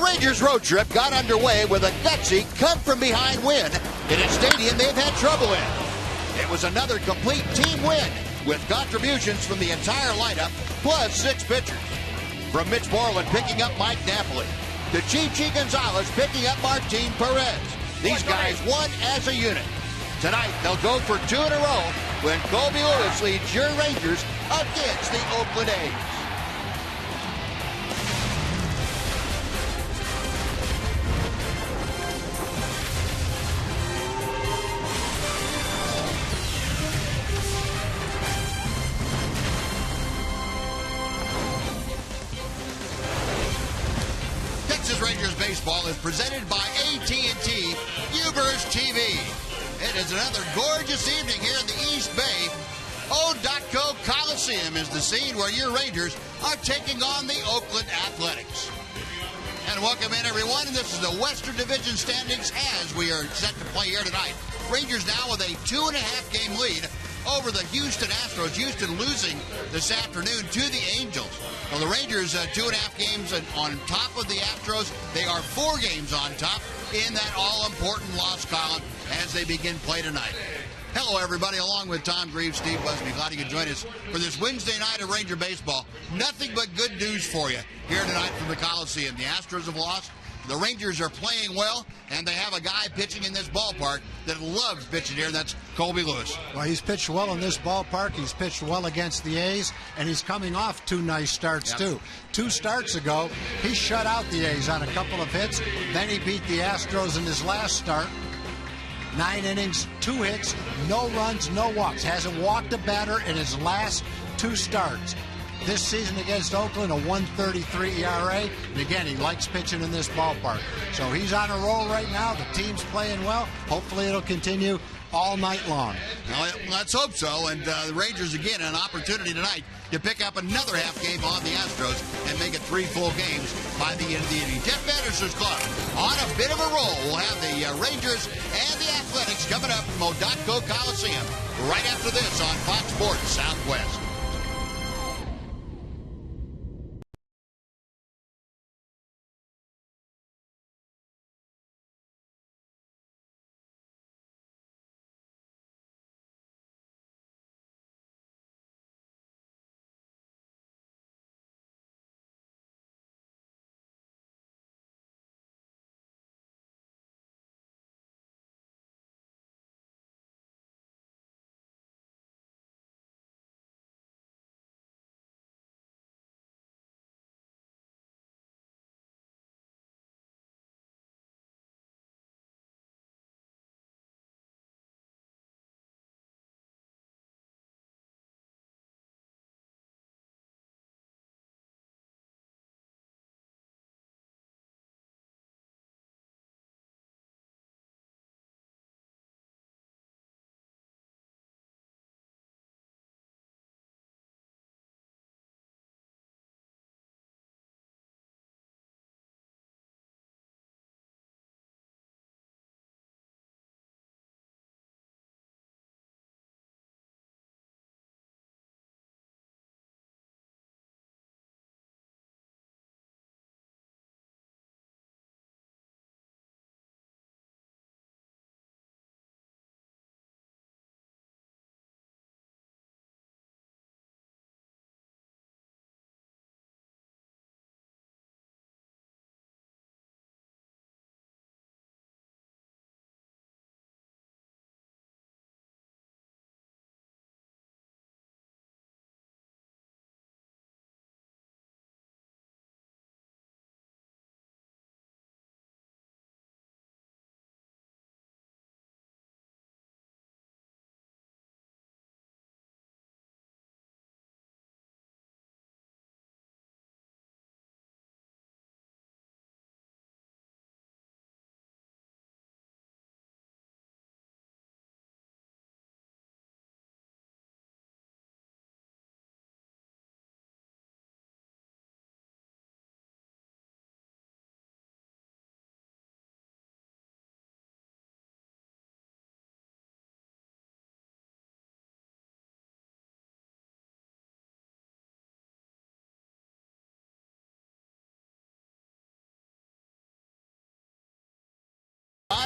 Rangers road trip got underway with a gutsy come-from-behind win in a stadium they've had trouble in. It was another complete team win with contributions from the entire lineup plus 6 pitchers. From Mitch Moreland picking up Mike Napoli to Chichi Gonzalez picking up Martin Perez. These guys won as a unit. Tonight, they'll go for 2 in a row when Colby Lewis leads your Rangers against the Oakland A's. Texas Rangers baseball is presented by AT&T Ubers TV. It is another gorgeous evening here in the East Bay. O.co Coliseum is the scene where your Rangers are taking on the Oakland Athletics. And welcome in, everyone. And this is the Western Division standings as we are set to play here tonight. Rangers now with a 2.5-game lead over the Houston Astros. Houston losing this afternoon to the Angels. Well, the Rangers 2.5 games on top of the Astros. They are 4 games on top in that all-important loss column as they begin play tonight. Hello, everybody. Along with Tom Greaves, Steve Busby. Glad you could join us for this Wednesday night of Ranger baseball. Nothing but good news for you here tonight from the Coliseum. The Astros have lost. The Rangers are playing well, and they have a guy pitching in this ballpark that loves pitching here, and that's Colby Lewis. Well, he's pitched well in this ballpark. He's pitched well against the A's, and he's coming off 2 nice starts, too. 2 starts ago, he shut out the A's on a couple of hits. Then he beat the Astros in his last start. 9 innings, 2 hits, no runs, no walks. Hasn't walked a batter in his last 2 starts. This season against Oakland, a 1.33 ERA. And again, he likes pitching in this ballpark. So he's on a roll right now. The team's playing well. Hopefully it'll continue all night long. Well, let's hope so. And the Rangers, again, an opportunity tonight to pick up another half game on the Astros and make it 3 full games by the end of the inning. Jeff Anderson's club on a bit of a roll. We'll have the Rangers and the Athletics coming up from O.co Coliseum right after this on Fox Sports Southwest.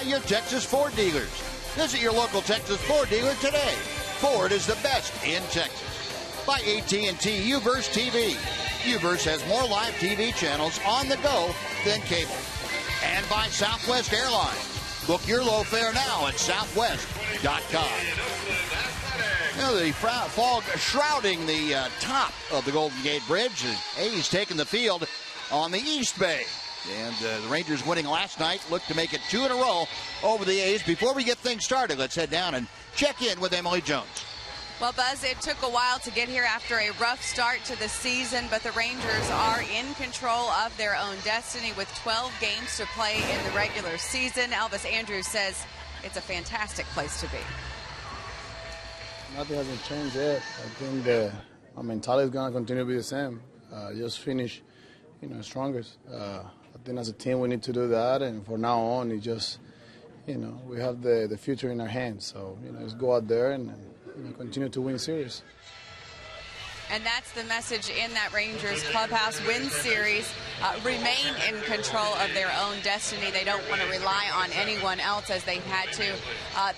your Texas Ford dealers. Visit your local Texas Ford dealer today. Ford is the best in Texas. By AT&T UVerse TV. UVerse has more live TV channels on the go than cable. And by Southwest Airlines. Book your low fare now at southwest.com. The fog shrouding the top of the Golden Gate Bridge. The A's taking the field on the East Bay. And the Rangers winning last night look to make it 2 in a row over the A's. Before we get things started, let's head down and check in with Emily Jones. Well, Buzz, it took a while to get here after a rough start to the season, but the Rangers are in control of their own destiny with 12 games to play in the regular season. Elvis Andrews says it's a fantastic place to be. Nothing hasn't changed yet. I think our mentality is going to continue to be the same. Just finish, strongest. I think as a team we need to do that, and from now on, it just, we have the future in our hands. So, just go out there and continue to win series. And that's the message in that Rangers clubhouse. Win series, remain in control of their own destiny. They don't want to rely on anyone else as they've had to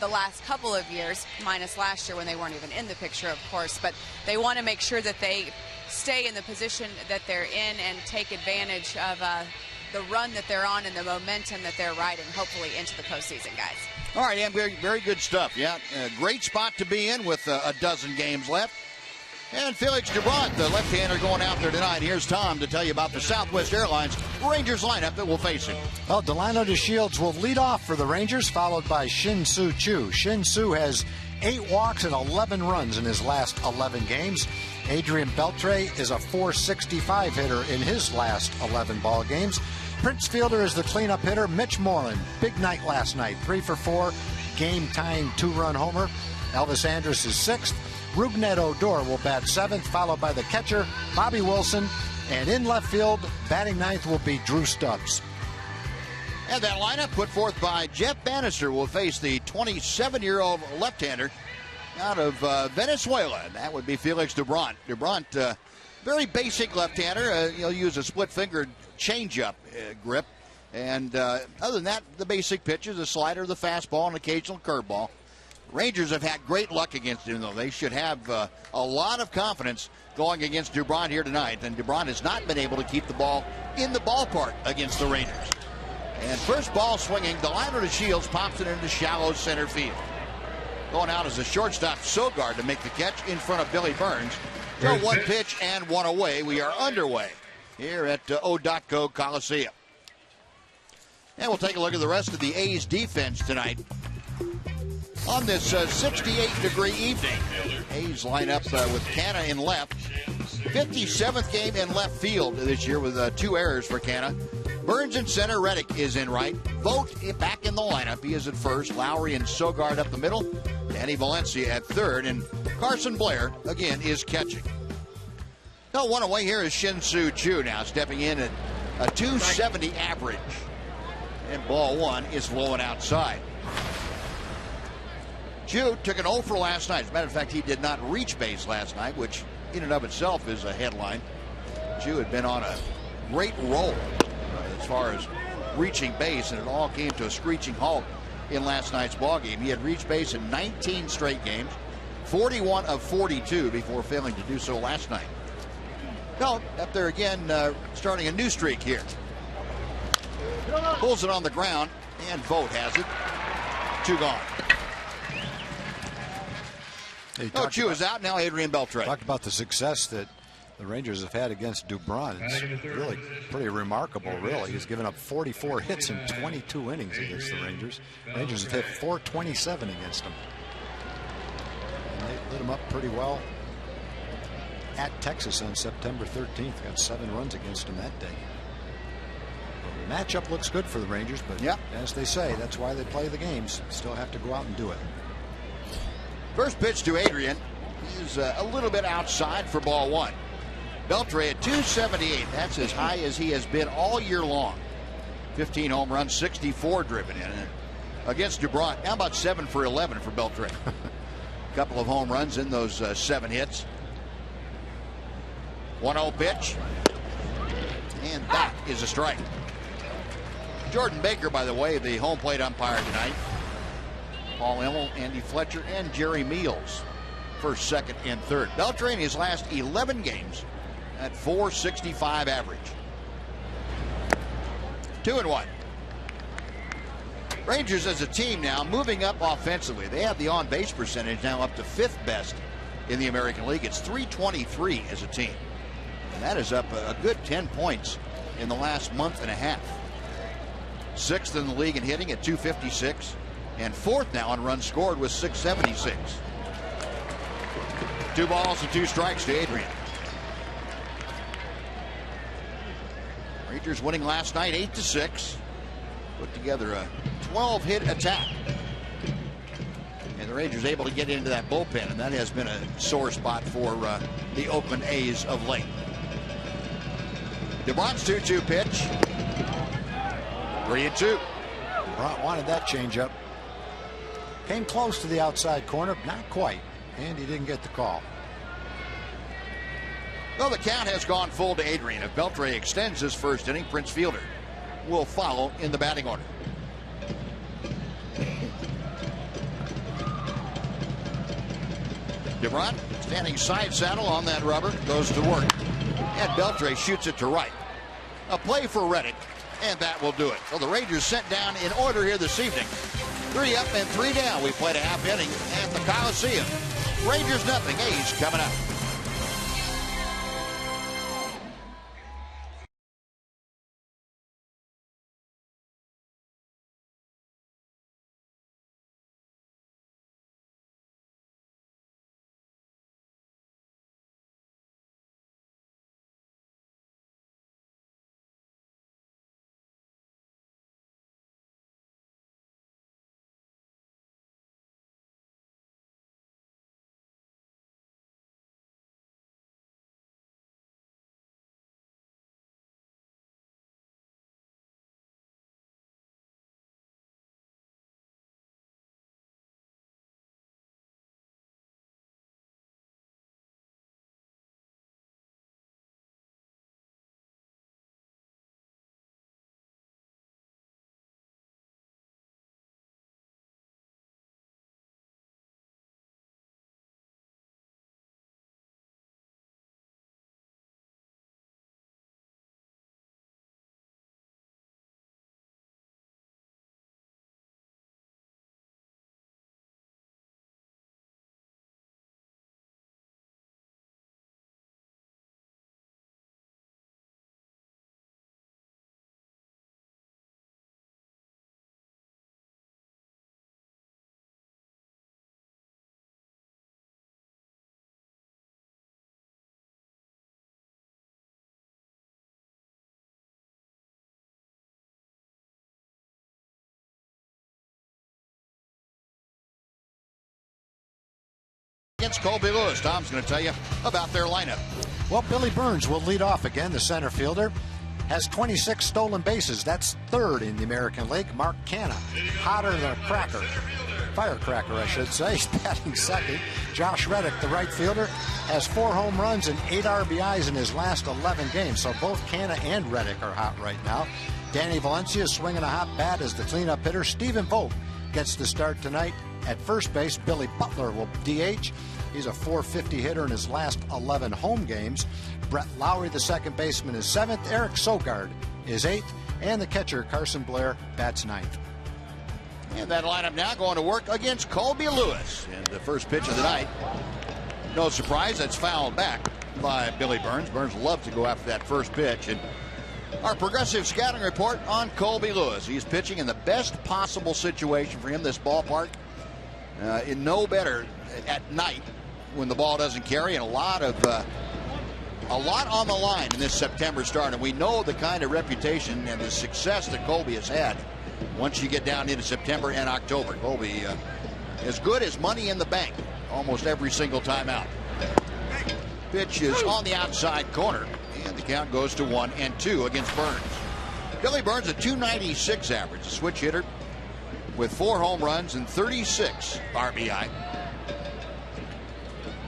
the last couple of years, minus last year when they weren't even in the picture, of course. But they want to make sure that they stay in the position that they're in and take advantage of the run that they're on and the momentum that they're riding, hopefully into the postseason, guys. All right, yeah, very, very good stuff. Yeah, a great spot to be in with a dozen games left. And Felix Dubront, the left-hander, going out there tonight. Here's Tom to tell you about the Southwest Airlines Rangers lineup that will face him. Well, Delino DeShields will lead off for the Rangers, followed by Shin-Soo Choo. Shin-Soo has 8 walks and 11 runs in his last 11 games. Adrian Beltre is a .465 hitter in his last 11 ball games. Prince Fielder is the cleanup hitter. Mitch Moreland, big night last night, 3 for 4, game-tying 2-run homer. Elvis Andrus is 6th. Rougned Odor will bat 7th, followed by the catcher, Bobby Wilson. And in left field, batting 9th will be Drew Stubbs. And that lineup put forth by Jeff Bannister will face the 27-year-old left-hander out of Venezuela. And that would be Felix Dubront. Dubront, very basic left-hander. He'll use a split-fingered changeup grip. And other than that, the basic pitches, the slider, the fastball, and occasional curveball. Rangers have had great luck against him, though. They should have a lot of confidence going against Dubront here tonight. And Dubront has not been able to keep the ball in the ballpark against the Rangers. And first ball swinging, Delino DeShields pops it into shallow center field. Going out as a shortstop, Sogard to make the catch in front of Billy Burns. So 1 pitch and 1 away. We are underway here at O.Co Coliseum. And we'll take a look at the rest of the A's defense tonight. On this 68-degree evening, A's line up with Canha in left. 57th game in left field this year with 2 errors for Canha. Burns in center, Reddick is in right. Vogt back in the lineup. He is at first. Lowry and Sogard up the middle. Danny Valencia at third. And Carson Blair, again, is catching. No, 1 away here is Shin-Soo Choo now stepping in at a .270 average. And ball 1 is low and outside. Choo took an 0 for last night. As a matter of fact, he did not reach base last night, which in and of itself is a headline. Choo had been on a great roll as far as reaching base, and it all came to a screeching halt in last night's ballgame. He had reached base in 19 straight games, 41 of 42 before failing to do so last night. No, up there again, starting a new streak here. Pulls it on the ground, and Vogt has it. 2 gone. Choo is out. Now Adrian Beltre. Talked about the success that the Rangers have had against Dubront. It's really pretty remarkable, really. He's given up 44 hits in 22 innings against the Rangers. Rangers have hit .427 against him. And they lit him up pretty well at Texas on September 13th. Got 7 runs against him that day. The matchup looks good for the Rangers, but as they say, that's why they play the games. Still have to go out and do it. First pitch to Adrian. He's a little bit outside for ball 1. Beltre at .278. That's as high as he has been all year long. 15 home runs, 64 driven in. And against Dubront, now about 7 for 11 for Beltre. A couple of home runs in those 7 hits. 1-0 pitch. And that is a strike. Jordan Baker, by the way, the home plate umpire tonight. Paul Emmel, Andy Fletcher, and Jerry Meals, first, second, and third. Beltre in his last 11 games at .465 average. 2-1. Rangers as a team now moving up offensively. They have the on-base percentage now up to 5th best in the American League. It's .323 as a team. And that is up a good 10 points in the last month and a half. 6th in the league in hitting at .256. And 4th now on runs scored with .676. 2 balls and 2 strikes to Adrian. Rangers winning last night 8-6. Put together a 12-hit attack. And the Rangers able to get into that bullpen, and that has been a sore spot for the Oakland A's of late. DeBron's 2-2 pitch. 3-2. Bront wanted that changeup. Came close to the outside corner, not quite, and he didn't get the call. Well, the count has gone full to Adrian. If Beltre extends his first inning, Prince Fielder will follow in the batting order. DeBron standing side saddle on that rubber, goes to work, and Beltre shoots it to right. A play for Reddick, and that will do it. So the Rangers sent down in order here this evening. 3 up and 3 down. We played a half inning at the Coliseum. Rangers nothing. A's coming up. Against Colby Lewis. Tom's going to tell you about their lineup. Well, Billy Burns will lead off again. The center fielder has 26 stolen bases. That's 3rd in the American League. Mark Canha, hotter than a cracker. Firecracker, I should say. He's batting 2nd. Josh Reddick, the right fielder, has 4 home runs and 8 RBIs in his last 11 games. So both Canha and Reddick are hot right now. Danny Valencia is swinging a hot bat as the cleanup hitter. Stephen Vogt gets the start tonight. At first base, Billy Butler will DH. He's a .450 hitter in his last 11 home games. Brett Lowry, the second baseman, is 7th. Eric Sogard is 8th. And the catcher, Carson Blair, bats 9th. And that lineup now going to work against Colby Lewis. And the first pitch of the night, no surprise, that's fouled back by Billy Burns. Burns loved to go after that first pitch. And our progressive scouting report on Colby Lewis. He's pitching in the best possible situation for him, this ballpark. In no better at night when the ball doesn't carry, and a lot on the line in this September start. And we know the kind of reputation and the success that Colby has had once you get down into September and October. Colby as good as money in the bank almost every single time out. Pitch is on the outside corner, and the count goes to 1-2 against Burns. Billy Burns, a .296 average, a switch hitter with 4 home runs and 36 RBI.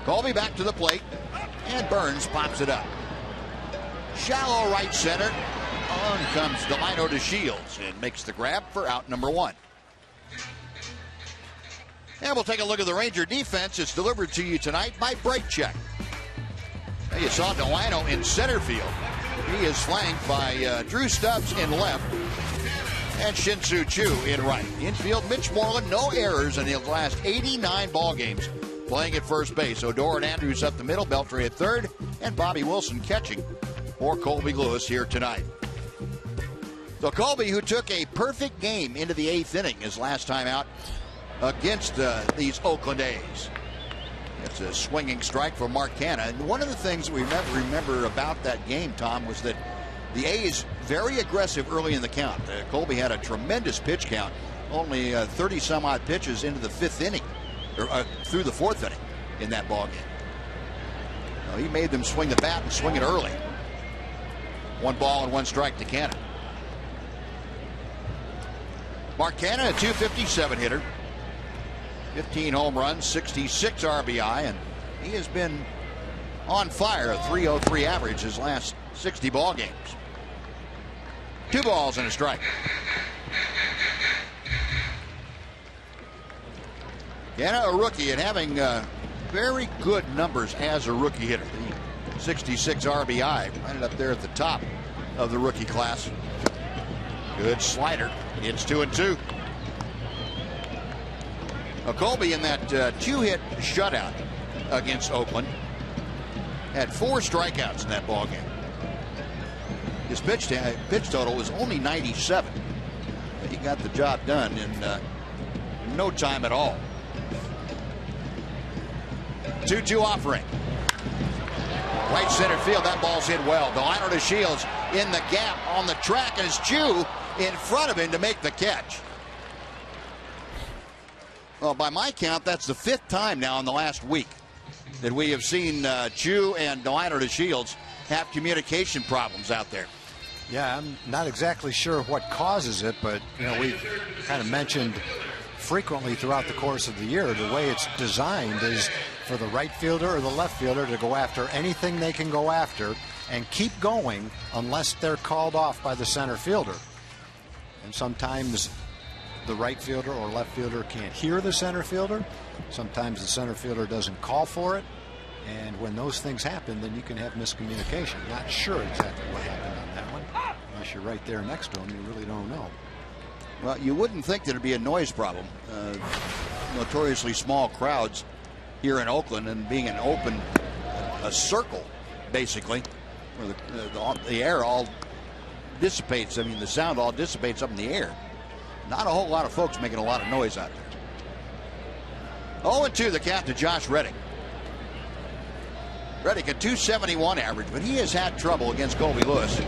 Colby back to the plate, and Burns pops it up. Shallow right center. On comes Delino to Shields and makes the grab for out number 1. And we'll take a look at the Ranger defense. It's delivered to you tonight by Break Check. You saw Delino in center field. He is flanked by Drew Stubbs in left and Shin-Soo Choo in right. Infield, Mitch Moreland, no errors in his last 89 ball games playing at first base. Odor and Andrews up the middle, Beltray at third, and Bobby Wilson catching for Colby Lewis here tonight. So Colby, who took a perfect game into the 8th inning his last time out against these Oakland A's. It's a swinging strike for Mark Canha. And one of the things we remember about that game, Tom, was that the A's very aggressive early in the count. Colby had a tremendous pitch count, only 30-some-odd pitches into the 5th inning, or through the 4th inning in that ball game. He made them swing the bat and swing it early. 1 ball and 1 strike to Canha. Mark Canha, a .257 hitter. 15 home runs, 66 RBI, and he has been on fire. A .303 average his last 60 ball games. 2 balls and a strike. Canha, a rookie, and having very good numbers as a rookie hitter. The 66 RBI, right up there at the top of the rookie class. Good slider. It's 2-2. Colby in that 2-hit shutout against Oakland had 4 strikeouts in that ball game. His pitch total was only 97. He got the job done in no time at all. 2-2 offering. Right center field. That ball's hit well. Delino to Shields in the gap on the track, and it's Choo in front of him to make the catch. Well, by my count, that's the 5th time now in the last week that we have seen Choo and Delino to Shields have communication problems out there. Yeah, I'm not exactly sure what causes it, but we've kind of mentioned frequently throughout the course of the year the way it's designed is for the right fielder or the left fielder to go after anything they can go after and keep going unless they're called off by the center fielder. And sometimes the right fielder or left fielder can't hear the center fielder. Sometimes the center fielder doesn't call for it. And when those things happen, then you can have miscommunication. Not sure exactly what happened on that one. Unless you're right there next to him, you really don't know. Well, you wouldn't think there'd be a noise problem. Notoriously small crowds here in Oakland, and being an open a circle, basically, where the air all dissipates. I mean, the sound all dissipates up in the air. Not a whole lot of folks making a lot of noise out there. 0-2 the count to Josh Reddick. Reddick a .271 average, but he has had trouble against Colby Lewis.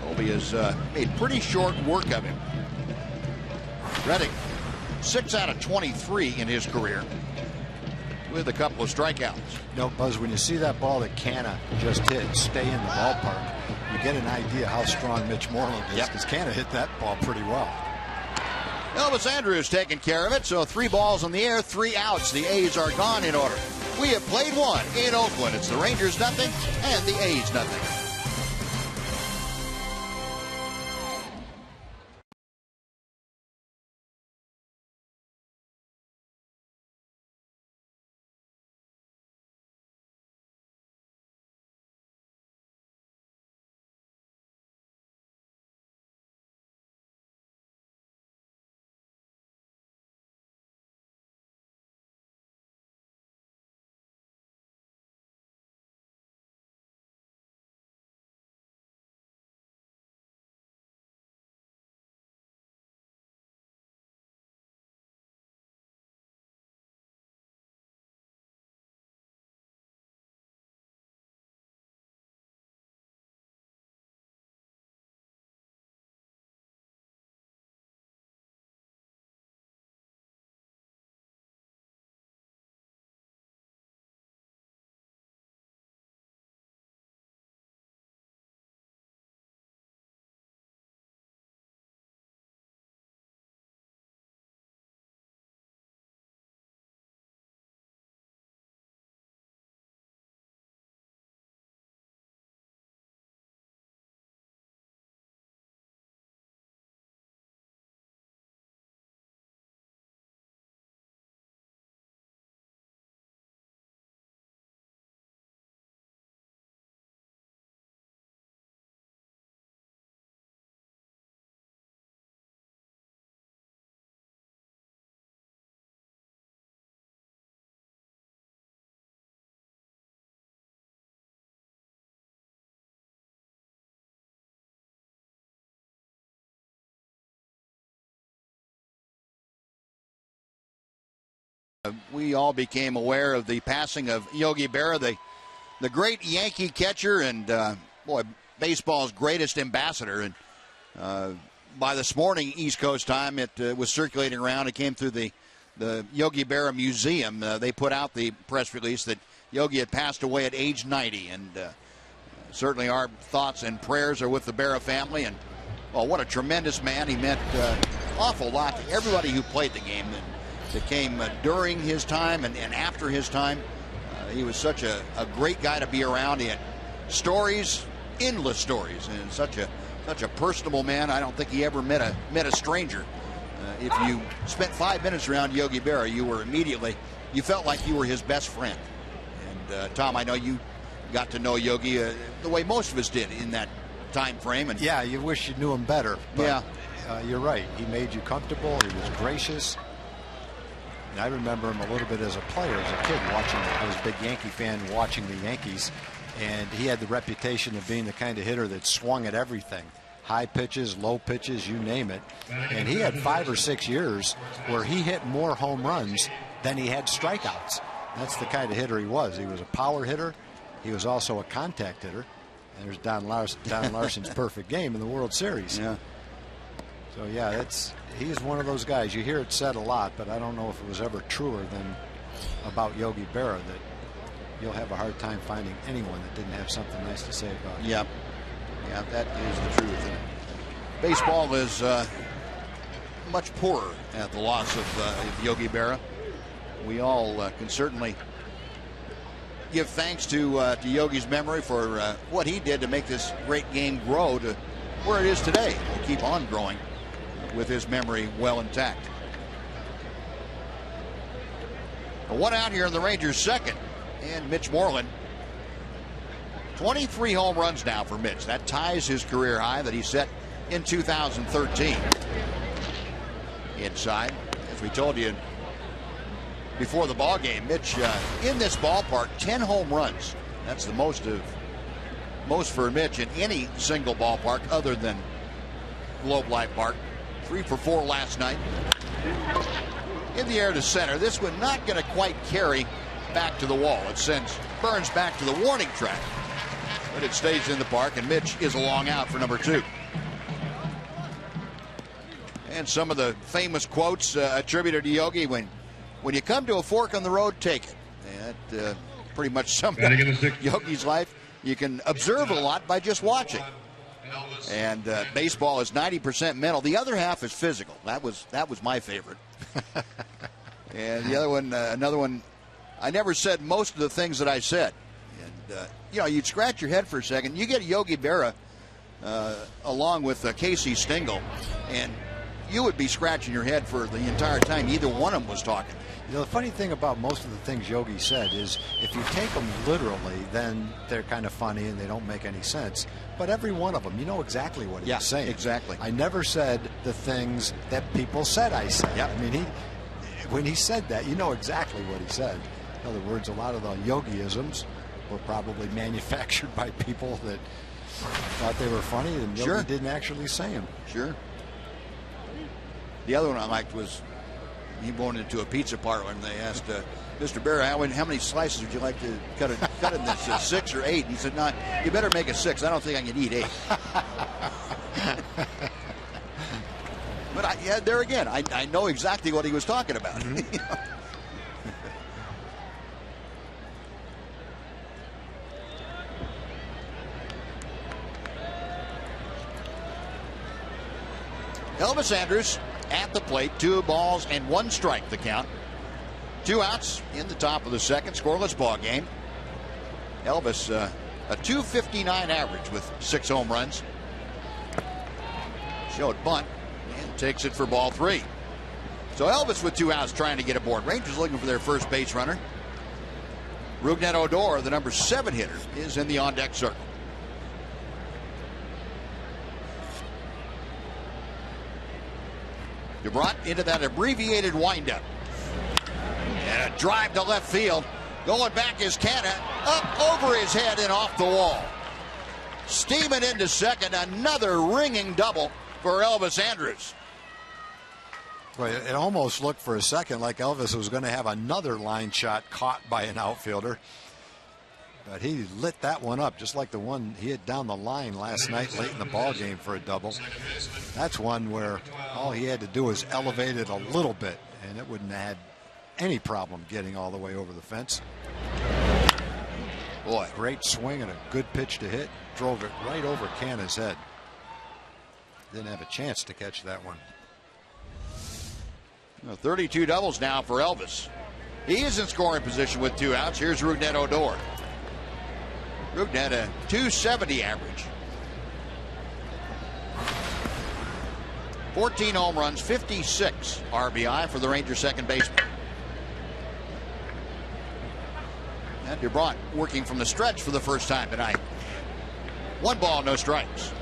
Colby has made pretty short work of him. Reddick 6 out of 23 in his career with a couple of strikeouts. Buzz, when you see that ball that Canha just hit stay in the ballpark, you get an idea how strong Mitch Moreland is, because Canha hit that ball pretty well. Elvis Andrews taking care of it, so 3 balls in the air, 3 outs. The A's are gone in order. We have played 1 in Oakland. It's the Rangers nothing and the A's nothing. we all became aware of the passing of Yogi Berra, the great Yankee catcher and, baseball's greatest ambassador. And by this morning, East Coast time, it was circulating around. It came through the Yogi Berra Museum. They put out the press release that Yogi had passed away at age 90. And certainly our thoughts and prayers are with the Berra family. And, what a tremendous man. He meant awful lot to everybody who played the game that came during his time and after his time. He was such a great guy to be around. He had stories, endless stories, and such a personable man. I don't think he ever met a stranger. If you spent 5 minutes around Yogi Berra, you felt like you were his best friend. And Tom, I know you got to know Yogi the way most of us did in that time frame. And yeah, you wish you knew him better. But, yeah, you're right. He made you comfortable. He was gracious. And I remember him a little bit as a player, as a kid, watching. I was a big Yankee fan, watching the Yankees, and he had the reputation of being the kind of hitter that swung at everything. High pitches, low pitches, you name it. And he had 5 or 6 years where he hit more home runs than he had strikeouts. That's the kind of hitter he was. He was a power hitter. He was also a contact hitter. And there's Don Larson's perfect game in the World Series. Yeah. So, yeah, he's one of those guys. You hear it said a lot, but I don't know if it was ever truer than about Yogi Berra, that you'll have a hard time finding anyone that didn't have something nice to say about him. Yeah, that is the truth. And baseball is much poorer at the loss of Yogi Berra. We all can certainly give thanks to Yogi's memory for what he did to make this great game grow to where it is today. We'll keep on growing with his memory well intact. One out here in the Rangers' second, and Mitch Moreland. 23 home runs now for Mitch. That ties his career high that he set in 2013. Inside, as we told you before the ball game, Mitch in this ballpark, 10 home runs. That's the most for Mitch in any single ballpark other than Globe Life Park. 3 for 4 last night. In the air to center. This one not going to quite carry back to the wall. It sends Burns back to the warning track. But it stays in the park, and Mitch is a long out for number 2. And some of the famous quotes attributed to Yogi: when you come to a fork on the road, take it. And that pretty much sums up Yogi's life. You can observe a lot by just watching. And baseball is 90% mental. The other half is physical. That was my favorite. And the other one, another one, I never said most of the things that I said. And, you'd scratch your head for a second. You get Yogi Berra along with Casey Stengel, and you would be scratching your head for the entire time either one of them was talking. The funny thing about most of the things Yogi said is if you take them literally, then they're kind of funny and they don't make any sense. But every one of them, you know exactly what he's saying. Exactly. I never said the things that people said I said. Yep. I mean, when he said that, you know exactly what he said. In other words, a lot of the Yogi-isms were probably manufactured by people that thought they were funny and Yogi didn't actually say them. Sure. The other one I liked was he went into a pizza parlor and they asked Mr. Berra, how many slices would you like to cut in this, 6 or 8? And he said, "No, you better make it 6. I don't think I can eat 8." But there again, I know exactly what he was talking about. Mm-hmm. Elvis Andrus at the plate, 2 balls and 1 strike the count. 2 outs in the top of the second, scoreless ball game. Elvis, a .259 average with 6 home runs. Showed bunt and takes it for ball 3. So Elvis with 2 outs trying to get aboard. Rangers looking for their first base runner. Rougned Odor, the number 7 hitter, is in the on-deck circle. DeBrot into that abbreviated windup. And a drive to left field. Going back is Canna. Up over his head and off the wall. Steaming into second. Another ringing double for Elvis Andrus. Well, it almost looked for a second like Elvis was going to have another line shot caught by an outfielder. But he lit that one up just like the one he hit down the line last night late in the ball game for a double. That's one where all he had to do was elevate it a little bit, and it wouldn't have had any problem getting all the way over the fence. Boy, great swing and a good pitch to hit. Drove it right over Canna's head. Didn't have a chance to catch that one. 32 doubles now for Elvis. He is in scoring position with 2 outs. Here's Rougned Odor. Rougned had a .270 average. 14 home runs, 56 RBI for the Rangers second baseman. And DeBront working from the stretch for the first time tonight. 1 ball, no strikes.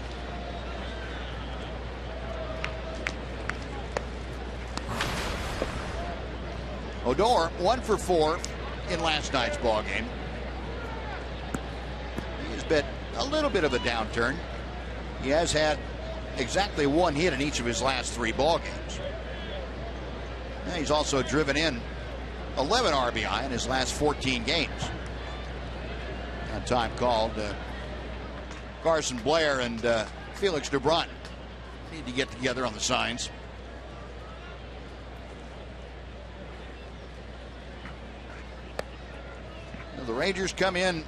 Odor 1 for 4 in last night's ball game. He's been a little bit of a downturn. He has had exactly 1 hit in each of his last 3 ball games. And he's also driven in 11 RBI in his last 14 games. On time called, Carson Blair and Felix DeBront need to get together on the signs. The Rangers come in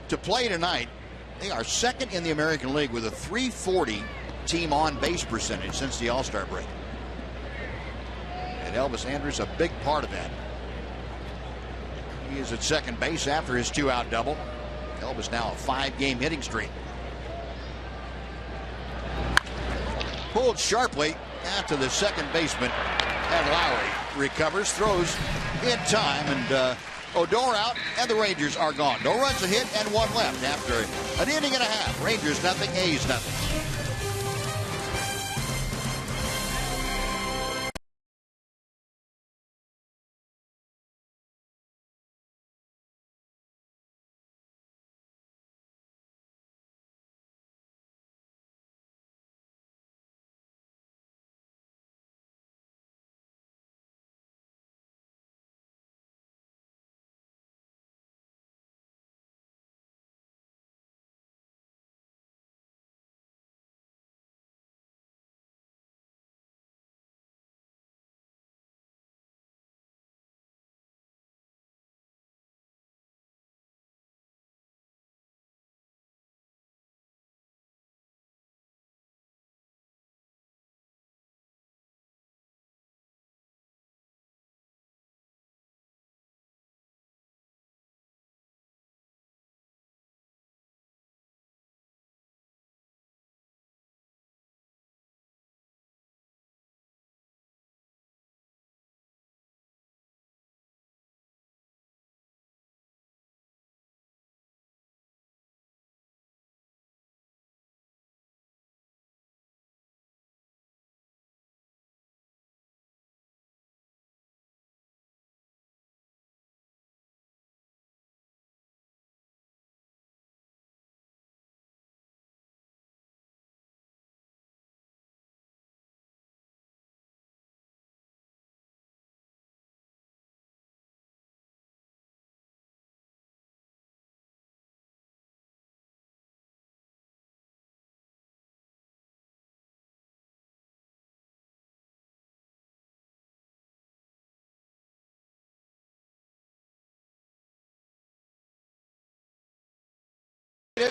to play tonight. They are second in the American League with a .340 team on base percentage since the All-Star break. And Elvis Andrus a big part of that. He is at second base after his 2-out double. Elvis now a 5-game hitting streak. Pulled sharply out to the second baseman, and Lowry recovers, throws in time, and Odor out, and the Rangers are gone. No runs, a hit, and 1 left after an inning and a half. Rangers nothing, A's nothing.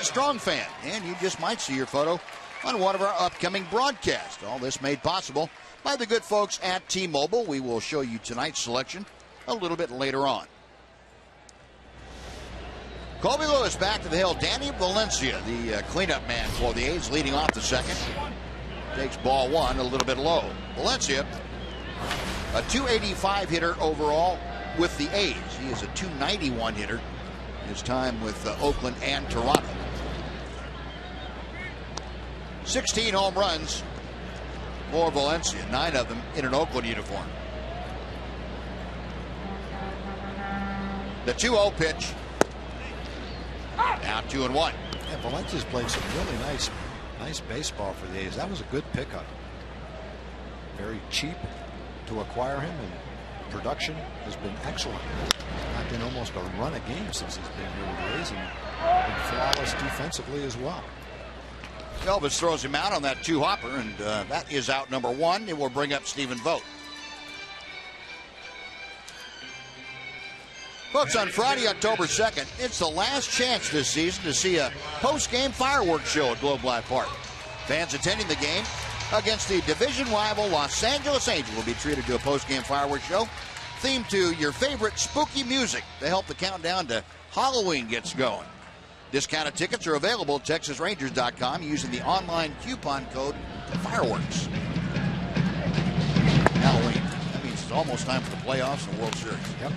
Strong fan, and you just might see your photo on one of our upcoming broadcasts. All this made possible by the good folks at T-Mobile. We will show you tonight's selection a little bit later on. Colby Lewis back to the hill. Danny Valencia, the cleanup man for the A's, leading off the second. Takes ball 1 a little bit low. Valencia, a .285 hitter overall with the A's. He is a .291 hitter his time with Oakland and Toronto. 16 home runs for Valencia, 9 of them in an Oakland uniform. The 2-0 pitch. Now 2-1. Yeah, Valencia's played some really nice baseball for the A's. That was a good pickup. very cheap to acquire him, and production has been excellent. Not been almost a run a game since he's been here with the A's, and been flawless defensively as well. Elvis throws him out on that two-hopper, and that is out number one. It will bring up Stephen Vogt. Folks, on Friday, October 2nd, it's the last chance this season to see a post-game fireworks show at Globe Life Park. Fans attending the game against the division rival Los Angeles Angels will be treated to a post-game fireworks show themed to your favorite spooky music to help the countdown to Halloween gets going. Discounted tickets are available at TexasRangers.com using the online coupon code fireworks. Halloween. That means it's almost time for the playoffs and World Series. Yep.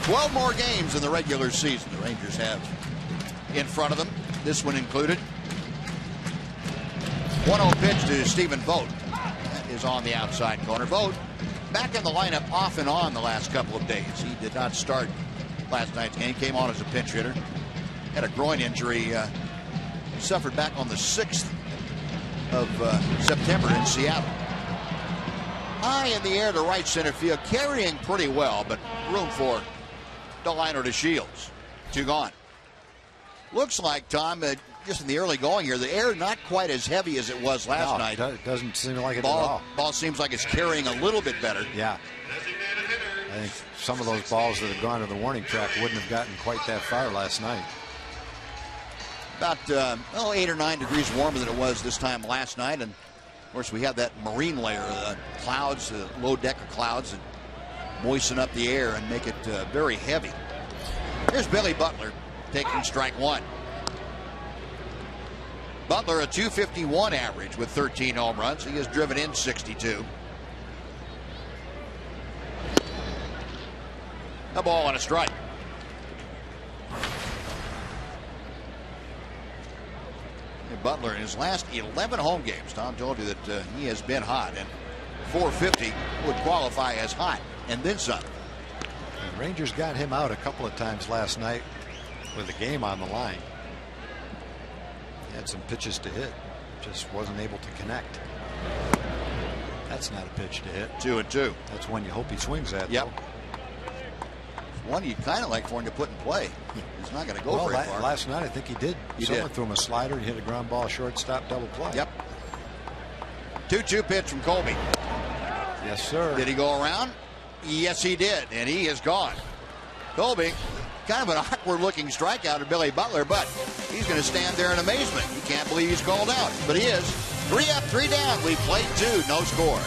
12 more games in the regular season the Rangers have in front of them, this one included. 1-0 pitch to Stephen Vogt. That is on the outside corner. Vogt back in the lineup off and on the last couple of days. He did not start last night's game. Came on as a pinch hitter. Had a groin injury. He suffered back on the 6th of September in Seattle. High in the air to right center field. Carrying pretty well, but room for Delino to Shields. 2 gone. Looks like, Tom, just in the early going here, the air not quite as heavy as it was last night. It doesn't seem like it at all. Ball seems like it's carrying a little bit better. Yeah. I think some of those balls that have gone to the warning track wouldn't have gotten quite that far last night. About 8 or 9 degrees warmer than it was this time last night. And, of course, we have that marine layer, clouds, low deck of clouds that moisten up the air and make it very heavy. Here's Billy Butler taking strike one. Butler a .251 average with 13 home runs. He has driven in 62. A ball and a strike. And Butler in his last 11 home games, Tom told you that he has been hot, and .450 would qualify as hot, and then some. The Rangers got him out a couple of times last night with the game on the line. He had some pitches to hit, just wasn't able to connect. That's not a pitch to hit. 2-2. That's one you hope he swings at. Yep. Though. One you kind of like for him to put in play. He's not going to go very far. Last night I think he did. Someone threw him a slider. He hit a ground ball, shortstop, double play. Yep. 2-2 pitch from Colby. Yes, sir. Did he go around? Yes, he did, and he is gone. Colby, kind of an awkward-looking strikeout to Billy Butler, but he's going to stand there in amazement. He can't believe he's called out, but he is. 3 up, 3 down. We played 2, no score.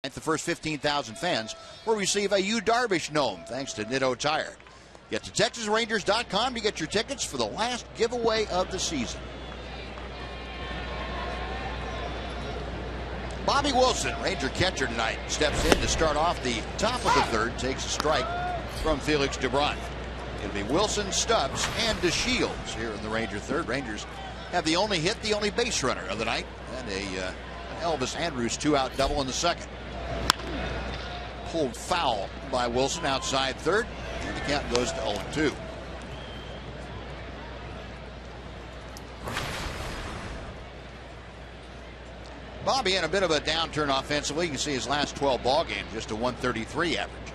The first 15,000 fans will receive a Yu Darvish gnome thanks to Nitto Tire. Get to TexasRangers.com to get your tickets for the last giveaway of the season. Bobby Wilson, Ranger catcher tonight, steps in to start off the top of the third, takes a strike from Felix DeBron. It'll be Wilson, Stubbs, and DeShields here in the Ranger third. Rangers have the only hit, the only base runner of the night, and an Elvis Andrus 2-out double in the second. Pulled foul by Wilson outside third, and the count goes to 0-2. Bobby had a bit of a downturn offensively. You can see his last 12 ball games, just a 133 average.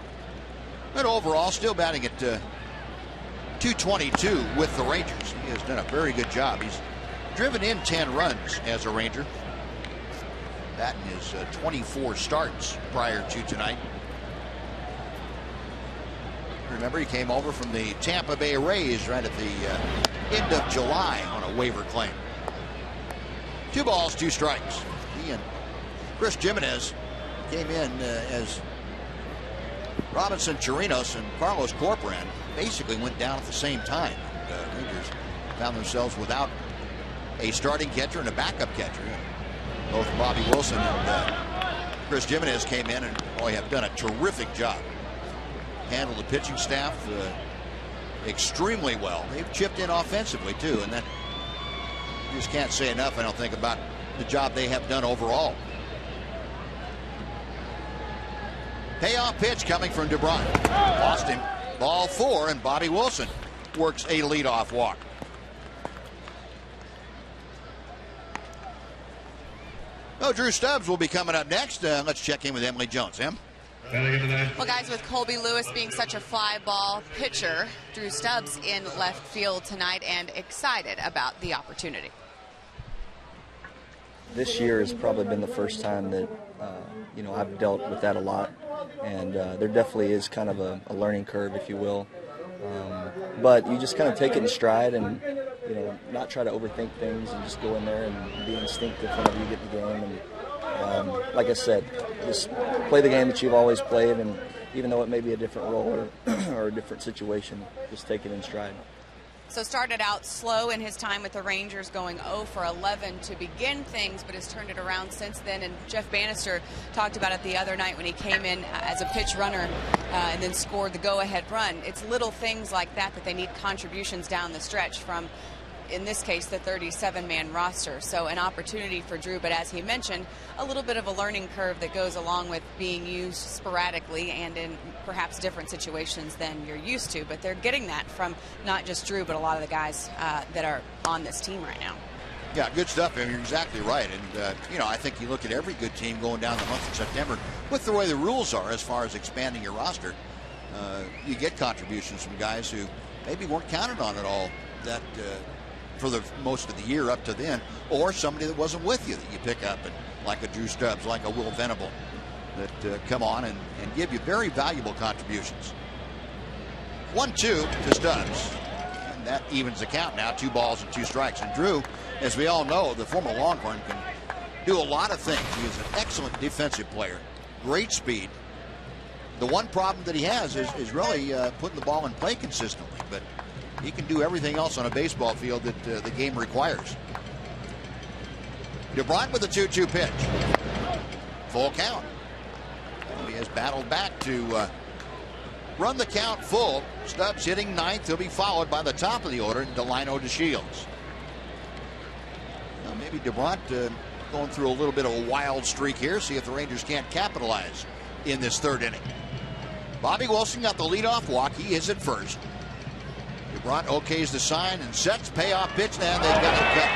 But overall, still batting at 222 with the Rangers. He has done a very good job. He's driven in 10 runs as a Ranger. That in his 24 starts prior to tonight. Remember, he came over from the Tampa Bay Rays right at the end of July on a waiver claim. 2 balls, 2 strikes. He and Chris Jimenez came in as Robinson Chirinos and Carlos Corcoran basically went down at the same time. Rangers found themselves without a starting catcher and a backup catcher. Both Bobby Wilson and Chris Jimenez came in and have done a terrific job. Handled the pitching staff extremely well. They've chipped in offensively too, and that you just can't say enough, I don't think, about the job they have done overall. Payoff pitch coming from DeBron. Lost him. Ball 4, and Bobby Wilson works a leadoff walk. Oh, Drew Stubbs will be coming up next. Let's check in with Emily Jones. Em? Well, guys, with Colby Lewis being such a fly ball pitcher, Drew Stubbs in left field tonight and excited about the opportunity. This year has probably been the first time that, I've dealt with that a lot. And there definitely is kind of a learning curve, if you will. But you just kind of take it in stride and, not try to overthink things and just go in there and be instinctive whenever you get the game. And like I said, just play the game that you've always played, and even though it may be a different role or a different situation, just take it in stride. So started out slow in his time with the Rangers, going 0 for 11 to begin things, but has turned it around since then. And Jeff Bannister talked about it the other night when he came in as a pitch runner and then scored the go-ahead run. It's little things like that they need contributions down the stretch from, in this case, the 37-man roster. So an opportunity for Drew, but as he mentioned, a little bit of a learning curve that goes along with being used sporadically and in perhaps different situations than you're used to. But they're getting that from not just Drew, but a lot of the guys that are on this team right now. Yeah, good stuff. You're exactly right. And, I think you look at every good team going down the month of September with the way the rules are as far as expanding your roster. You get contributions from guys who maybe weren't counted on at all that for the most of the year up to then, or somebody that wasn't with you that you pick up, and like a Drew Stubbs, like a Will Venable, that come on and give you very valuable contributions. 1-2 to Stubbs, and that evens the count now. 2 balls and 2 strikes. And Drew, as we all know, the former Longhorn, can do a lot of things. He is an excellent defensive player, great speed. The one problem that he has is really putting the ball in play consistently, but he can do everything else on a baseball field that the game requires. DeBron with a 2-2 pitch. Full count. He has battled back to run the count full. Stubbs hitting 9th. He'll be followed by the top of the order, Delino DeShields. Now maybe DeBron going through a little bit of a wild streak here. See if the Rangers can't capitalize in this 3rd inning. Bobby Wilson got the leadoff walk. He is at first. DeBron okays the sign and sets. Payoff pitch, and they've got him cut.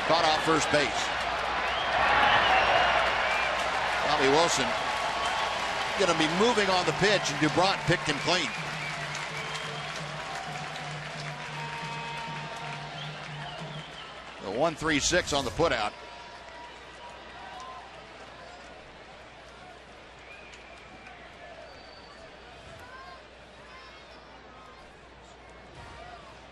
Caught off first base. Bobby Wilson going to be moving on the pitch, and DeBron picked him clean. The 1-3-6 on the putout.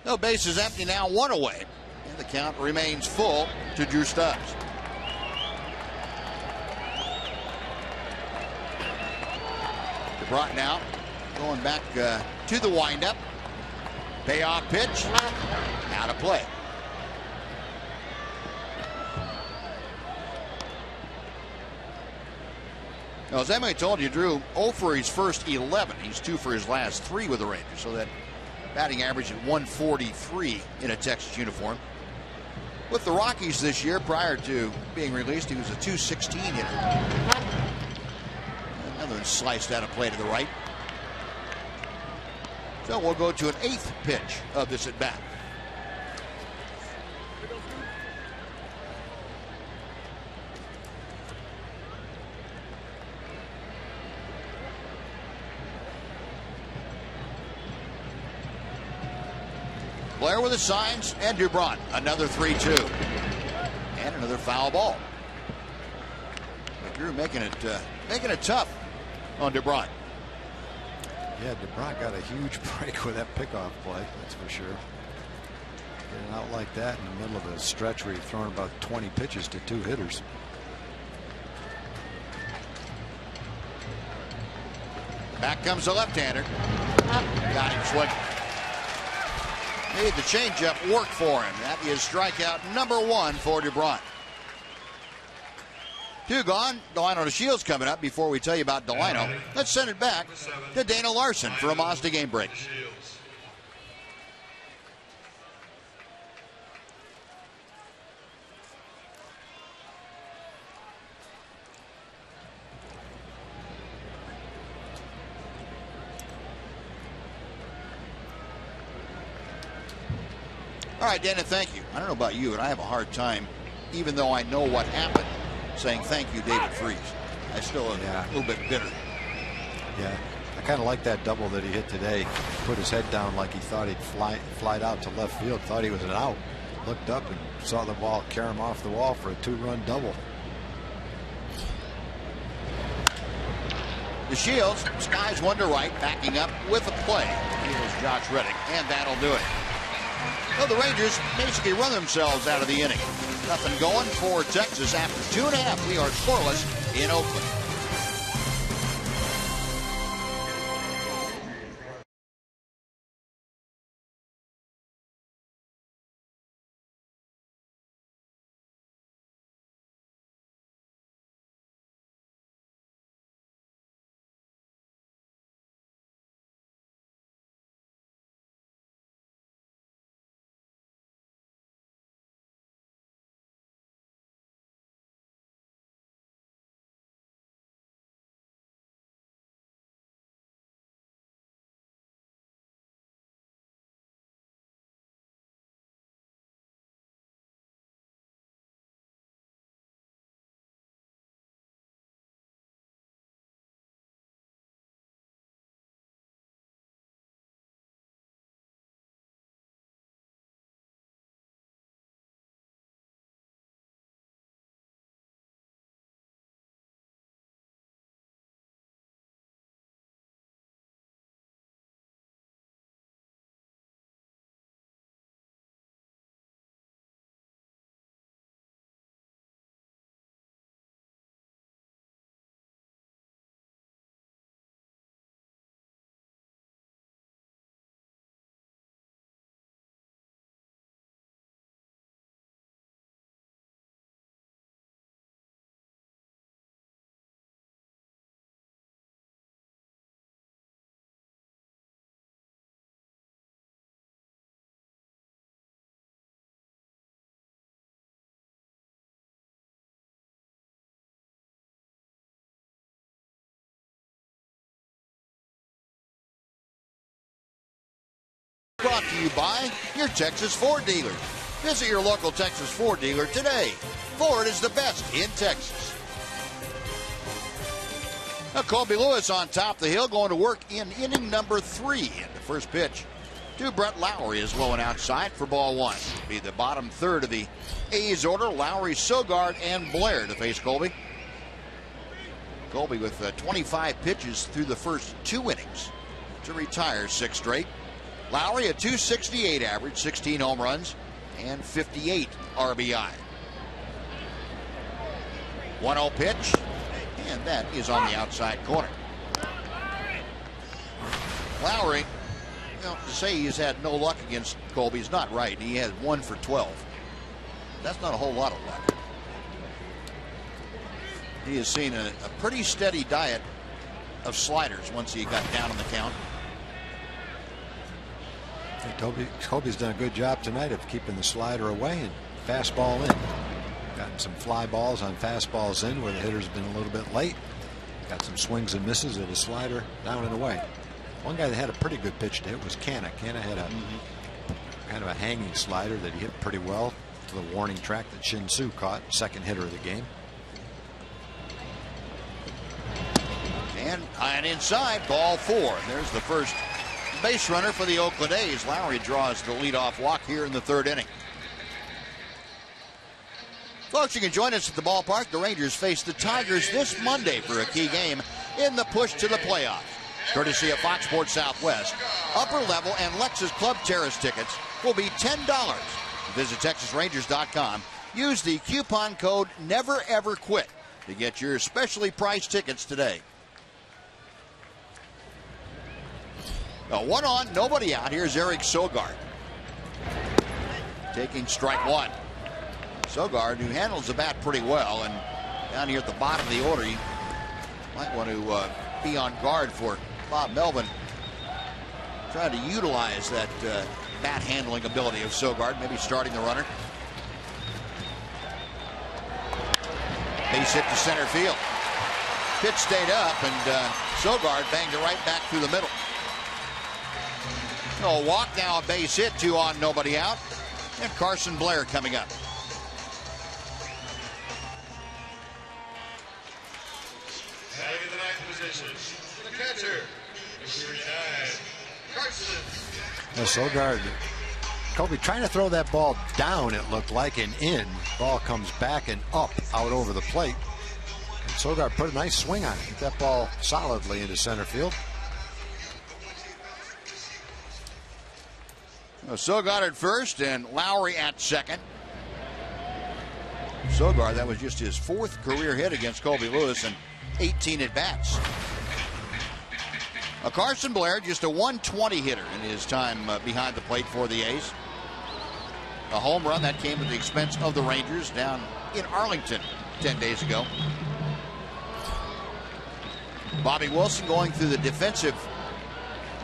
No, base is empty now, 1 away. And the count remains full to Drew Stubbs. DeBront now going back to the windup. Payoff pitch. Out of play. Now, as Emily told you, Drew, 0 for his first 11. He's 2 for his last 3 with the Rangers. So that batting average at 143 in a Texas uniform. With the Rockies this year, prior to being released, he was a 216 hitter. Another one sliced out of play to the right. So we'll go to an 8th pitch of this at bat. Blair with the signs, and DeBront another 3-2, and another foul ball. But Drew making it tough on DeBront. Yeah, DeBront got a huge break with that pickoff play, that's for sure. Getting out like that in the middle of a stretch where you're throwing about 20 pitches to 2 hitters. Back comes the left-hander. Got him swinging. Made the changeup work for him. That is strikeout number 1 for DeBront. 2 gone. Delino to Shields coming up. Before we tell you about Delino, let's send it back to Dana Larson for a Mazda game break. All right, Dana, thank you. I don't know about you, but I have a hard time, even though I know what happened, saying thank you, David Freese. I still am a little bit bitter. Yeah, I kind of like that double that he hit today. Put his head down like he thought he'd fly out to left field, thought he was an out. Looked up and saw the ball carry him off the wall for a 2-run double. The Shields, skies 1 to right, backing up with a play. Here's Josh Reddick, and that'll do it. Well, the Rangers basically run themselves out of the inning. Nothing going for Texas after 2.5. We are scoreless in Oakland. Brought to you by your Texas Ford dealer. Visit your local Texas Ford dealer today. Ford is the best in Texas. Now Colby Lewis on top of the hill, going to work in inning number 3. And the first pitch to Brett Lowry is low and outside for ball 1. Be the bottom third of the A's order. Lowry, Sogard, and Blair to face Colby. Colby with 25 pitches through the first 2 innings to retire 6 straight. Lowry, a .268 average, 16 home runs, and 58 RBI. 1-0 pitch, and that is on the outside corner. Lowry, you know, to say he's had no luck against Colby is not right. He had 1 for 12. That's not a whole lot of luck. He has seen a pretty steady diet of sliders once he got down on the count. Colby's done a good job tonight of keeping the slider away and fastball in. Gotten some fly balls on fastballs in where the hitter's been a little bit late. Got some swings and misses at his slider down and away. One guy that had a pretty good pitch to hit was Canna. Canna had a kind of a hanging slider that he hit pretty well to the warning track that Shin-Soo caught, second hitter of the game. And high and inside, ball 4. There's the first base runner for the Oakland A's. Lowry draws the leadoff walk here in the 3rd inning. Folks, you can join us at the ballpark. The Rangers face the Tigers this Monday for a key game in the push to the playoffs. Courtesy of Fox Sports Southwest. Upper level and Lexus Club Terrace tickets will be $10. Visit TexasRangers.com. Use the coupon code NEVEREVERQUIT to get your specially priced tickets today. A 1 on, nobody out. Here's Eric Sogard taking strike 1. Sogard, who handles the bat pretty well, and down here at the bottom of the order, you might want to be on guard for Bob Melvin trying to utilize that bat handling ability of Sogard, maybe starting the runner. Base hit to center field. Pitch stayed up, and Sogard banged it right back through the middle. A walk, now a base hit, 2 on, nobody out. And Carson Blair coming up. Having the 9th position, the catcher, number 9, Carson. Sogard, Colby trying to throw that ball down, it looked like, and in. Ball comes back and up out over the plate. And Sogard put a nice swing on it. Hit that ball solidly into center field. Sogard at first and Lowry at second. Sogard, that was just his 4th career hit against Colby Lewis and 18 at-bats. Carson Blair, just a 120 hitter in his time behind the plate for the A's. A home run that came at the expense of the Rangers down in Arlington 10 days ago. Bobby Wilson going through the defensive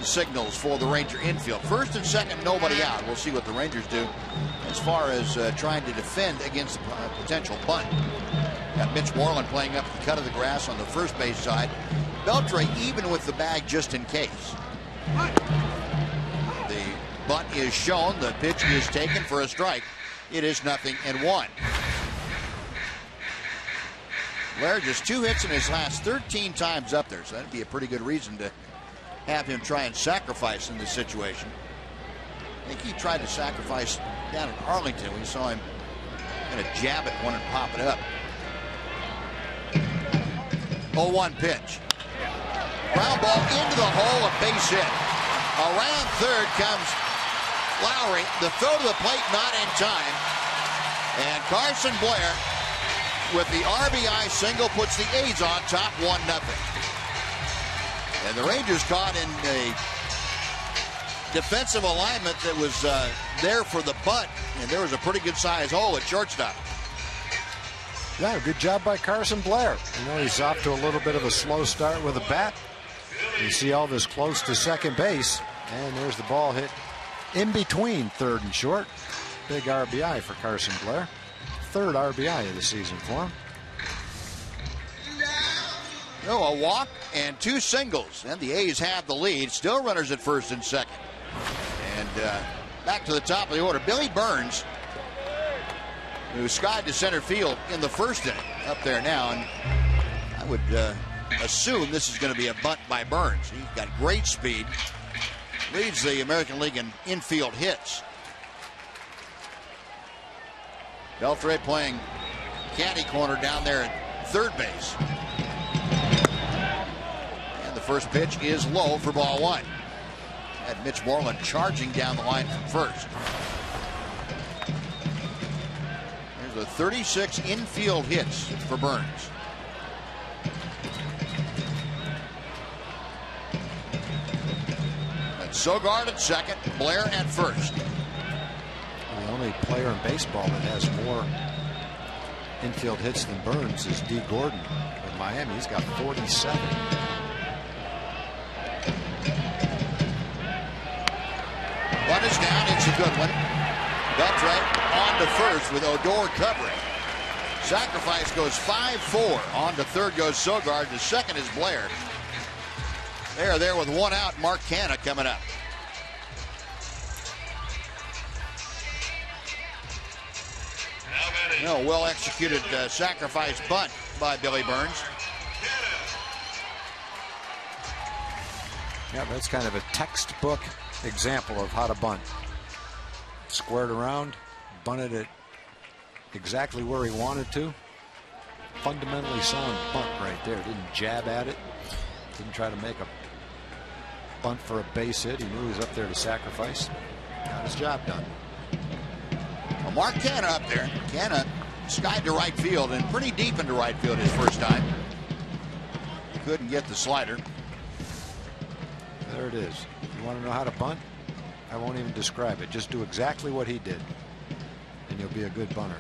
signals for the Ranger infield. First and second, nobody out. We'll see what the Rangers do as far as trying to defend against a potential bunt. Got Mitch Moreland playing up the cut of the grass on the first base side. Beltre even with the bag just in case. The bunt is shown. The pitch is taken for a strike. It is 0-1. Blair just 2 hits in his last 13 times up there, so that'd be a pretty good reason to have him try and sacrifice in this situation. I think he tried to sacrifice down in Arlington. We saw him kind of jab at one and pop it up. 0-1 pitch. Ground ball into the hole, a base hit. Around third comes Lowry. The throw to the plate not in time. And Carson Blair with the RBI single puts the A's on top 1-0. And the Rangers caught in a defensive alignment that was there for the bunt, and there was a pretty good size hole at shortstop. Yeah, good job by Carson Blair. You know, he's off to a little bit of a slow start with a bat. You see Elvis close to second base, and there's the ball hit in between third and short. Big RBI for Carson Blair. 3rd RBI of the season for him. No, a walk and 2 singles, and the A's have the lead. Still runners at first and second. And back to the top of the order, Billy Burns, who skied to center field in the 1st inning, up there now. And I would assume this is going to be a bunt by Burns. He's got great speed, leads the American League in infield hits. Beltre playing caddy corner down there at third base. And the first pitch is low for ball 1. Had Mitch Moreland charging down the line from first. There's the 36 infield hits for Burns. Sogard at second, Blair at first. The only player in baseball that has more infield hits than Burns is D. Gordon. With Miami, he's got 47. One is down. It's a good one. Beltre on to first with Odor covering. Sacrifice goes 5-4. On to third goes Sogard. To second is Blair. They are there with one out. Mark Canha coming up. No, well executed sacrifice bunt by Billy Burns. Yeah, that's kind of a textbook example of how to bunt. Squared around, bunted it exactly where he wanted to. Fundamentally sound bunt right there. Didn't jab at it. Didn't try to make a bunt for a base hit. He knew he was up there to sacrifice. Got his job done. Well, Mark Canha up there. Canha skied to right field and pretty deep into right field his first time. Couldn't get the slider. There it is. You want to know how to bunt? I won't even describe it. Just do exactly what he did, and you'll be a good bunter.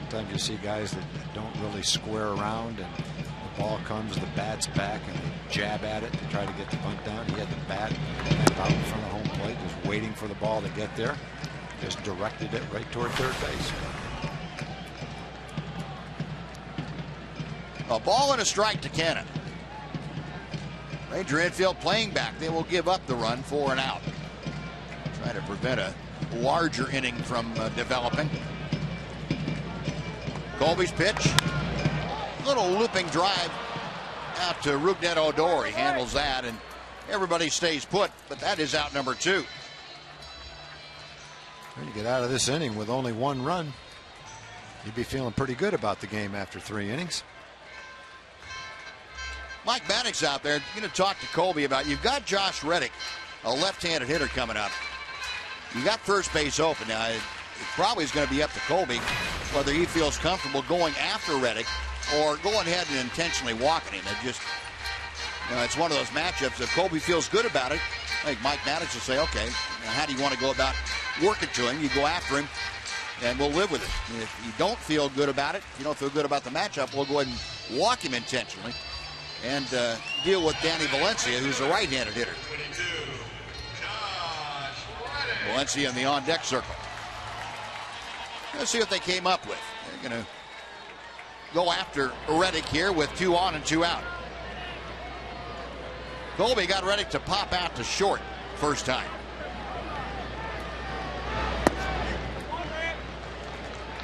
Sometimes you see guys that don't really square around, and the ball comes, the bat's back, and they jab at it to try to get the bunt down. He had the bat out in front of home plate, just waiting for the ball to get there. Just directed it right toward third base. A ball and a strike to Canha. Ranger infield playing back. They will give up the run for an out. Try to prevent a larger inning from developing. Colby's pitch. Little looping drive out to Rougned Odor. He handles that, and everybody stays put, but that is out number 2. When you get out of this inning with only one run, you'd be feeling pretty good about the game after 3 innings. Mike Maddox out there going to talk to Colby about, you've got Josh Reddick, a left-handed hitter coming up. You got first base open. Now, it probably is going to be up to Colby whether he feels comfortable going after Reddick or going ahead and intentionally walking him. It just, it's one of those matchups. If Colby feels good about it, I think Mike Maddox will say, okay, now how do you want to go about working to him? You go after him, and we'll live with it. And if you don't feel good about it, if you don't feel good about the matchup, we'll go ahead and walk him intentionally and deal with Danny Valencia, who's a right-handed hitter. Valencia in the on-deck circle. Let's see what they came up with. They're going to go after Reddick here with 2 on and 2 out. Colby got Reddick to pop out to short first time.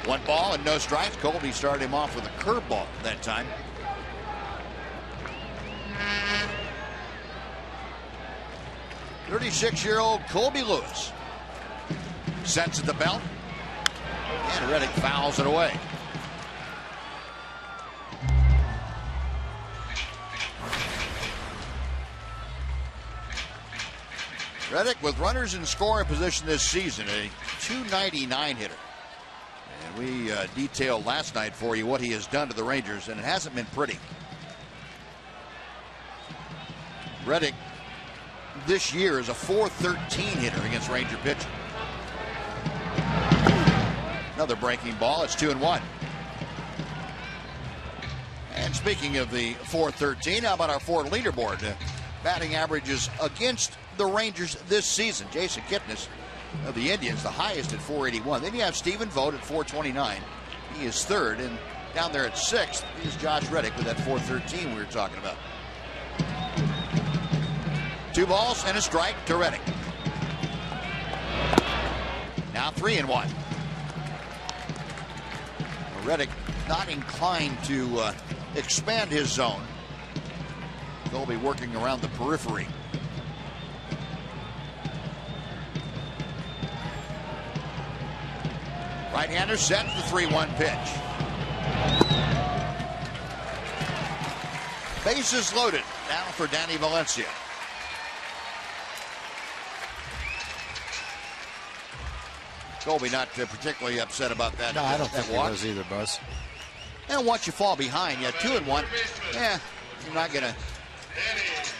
One ball and no strikes. Colby started him off with a curveball that time. "36-year-old Colby Lewis sets at the belt, and Reddick fouls it away." Reddick with runners in scoring position this season, a .299 hitter. And we detailed last night for you what he has done to the Rangers, and it hasn't been pretty. Reddick this year is a .413 hitter against Ranger pitching. Another breaking ball. It's 2-1. And speaking of the .413, how about our Ford leaderboard? Batting averages against the Rangers this season. Jason Kipnis of the Indians, the highest at .481. Then you have Stephen Vogt at .429. He is third, and down there at 6th is Josh Reddick with that .413 we were talking about. 2 balls and a strike to Reddick. Now 3-1. Reddick not inclined to expand his zone. They'll be working around the periphery. Right-hander sets the 3-1 pitch. Bases loaded now for Danny Valencia. Colby not particularly upset about that. No, I don't think he was either, Buzz. And once you fall behind, 2-1. Yeah, you're not going to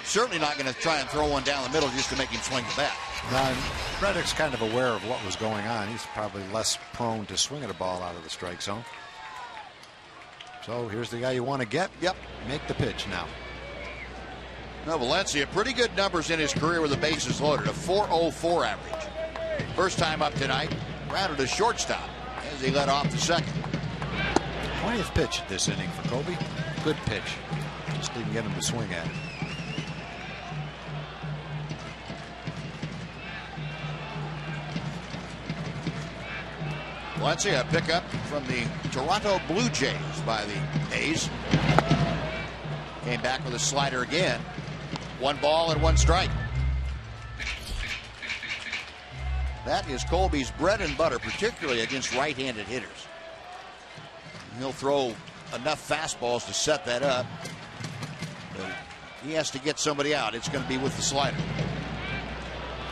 Certainly not going to try and throw one down the middle just to make him swing the bat. Reddick's kind of aware of what was going on. He's probably less prone to swinging a ball out of the strike zone. So here's the guy you want to get. Yep. Make the pitch now. Now Valencia, pretty good numbers in his career with the bases loaded. A .404 average. First time up tonight. Grounded a shortstop as he led off the second. 20th pitch this inning for Kobe. Good pitch. Just didn't get him to swing at it. Valencia, a pickup from the Toronto Blue Jays by the A's. Came back with a slider again. 1 ball and 1 strike. That is Colby's bread and butter, particularly against right-handed hitters. He'll throw enough fastballs to set that up. But he has to get somebody out. It's going to be with the slider.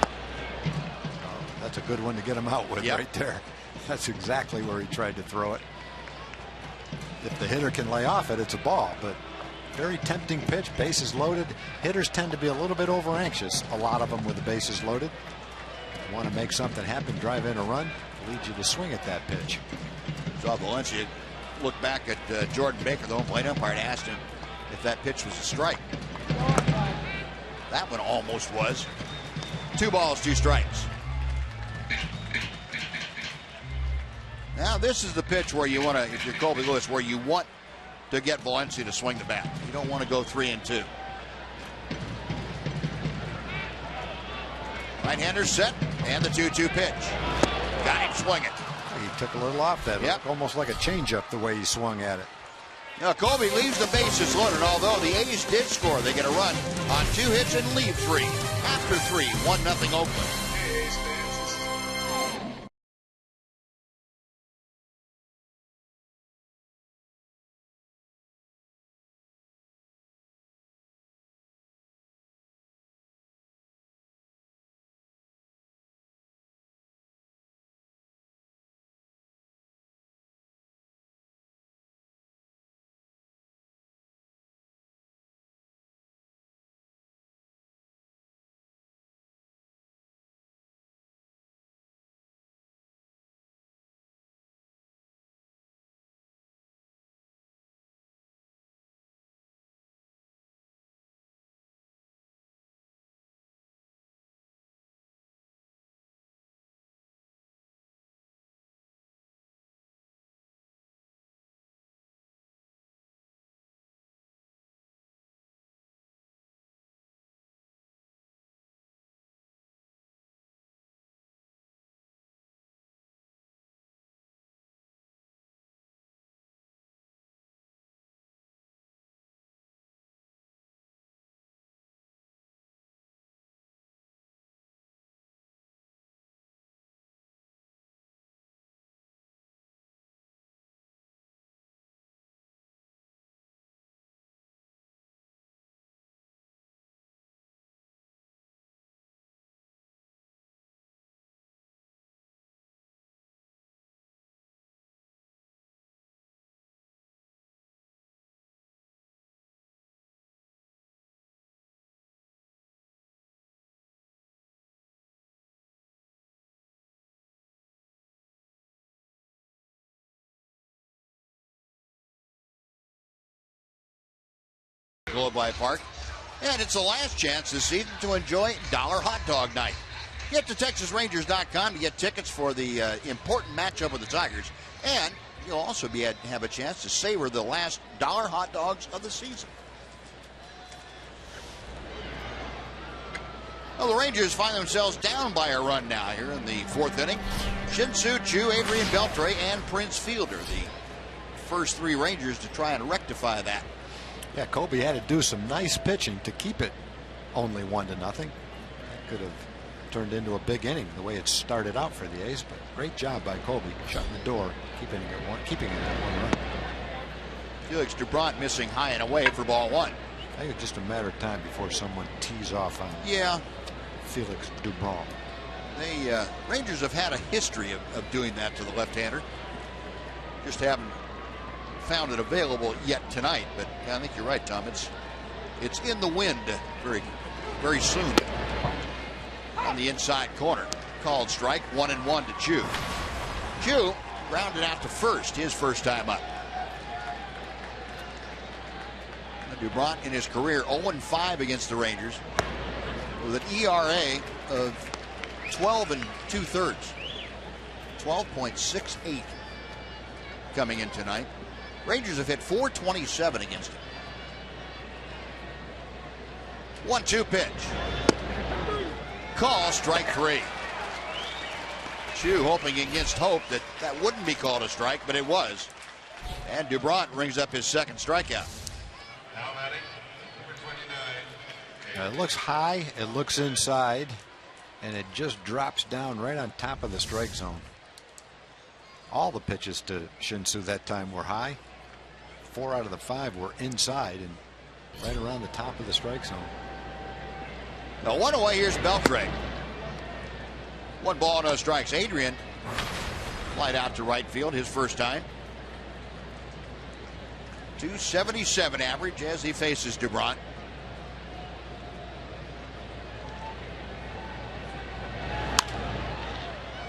Oh, that's a good one to get him out with right there. That's exactly where he tried to throw it. If the hitter can lay off it, it's a ball, but very tempting pitch, bases loaded. Hitters tend to be a little bit over anxious, a lot of them with the bases loaded. You want to make something happen, drive in a run, leads you to swing at that pitch. Saw Valencia look back at Jordan Baker, the home plate umpire, and asked him if that pitch was a strike. That one almost was. 2 balls, 2 strikes. Now this is the pitch where you want to, if you're Colby Lewis, where you want to get Valencia to swing the bat. You don't want to go 3-2. Right-hander set, and the 2-2 pitch. Got him swinging. He took a little off that. It looked almost like a changeup the way he swung at it. Now Colby leaves the bases loaded, although the A's did score. They get a run on 2 hits and leave 3. After 3, 1-0 Oakland. Globe Life Park. And it's the last chance this season to enjoy Dollar Hot Dog Night. Get to TexasRangers.com to get tickets for the important matchup with the Tigers. And you'll also have a chance to savor the last dollar hot dogs of the season. Well, the Rangers find themselves down by a run now here in the 4th inning. Shin-Soo Choo, Adrian Beltre, and Prince Fielder, the first 3 Rangers to try and rectify that. Yeah, Kobe had to do some nice pitching to keep it only 1-0. That could have turned into a big inning the way it started out for the A's, but great job by Kobe shutting the door, keeping it at 1 run. Felix Doubront missing high and away for ball 1. I think it's just a matter of time before someone tees off on Felix Doubront. The Rangers have had a history of doing that to the left-hander. Just haven't found it available yet tonight, but I think you're right, Tom. It's It's in the wind very, very soon. On the inside corner. Called strike, 1-1 to Chu. Chu grounded out to first, his first time up. Dubront in his career 0-5 against the Rangers with an ERA of 12 2/3. 12.68 coming in tonight. Rangers have hit .427 against him. 1-2 pitch. Call, strike 3. Chu hoping against hope that that wouldn't be called a strike, but it was. And Dubront rings up his second strikeout. Now batting, number 29. It looks high, it looks inside, and it just drops down right on top of the strike zone. All the pitches to Shin-Soo that time were high. 4 out of the 5 were inside and right around the top of the strike zone. Now 1 away, here's Beltre. 1 ball, no strikes. Adrian flight out to right field, his first time. .277 average as he faces Dubront.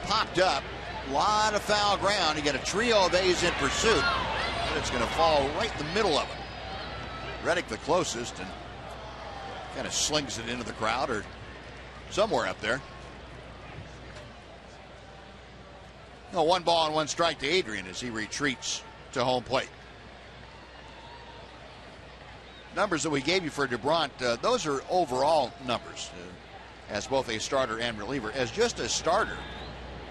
Popped up. A lot of foul ground. You get a trio of A's in pursuit. And it's going to fall right in the middle of it. Reddick the closest and kind of slings it into the crowd or somewhere up there. No, 1 ball and 1 strike to Adrian as he retreats to home plate. Numbers that we gave you for Dubront, those are overall numbers as both a starter and reliever. As just a starter,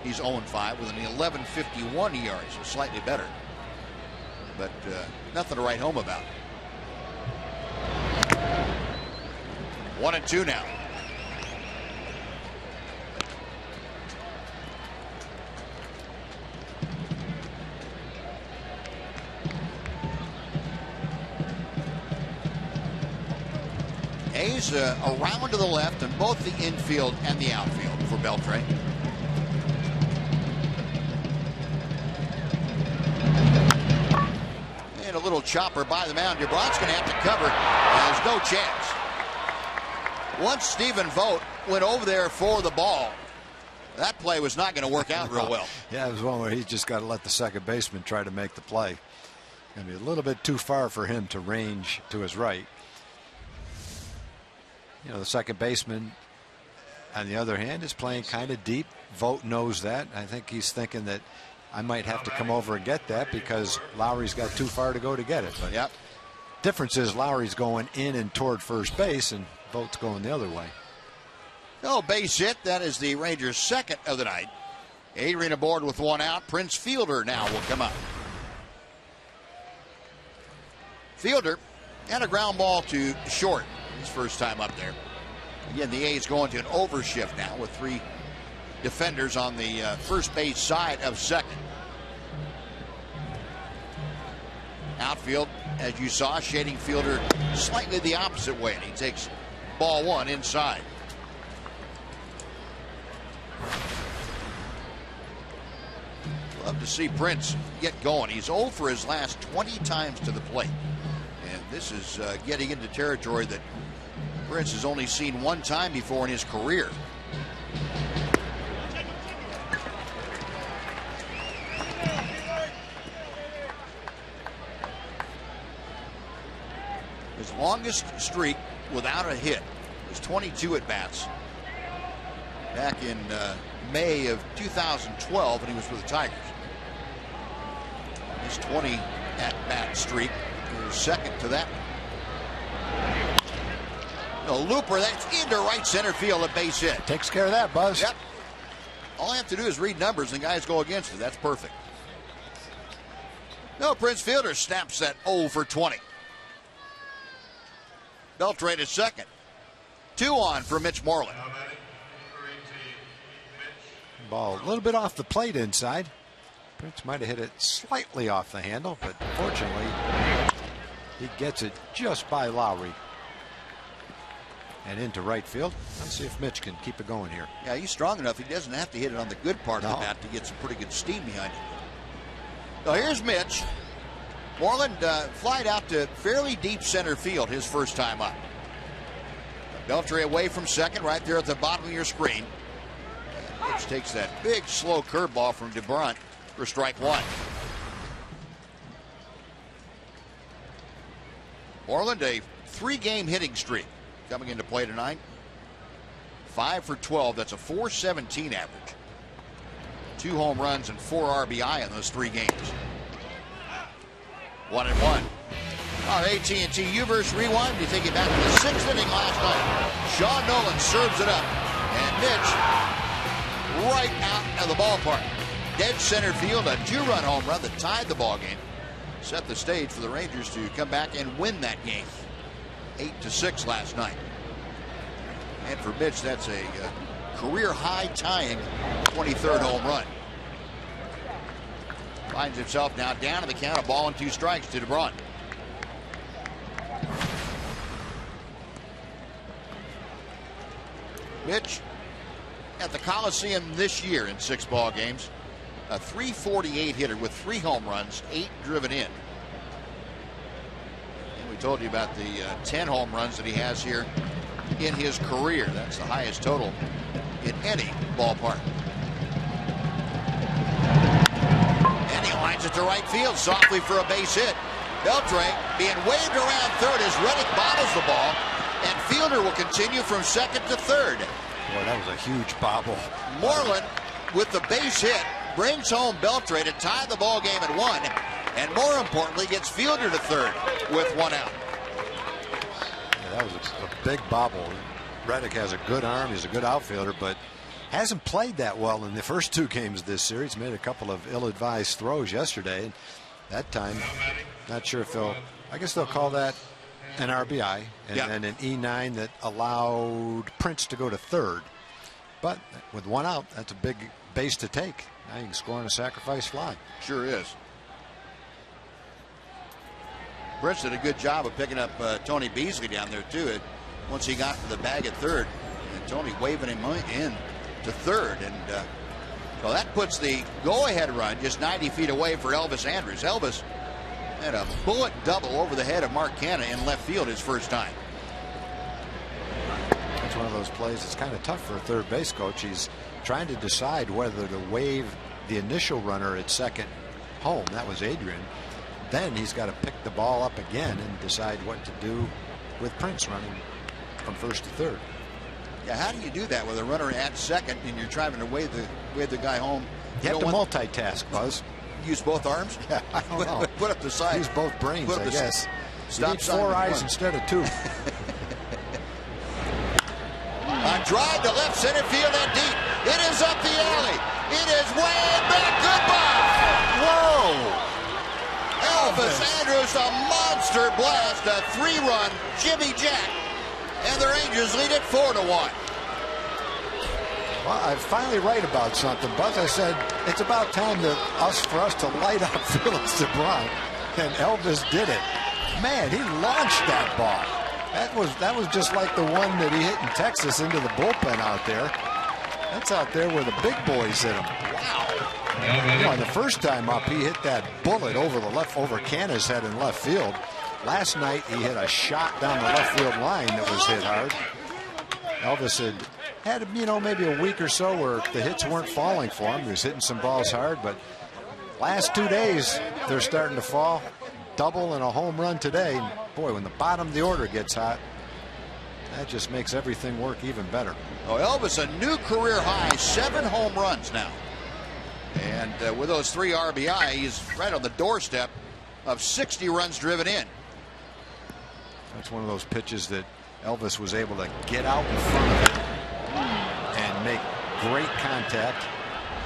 he's 0-5 with an 11.51 ERA, so slightly better. But nothing to write home about. 1-2 now. A's around to the left in both the infield and the outfield for Beltre. And a little chopper by the mound. Dubront's going to have to cover. There's no chance. Once Stephen Vogt went over there for the ball, that play was not going to work out real well. Yeah, it was one where he just got to let the second baseman try to make the play. Going to be a little bit too far for him to range to his right. You know, the second baseman, on the other hand, is playing kind of deep. Vogt knows that. I think he's thinking that I might have to come over and get that because Lowry's got too far to go to get it. But yep. Difference is Lowry's going in and toward first base, and Vogt's going the other way. No base hit. That is the Rangers' second of the night. Adrian aboard with 1 out. Prince Fielder now will come up. Fielder and a ground ball to short. His first time up there. Again, the A's going to an overshift now with 3 defenders on the first base side of second. Outfield, as you saw, shading Fielder slightly the opposite way, and he takes ball 1 inside. Love to see Prince get going. He's 0 for his last 20 times to the plate. And this is getting into territory that Prince has only seen 1 time before in his career. His longest streak without a hit was 22 at-bats back in May of 2012 when he was with the Tigers. His 20 at-bat streak is second to that. The looper, that's into right center field, a base hit. Takes care of that, Buzz. Yep. All I have to do is read numbers and guys go against it. That's perfect. No, Prince Fielder snaps that 0 for 20. Beltre to second. 2 on for Mitch Moreland. Ball a little bit off the plate inside. Prince might have hit it slightly off the handle, but fortunately he gets it just by Lowry. And into right field. Let's see if Mitch can keep it going here. Yeah, he's strong enough. He doesn't have to hit it on the good part of the bat to get some pretty good steam behind it. So here's Mitch. Moreland flied out to fairly deep center field his first time up. Beltre away from second, right there at the bottom of your screen. Which takes that big, slow curveball from DeBrunt for strike one. Moreland, a 3-game hitting streak coming into play tonight. 5 for 12. That's a .417 average. 2 home runs and 4 RBI in those 3 games. 1-1. Our AT&T Uverse rewind. We take you back to the 6th inning last night. Sean Nolan serves it up, and Mitch right out of the ballpark. Dead center field, a 2-run home run that tied the ball game. Set the stage for the Rangers to come back and win that game. 8-6 last night. And for Mitch, that's a career high tying 23rd home run. Finds himself now down to the count, a ball and 2 strikes to DeBrunt. Mitch at the Coliseum this year in 6 ball games. A .348 hitter with 3 home runs, 8 driven in. And we told you about the 10 home runs that he has here in his career. That's the highest total in any ballpark. And he lines it to right field softly for a base hit. Beltre being waved around third as Reddick bobbles the ball, and Fielder will continue from second to third. Boy, that was a huge bobble. Moreland, with the base hit, brings home Beltre to tie the ball game at 1, and more importantly, gets Fielder to third with 1 out. Yeah, that was a big bobble. Reddick has a good arm. He's a good outfielder, but hasn't played that well in the first 2 games of this series. Made a couple of ill-advised throws yesterday. And that time, not sure if I guess they'll call that an RBI and then an E9 that allowed Prince to go to third. But with 1 out, that's a big base to take. Now you can score on a sacrifice fly. Sure is. Prince did a good job of picking up Tony Beasley down there too. Once he got to the bag at third, and Tony waving him in to third, and so that puts the go-ahead run just 90 feet away for Elvis Andrus. Elvis had a bullet double over the head of Mark Canha in left field his first time. That's one of those plays that's kind of tough for a third base coach. He's trying to decide whether to wave the initial runner at second home. That was Adrian. Then he's got to pick the ball up again and decide what to do with Prince running from first to third. Yeah, how do you do that with a runner at second and you're trying to wave the guy home? You have to multitask, Buzz. Use both arms? Yeah, I don't know. Put up the side. Use both brains, I guess. Stop. You need 4 eyes instead of 2. A drive to left center field and deep. It is up the alley. It is way back. Goodbye. Whoa. Elvis Andrus, a monster blast, a 3-run Jimmy Jack. And the Rangers lead it 4-1. Well, I'm finally right about something, Buzz. I said it's about time for us to light up Phillies DeBrunt, and Elvis did it. Man, he launched that ball. That was just like the one that he hit in Texas into the bullpen out there. That's out there where the big boys hit him. Wow. Well, the first time up, he hit that bullet over Canha's head in left field. Last night, he hit a shot down the left field line that was hit hard. Elvis had maybe a week or so where the hits weren't falling for him. He was hitting some balls hard, but last 2 days, they're starting to fall. Double and a home run today. Boy, when the bottom of the order gets hot, that just makes everything work even better. Oh, Elvis, a new career high, 7 home runs now. And with those 3 RBI, he's right on the doorstep of 60 runs driven in. That's one of those pitches that Elvis was able to get out in front of it and make great contact,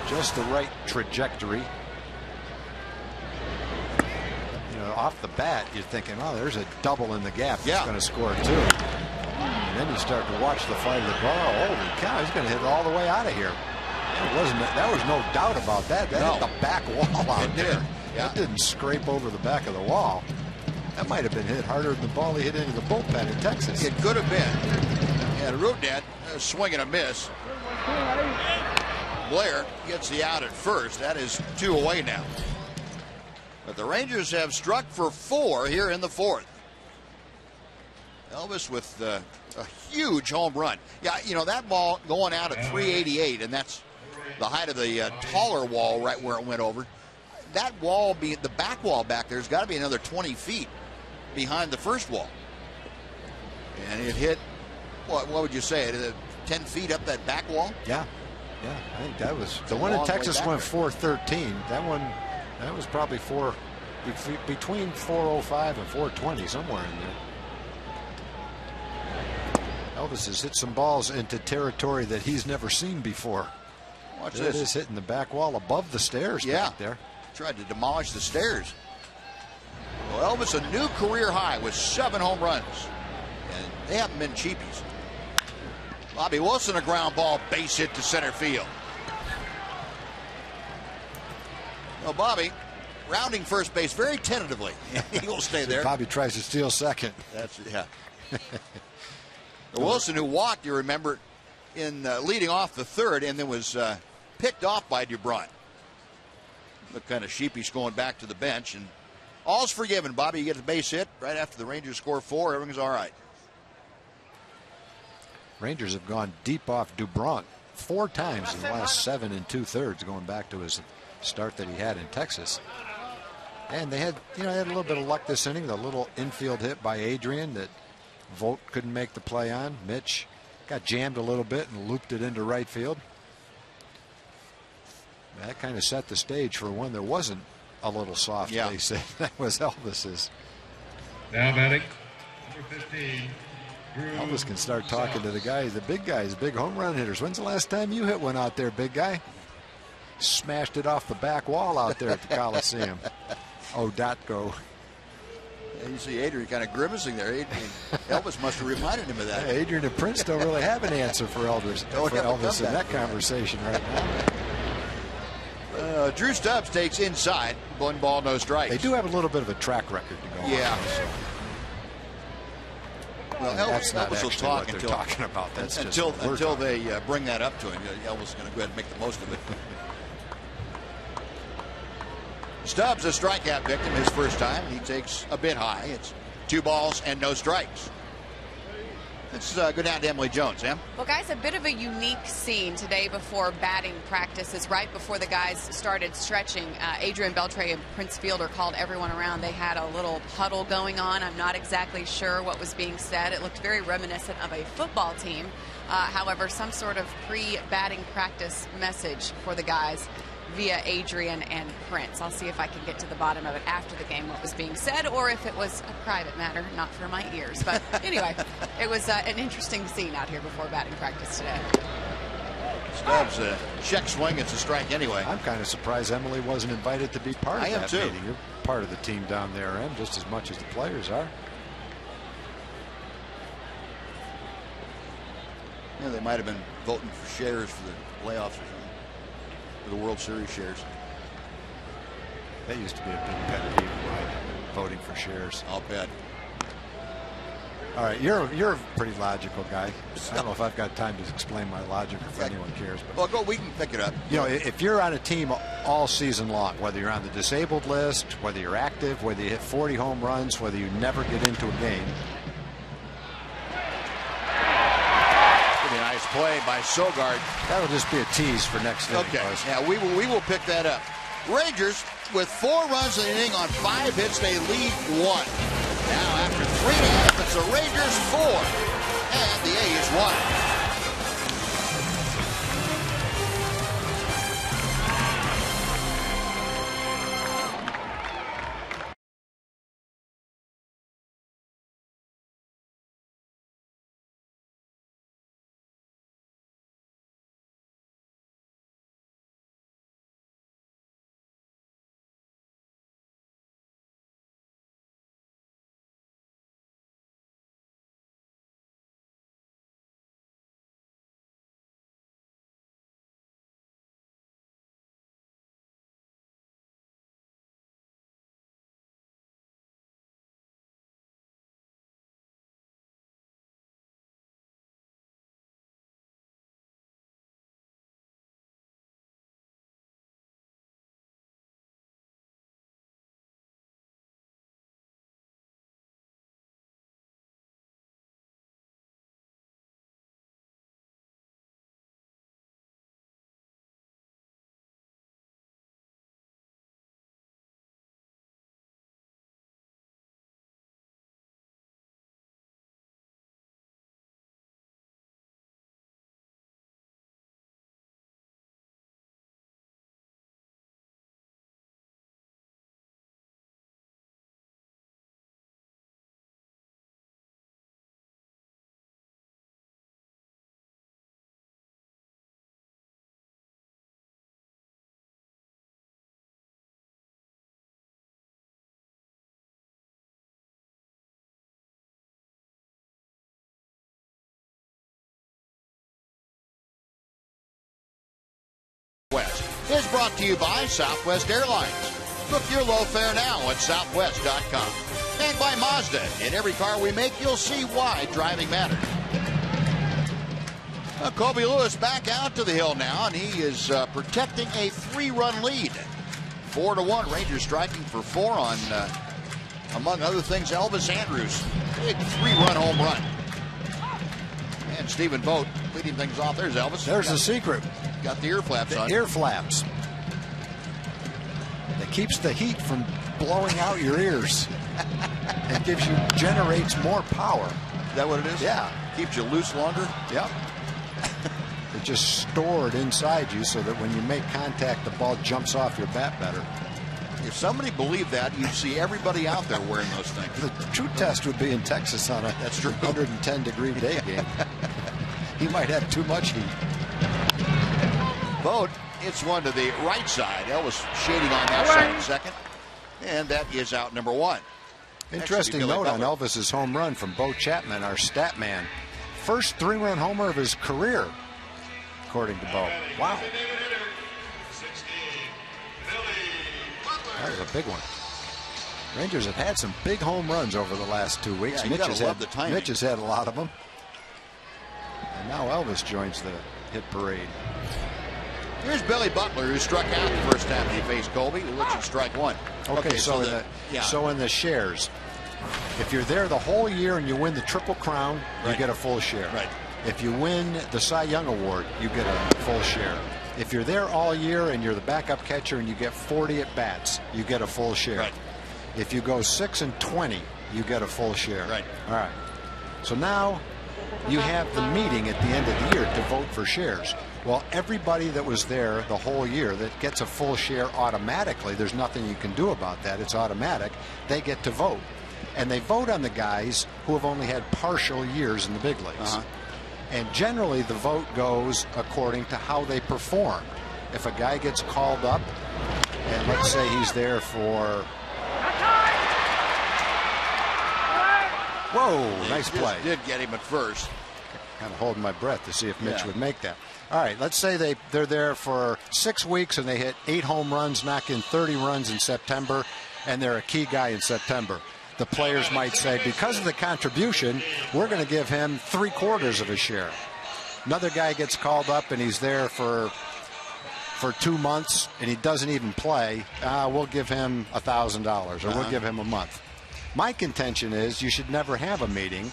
just the right trajectory. Off the bat, you're thinking, oh, there's a double in the gap. He's going to score 2. And then you start to watch the flight of the ball. Holy cow, he's going to hit it all the way out of here. There was no doubt about that. That hit the back wall out there. Yeah. That didn't scrape over the back of the wall. That might have been hit harder than the ball he hit into the bullpen in Texas. It could have been. And Rudnett, swing and a miss. Blair gets the out at first. That is 2 away now. But the Rangers have struck for 4 here in the 4th. Elvis with a huge home run. Yeah, you know, that ball going out at 388, and that's the height of the taller wall right where it went over. That wall, the back wall back there, has got to be another 20 feet behind the first wall. And it hit, what would you say, 10 feet up that back wall? Yeah. Yeah, I think that was the one in Texas went 413. That was probably between 405 and 420, somewhere in there. Elvis has hit some balls into territory that he's never seen before. Watch this. It this. is hitting the back wall above the stairs back there. Tried to demolish the stairs. Well, Elvis, a new career high with 7 home runs. And they haven't been cheapies. Bobby Wilson, a ground ball, base hit to center field. Well, Bobby, rounding first base very tentatively. He will stay there. Bobby tries to steal second. Yeah. Wilson, who walked, you remember, in leading off the 3rd, and then was picked off by DuBron. Looked kind of sheepish going back to the bench, and all's forgiven. Bobby, you get the base hit right after the Rangers score 4. Everything's all right. Rangers have gone deep off DuBron 4 times in the last 7 2/3, going back to his start that he had in Texas. And they had a little bit of luck this inning. The little infield hit by Adrian that Vogt couldn't make the play on. Mitch got jammed a little bit and looped it into right field. That kind of set the stage for one that wasn't a little soft base hit. That was Elvis's. Now batting, number 15. Elvis can start talking to the guys, the big guys, big home run hitters. When's the last time you hit one out there, big guy? Smashed it off the back wall out there at the Coliseum. O'Datko. You see Adrian kind of grimacing there. Elvis must have reminded him of that. Yeah, Adrian and Prince don't really have an answer for Elvis in that conversation right now. Drew Stubbs takes inside. 1 ball, no strikes. They do have a little bit of a track record to go on. Yeah. Well, that's not Elvis will actually talk what they're talking about. That's until they bring that up to him. Elvis is going to go ahead and make the most of it. Stubbs, a strikeout victim, his first time. He takes a bit high. It's 2 balls and no strikes. Let's go down to Emily Jones, Em. Well, guys, a bit of a unique scene today before batting practices. Right before the guys started stretching, Adrian Beltre and Prince Fielder called everyone around. They had a little huddle going on. I'm not exactly sure what was being said. It looked very reminiscent of a football team. However, some sort of pre-batting practice message for the guys via Adrian and Prince. I'll see if I can get to the bottom of it after the game, what was being said, or if it was a private matter, not for my ears. But anyway, it was an interesting scene out here before batting practice today. Stubbs, check swing, it's a strike anyway. I'm kind of surprised Emily wasn't invited to be part of that meeting. You're part of the team down there, Em, just as much as the players are. Yeah, they might have been voting for shares for the playoffs or something. For the World Series shares. That used to be a big pet peeve of mine, voting for shares. I'll bet. All right, you're a pretty logical guy. I don't know if I've got time to explain my logic or if anyone cares. But well, go. We can pick it up. You know, if you're on a team all season long, whether you're on the disabled list, whether you're active, whether you hit 40 home runs, whether you never get into a game. Pretty nice play by Sogard. That'll just be a tease for next inning. Okay. Yeah, we will pick that up. Rangers with 4 runs in the inning on 5 hits, they lead 1. Now after 3.5, it's the Rangers 4 and the A's 1. Southwest is brought to you by Southwest Airlines. Book your low fare now at southwest.com. And by Mazda. In every car we make, you'll see why driving matters. Kobe Lewis back out to the hill now, and he is protecting a 3-run lead. 4-1, Rangers striking for 4 on, among other things, Elvis Andrus. Big 3-run home run. And Stephen Vogt leading things off. There's Elvis. There's the secret. Got the ear flaps on. Ear flaps. That keeps the heat from blowing out your ears. It generates more power. Is that what it is? Yeah. Keeps you loose longer? Yep. It's just stored inside you so that when you make contact, the ball jumps off your bat better. If somebody believed that, you'd see everybody out there wearing those things. The true test would be in Texas on a 110-degree day game. He might have too much heat. Vogt, it's one to the right side. Elvis shading on that side in second. And that is out number 1. Interesting note on Elvis's home run from Bo Chapman, our stat man. First 3-run homer of his career, according to Bo. Wow. That was a big one. Rangers have had some big home runs over the last 2 weeks. Yeah, Mitch has had a lot of them. And now Elvis joins the hit parade. Here's Billy Butler, who struck out the first time he faced Colby, who looks at strike 1. Okay, so in the shares, if you're there the whole year and you win the Triple Crown, you get a full share. Right. If you win the Cy Young Award, you get a full share. If you're there all year and you're the backup catcher and you get 40 at bats, you get a full share. Right. If you go 6-20, you get a full share. Right. All right. So now you have the meeting at the end of the year to vote for shares. Well, everybody that was there the whole year that gets a full share automatically, there's nothing you can do about that. It's automatic. They get to vote. And they vote on the guys who have only had partial years in the big leagues. And generally the vote goes according to how they perform. If a guy gets called up, and let's say he's there for... Whoa, nice play. Did get him at first. Kind of holding my breath to see if Mitch would make that. All right, let's say they're there for 6 weeks and they hit 8 home runs, knock in 30 runs in September, and they're a key guy in September. The players might say, because of the contribution, we're going to give him 3/4 of a share. Another guy gets called up and he's there for 2 months and he doesn't even play. We'll give him $1,000 or we'll give him a month. My contention is you should never have a meeting,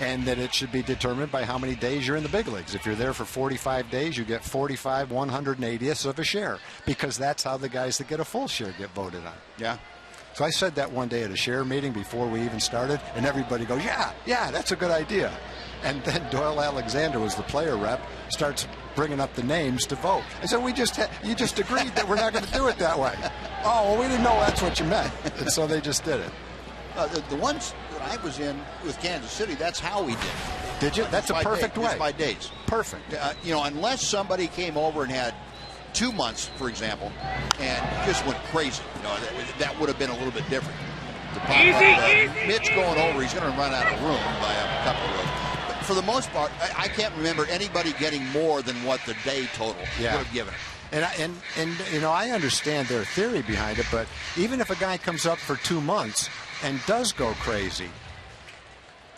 and that it should be determined by how many days you're in the big leagues. If you're there for 45 days, you get 45 180ths of a share, because that's how the guys that get a full share get voted on. Yeah. So I said that one day at a share meeting before we even started, and everybody goes, yeah, that's a good idea. And then Doyle Alexander was the player rep, starts bringing up the names to vote. I said, you just agreed that we're not going to do it that way. Oh, well, we didn't know that's what you meant. And so they just did it. The ones that I was in with Kansas City, that's how we did it. Did you? That's a perfect way. That's my days. Perfect. Unless somebody came over and had 2 months, for example, and just went crazy, that would have been a little bit different. Easy. Mitch going over, he's going to run out of room by a couple of those. But for the most part, I can't remember anybody getting more than what the day total would have given it. And I understand their theory behind it, but even if a guy comes up for 2 months and does go crazy,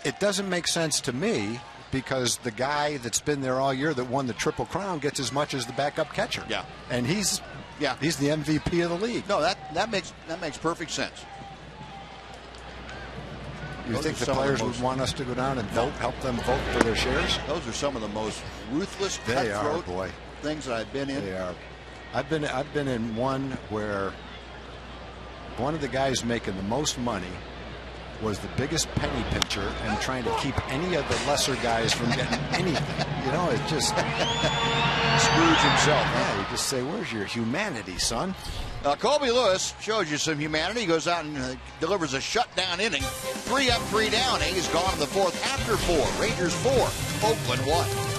it doesn't make sense to me, because the guy that's been there all year that won the Triple Crown gets as much as the backup catcher. Yeah. And he's the MVP of the league. No, that makes perfect sense. You think the players would want us to go down and vote, help them vote for their shares? Those are some of the most ruthless, cutthroat things that I've been in. They are. I've been in one where one of the guys making the most money was the biggest penny pincher and trying to keep any of the lesser guys from getting anything. It just Scrooge himself. Yeah, you just say, where's your humanity, son? Kobe Lewis shows you some humanity. He goes out and delivers a shutdown inning. 3 up, 3 down. A's gone in the 4th after 4. Rangers 4, Oakland 1.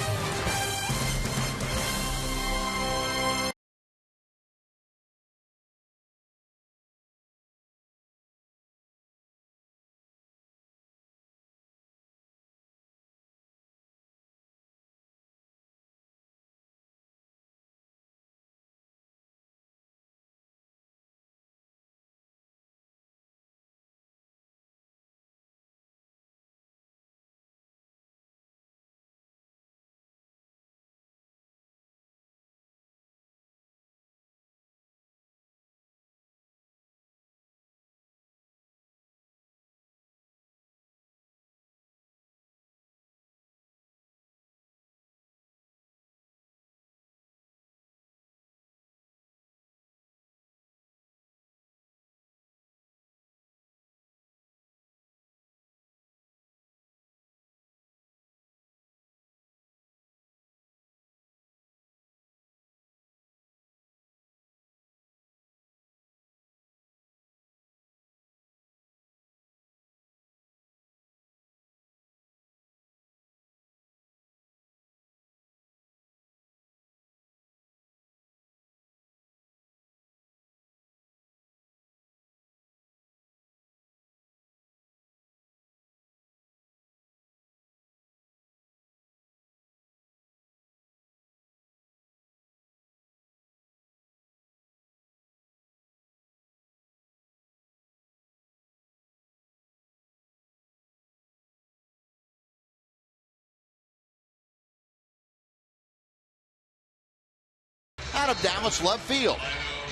out of Dallas Love Field.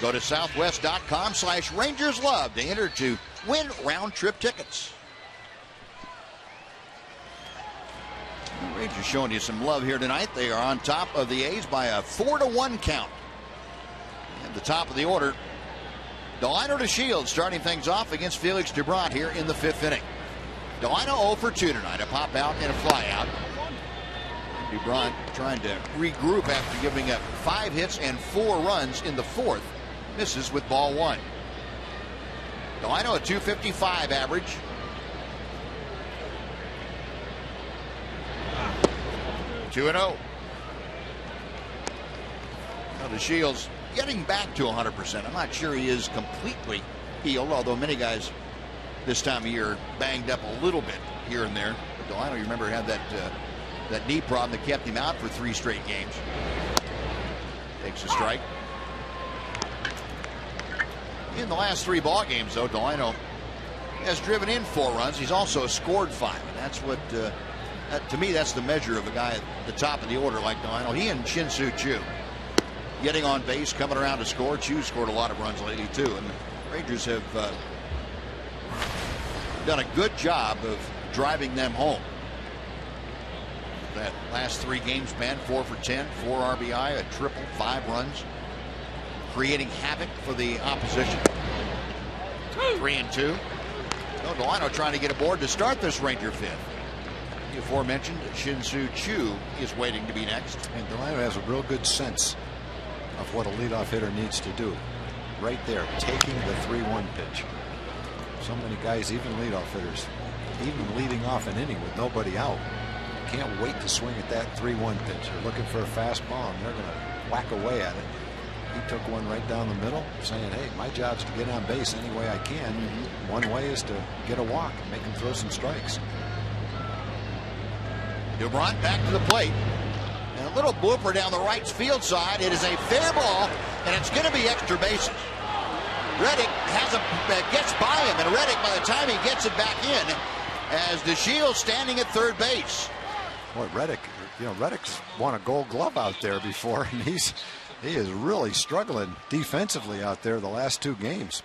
Go to southwest.com/RangersLove to enter to win round-trip tickets. The Rangers showing you some love here tonight. They are on top of the A's by a 4-1 count. At the top of the order, Delino to Shields starting things off against Felix Dubron here in the 5th inning. Delino 0 for 2 tonight, a pop out and a fly out. Dubron trying to regroup after giving up 5 hits and 4 runs in the 4th. Misses with ball 1. Delino a .255 average. Two 2-0. Now the Shields getting back to 100%. I'm not sure he is completely healed, although many guys this time of year banged up a little bit here and there. But Delino, you remember, had that knee problem that kept him out for 3 straight games. Takes a strike. In the last 3 ball games, though, Delino has driven in 4 runs. He's also scored 5, and that's what, to me, that's the measure of a guy at the top of the order like Delino. He and Shin-Soo Choo getting on base, coming around to score. Choo scored a lot of runs lately, too, and the Rangers have done a good job of driving them home. That last 3 games, man, 4 for 10, 4 RBI, a triple, 5 runs, creating havoc for the opposition. 3-2. No, Delino trying to get aboard to start this Ranger 5th. The aforementioned Shin-Soo Choo is waiting to be next. And Delino has a real good sense of what a leadoff hitter needs to do. Right there, taking the 3-1 pitch. So many guys, even leadoff hitters, even leading off an inning with nobody out, can't wait to swing at that 3-1 pitch. They're looking for a fastball, and they're going to whack away at it. He took one right down the middle, saying, hey, my job's to get on base any way I can. One way is to get a walk and make him throw some strikes. Dubron back to the plate. And a little blooper down the right field side. It is a fair ball, and it's going to be extra bases. Reddick gets by him, and Reddick, by the time he gets it back in, as DeShields standing at third base. Boy, Reddick, Reddick's won a Gold Glove out there before, and he is really struggling defensively out there the last 2 games.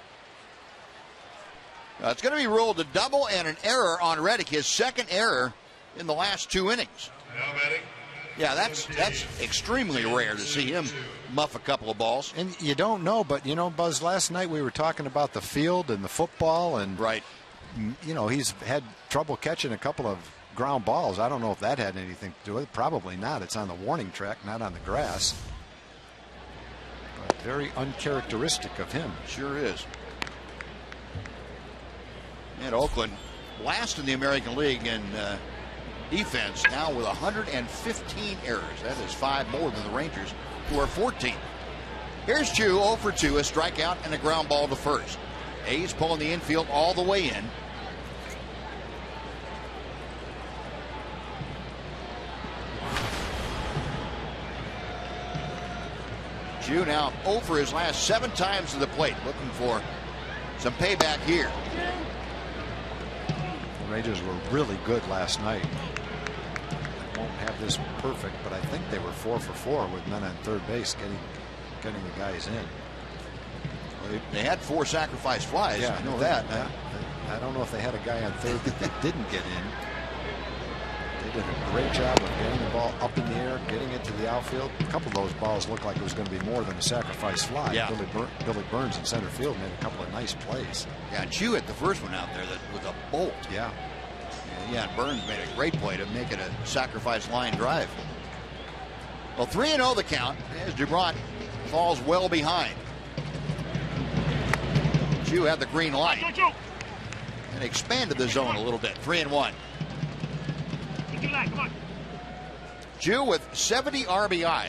It's going to be ruled a double and an error on Reddick, his 2nd error in the last 2 innings. Yeah, that's extremely rare to see him muff a couple of balls. And you don't know, but Buzz, last night we were talking about the field and the football, and right. He's had trouble catching a couple of ground balls. I don't know if that had anything to do with it. Probably not. It's on the warning track, not on the grass. But very uncharacteristic of him. Sure is. And Oakland, last in the American League in defense, now with 115 errors. That is 5 more than the Rangers, who are 14. Here's Choo, 0 for 2, a strikeout and a ground ball to first. A's pulling the infield all the way in. Choo now 0 for his last 7 times to the plate, looking for some payback here. The Rangers were really good last night. Won't have this perfect, but I think they were 4 for 4 with men on third base, getting the guys in. Well, they had 4 sacrifice flies. Yeah, I know that. I don't know if they had a guy on third that they didn't get in. They did a great job of getting the ball up in the air, getting it to the outfield. A couple of those balls looked like it was going to be more than a sacrifice fly. Yeah. Billy Burns in center field made a couple of nice plays. Yeah, Choo hit the first one out there that was a bolt. Yeah. Yeah, Burns made a great play to make it a sacrifice line drive. Well, 3-0 the count as Dubron falls well behind. Choo had the green light and expanded the zone a little bit. 3-1. Choo with 70 RBI.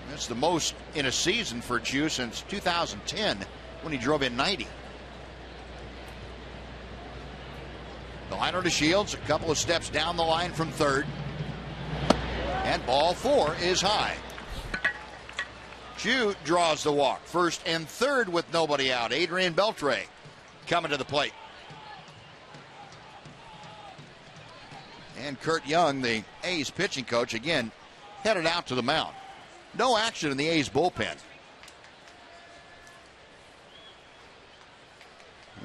That's the most in a season for Choo since 2010 when he drove in 90. The liner to Shields, a couple of steps down the line from third. And ball 4 is high. Choo draws the walk. First and third with nobody out. Adrian Beltre coming to the plate. And Kurt Young, the A's pitching coach, again headed out to the mound. No action in the A's bullpen.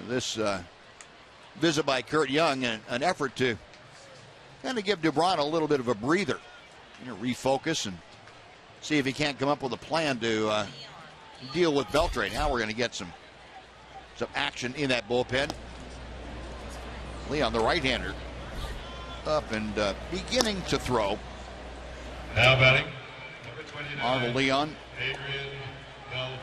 This visit by Curt Young, an effort to kind of give DuBron a little bit of a breather, refocus and see if he can't come up with a plan to deal with Beltre. Now we're going to get some action in that bullpen. Leon, the right-hander, up and beginning to throw. Now batting, number 29, Arnold Leon. Adrian Beltre.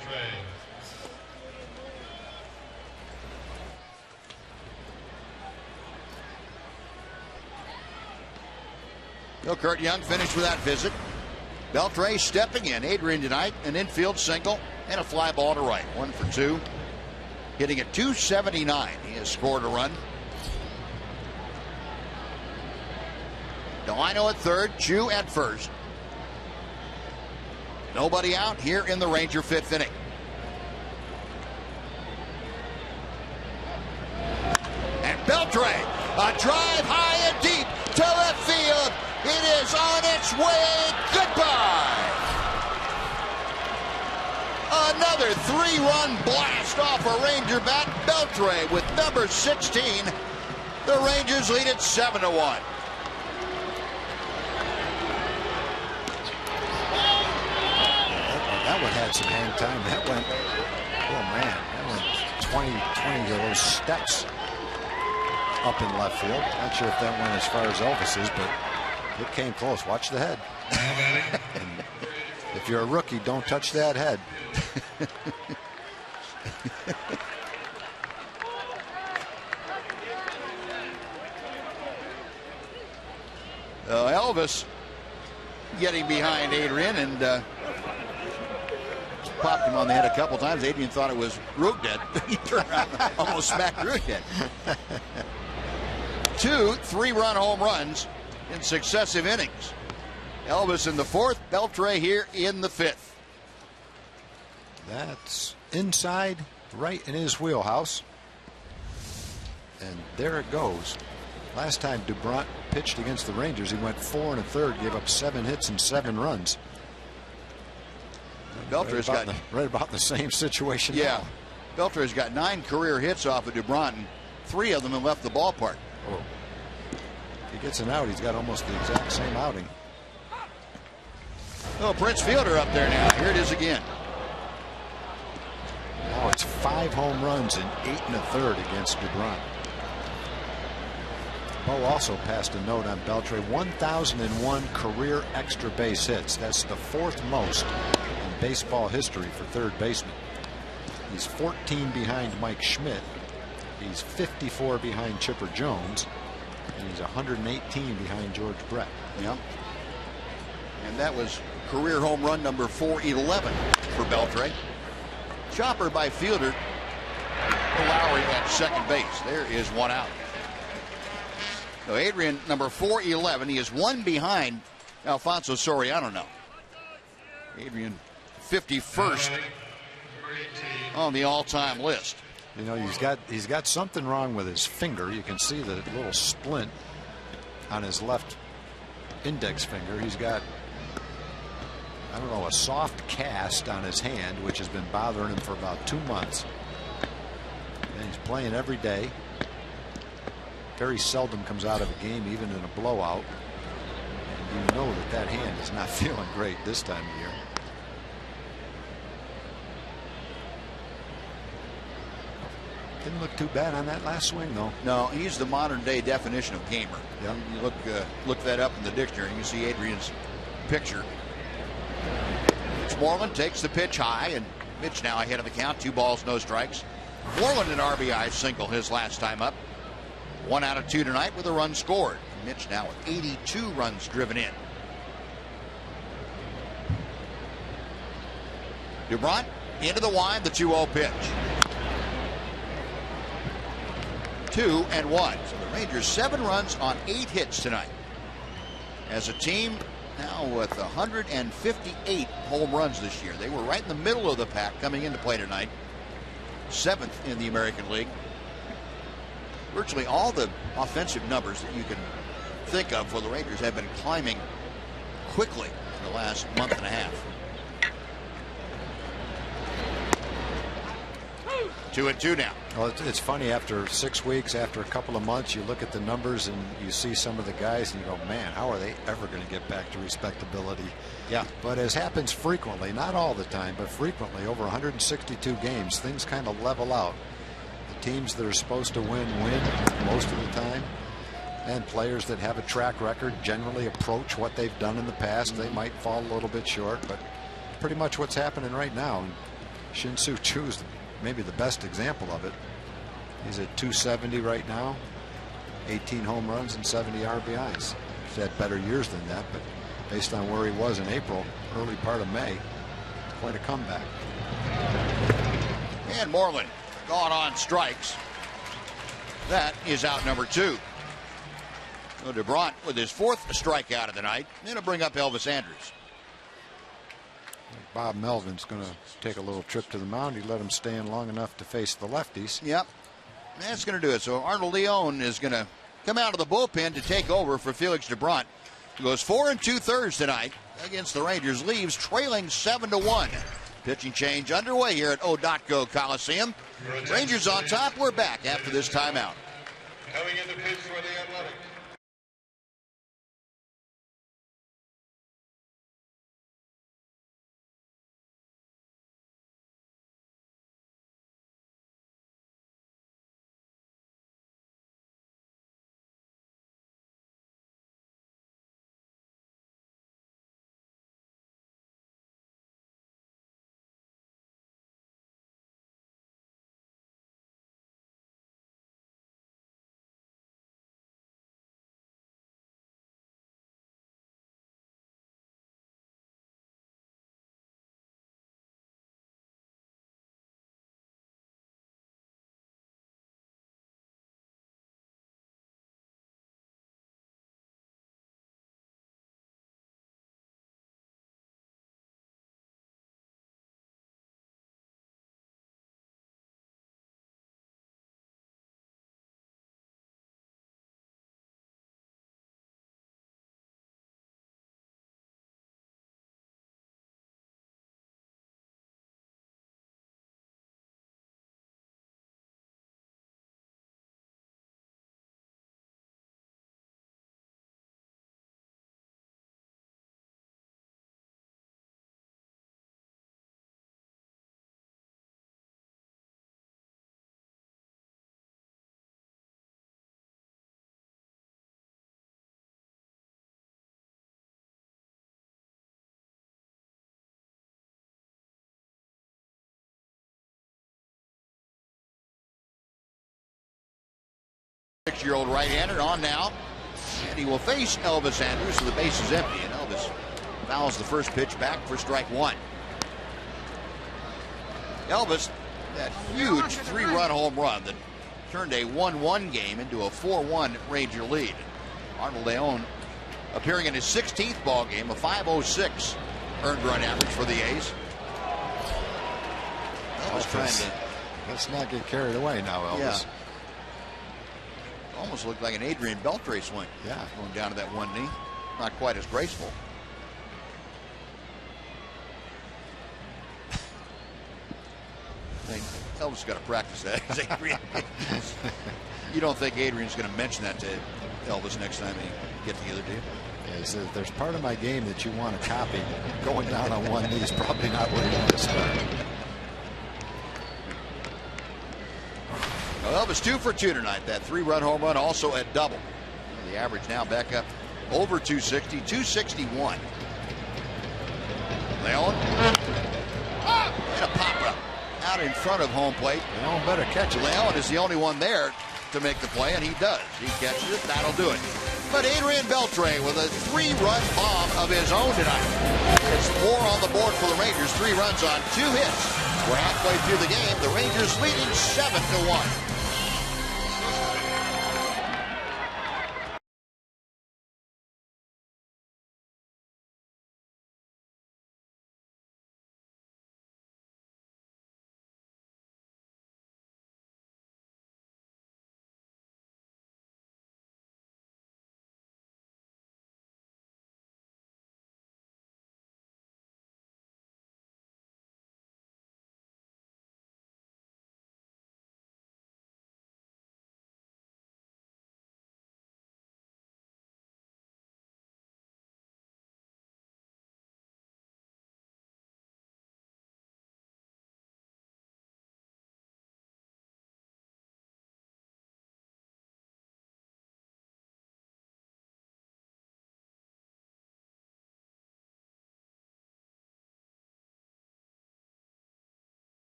So Curt Young finished with that visit. Beltre stepping in. Adrian tonight, an infield single and a fly ball to right. 1 for 2. Hitting at .279. He has scored a run. Delino at third, Chu at first. Nobody out here in the Ranger fifth inning. And Beltre, a drive high and deep to left field. It is on its way. Goodbye. Another 3-run blast off a Ranger bat. Beltre with number 16. The Rangers lead it 7-1. That one had some hang time. That went, oh man, that went 20 of those steps up in left field. Not sure if that went as far as Elvis's, but it came close. Watch the head. And if you're a rookie, don't touch that head. Elvis getting behind Adrian and popped him on the head a couple times. Adrian thought it was Rook dead. He turned around, almost smacked Rook dead. 2 3-run home runs in successive innings. Elvis in the 4th, Beltre here in the 5th. That's inside, right in his wheelhouse. And there it goes. Last time DuBron pitched against the Rangers, he went 4 1/3, gave up 7 hits and 7 runs. Beltre's right about the same situation. Yeah. Now. Beltre's got 9 career hits off of DuBron, and 3 of them have left the ballpark. Oh. If he gets an out, he's got almost the exact same outing. Oh, Prince Fielder up there now. Here it is again. Now it's 5 home runs in 8 1/3 against DuBron. Bo also passed a note on Beltre. 1,001 career extra base hits. That's the 4th most in baseball history for third baseman. He's 14 behind Mike Schmidt. He's 54 behind Chipper Jones. And he's 118 behind George Brett. Yep. And that was career home run number 411 for Beltre. Chopper by Fielder. Lowry at second base. There is 1 out. So Adrian, number 411. He is 1 behind Alfonso Soriano now. Adrian, 51st on the all-time list. You know, he's got something wrong with his finger. You can see the little splint on his left index finger. He's got, I don't know, a soft cast on his hand, which has been bothering him for about 2 months. And he's playing every day. Very seldom comes out of a game, even in a blowout. And you know that hand is not feeling great this time of year. Didn't look too bad on that last swing, though. No, he's the modern day definition of gamer. Yep. You look that up in the dictionary, and you see Adrian's picture. Moreland takes the pitch high, and Mitch now ahead of the count. 2 balls, no strikes. Moreland an RBI single his last time up. 1 out of 2 tonight with a run scored. Mitch now with 82 runs driven in. DuBron into the wind, the 2-0 pitch. 2-1. So the Rangers 7 runs on 8 hits tonight. As a team now with 158 home runs this year. They were right in the middle of the pack coming into play tonight. 7th in the American League. Virtually all the offensive numbers that you can think of for the Rangers have been climbing quickly in the last month and a half. 2-2 now. Well, it's funny, after 6 weeks, after a couple of months, you look at the numbers and you see some of the guys and you go, man, how are they ever going to get back to respectability? Yeah. But as happens frequently, not all the time, but frequently, over 162 games, things kind of level out. The teams that are supposed to win most of the time, and players that have a track record generally approach what they've done in the past. They might fall a little bit short, but pretty much what's happening right now. And Shin-Soo Choo's maybe the best example of it. He's at 270 right now, 18 home runs and 70 RBIs. He's had better years than that, but based on where he was in April, early part of May, quite a comeback. And Moreland gone on strikes. That is out number 2. So DeBront with his 4th strikeout of the night. It'll bring up Elvis Andrus. Bob Melvin's going to take a little trip to the mound. He let him stay in long enough to face the lefties. Yep. That's going to do it. So Arnold Leone is going to come out of the bullpen to take over for Felix DeBront, who goes 4 2/3 tonight against the Rangers. Leaves trailing 7-1. Pitching change underway here at O.Go Coliseum. Rangers on top. We're back after this timeout. Coming in the pitch for the Athletics. Six-year-old right-hander on now, and he will face Elvis Andrus, so the base is empty, and Elvis fouls the first pitch back for strike 1. Elvis, that huge 3-run home run that turned a 1-1 game into a 4-1 Ranger lead. Arnold Leone appearing in his 16th ball game, a .506 earned run average for the A's. Elvis trying to... Let's not get carried away now, Elvis. Yeah. Almost looked like an Adrian Beltre swing. Yeah. Going down to that one knee. Not quite as graceful. I think Elvis got to practice that. Adrian. You don't think Adrian's going to mention that to Elvis next time they get together, do you? Yeah, he says, there's part of my game that you want to copy. Going down on one knee is probably not where you want to start. Well, Elvis 2 for 2 tonight. That 3-run home run also at double. The average now back up over 260, 261. Leone. And a pop up out in front of home plate. Leone better catch it. Leone is the only one there to make the play, and he does. He catches it. That'll do it. But Adrian Beltre with a 3-run bomb of his own tonight. It's 4 on the board for the Rangers. 3 runs on 2 hits. We're halfway through the game. The Rangers leading 7-1.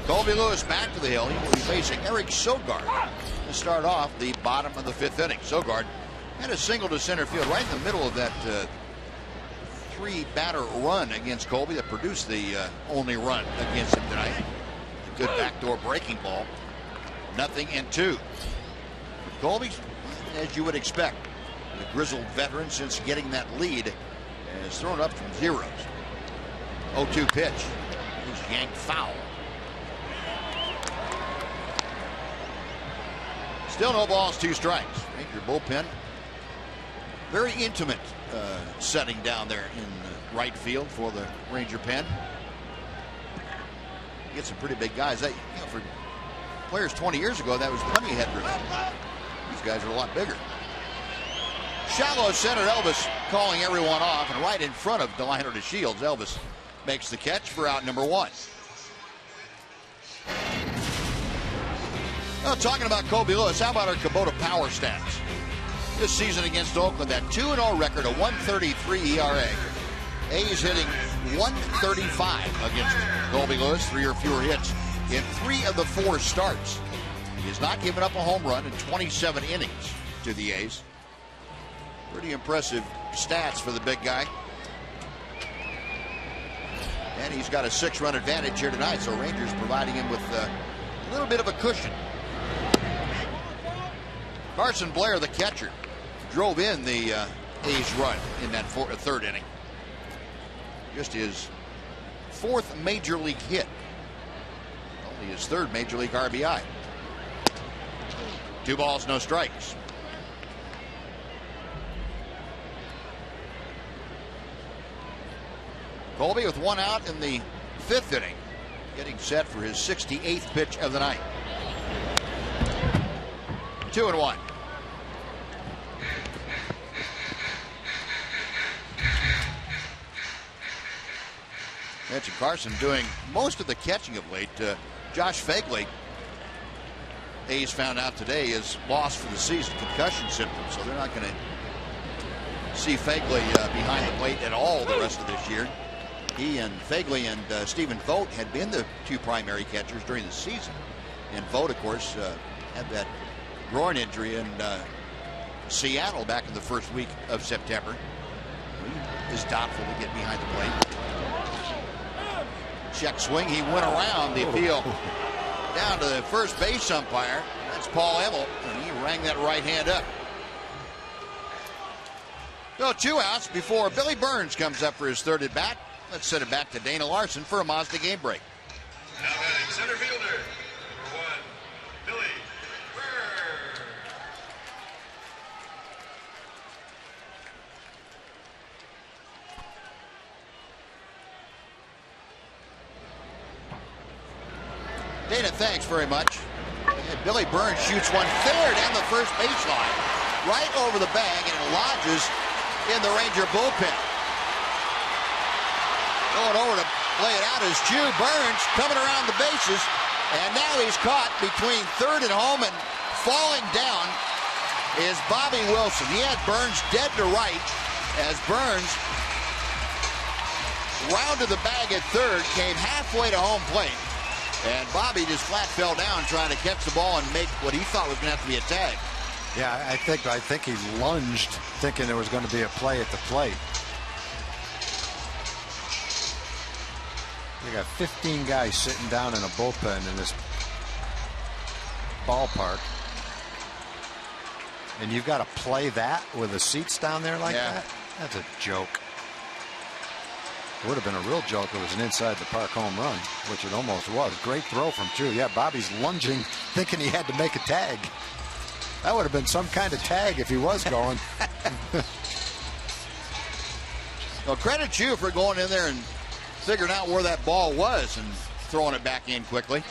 Colby Lewis back to the hill. He will be facing Eric Sogard to start off the bottom of the 5th inning. Sogard had a single to center field right in the middle of that 3-batter run against Colby that produced the only run against him tonight. A good backdoor breaking ball. 0-2. Colby, as you would expect, the grizzled veteran, since getting that lead, has thrown up from zeros. 0-2 pitch. He's yanked foul. Still no balls, 2 strikes. Ranger bullpen. Very intimate setting down there in right field for the Ranger pen. You get some pretty big guys. That, for players 20 years ago, that was plenty of headroom. These guys are a lot bigger. Shallow center, Elvis calling everyone off, and right in front of Delino DeShields, Elvis makes the catch for out number 1. Well, talking about Colby Lewis, how about our Kubota power stats? This season against Oakland, that 2-0 record, a 1.33 ERA. A's hitting 135 against Colby Lewis, 3 or fewer hits in 3 of the 4 starts. He has not given up a home run in 27 innings to the A's. Pretty impressive stats for the big guy. And he's got a 6-run advantage here tonight, so Rangers providing him with a little bit of a cushion. Carson Blair, the catcher, drove in the A's run in that 3rd inning. Just his 4th major league hit. Only his 3rd major league RBI. 2 balls, no strikes. Colby with 1 out in the 5th inning, getting set for his 68th pitch of the night. 2-1. Mentioned Carson doing most of the catching of late. Josh Fagley, A's found out today, is lost for the season, concussion symptoms, so they're not going to see Fagley behind the plate at all the rest of this year. He and Fagley and Stephen Vogt had been the 2 primary catchers during the season. And Vogt, of course, had that groin injury in Seattle back in the 1st week of September. He is doubtful to get behind the plate. Check swing. He went around the appeal down to the first base umpire. That's Paul Emmel, and he rang that right hand up. So 2 outs before Billy Burns comes up for his 3rd at bat. Let's send it back to Dana Larson for a Mazda game break. Now batting center fielder, number 1, Billy Burns. Dana, thanks very much. And Billy Burns shoots one fair down the first baseline, right over the bag, and it lodges in the Ranger bullpen. Going over to lay it out is Chew. Burns coming around the bases, and now he's caught between 3rd and home, and falling down is Bobby Wilson. He had Burns dead to right as Burns rounded the bag at 3rd, came halfway to home plate, and Bobby just flat fell down trying to catch the ball and make what he thought was going to have to be a tag. Yeah, I think he lunged thinking there was going to be a play at the plate. You got 15 guys sitting down in a bullpen in this ballpark, and you've got to play that with the seats down there like that? That's a joke. It would have been a real joke if it was an inside the park home run, which it almost was. Great throw from Chew. Yeah, Bobby's lunging, thinking he had to make a tag. That would have been some kind of tag if he was going. Well, credit Chew for going in there and figuring out where that ball was and throwing it back in quickly.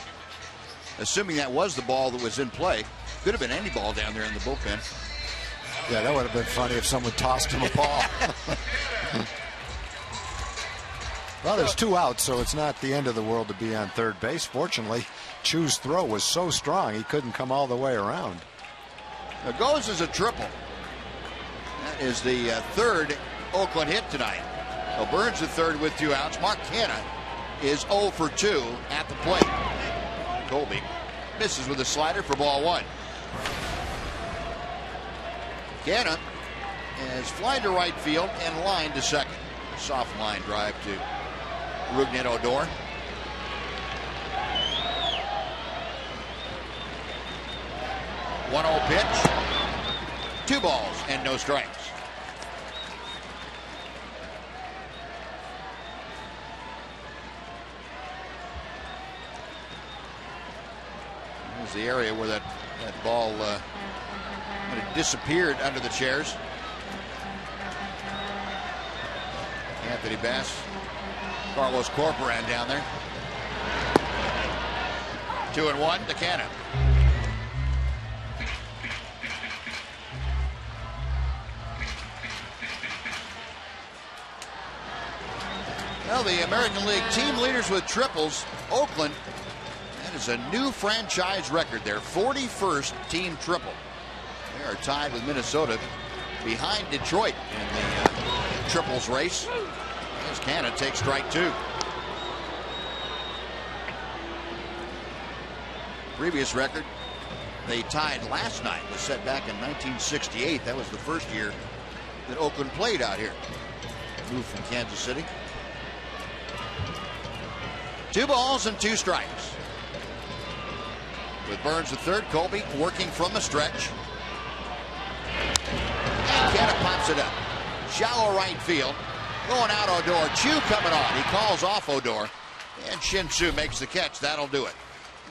Assuming that was the ball that was in play. Could have been any ball down there in the bullpen. Yeah, that would have been funny if someone tossed him a ball. Well, there's 2 outs, so it's not the end of the world to be on 3rd base. Fortunately, Chew's throw was so strong he couldn't come all the way around. It goes as a triple. That is the 3rd Oakland hit tonight. So Burns the 3rd with 2 outs. Mark Canha is 0 for 2 at the plate. Colby. Misses with a slider for ball one. Canna is flying to right field and line to second. Soft line drive to Rougned Odor. One-0 pitch. 2 balls and no strikes. Here's the area where that ball it disappeared under the chairs. Anthony Bass, Carlos Corporan down there. 2-1 to Canna. Well, the American League team leaders with triples, Oakland, that is a new franchise record, their 41st team triple. They are tied with Minnesota behind Detroit in the triples race. As Canna takes strike 2. Previous record they tied last night was set back in 1968. That was the first year that Oakland played out here. Moved from Kansas City. 2 balls and 2 strikes. With Burns at third, Colby working from the stretch. And Canna pops it up. Shallow right field. Going out Odor. Chu coming on. He calls off Odor. And Shin-Soo makes the catch. That'll do it.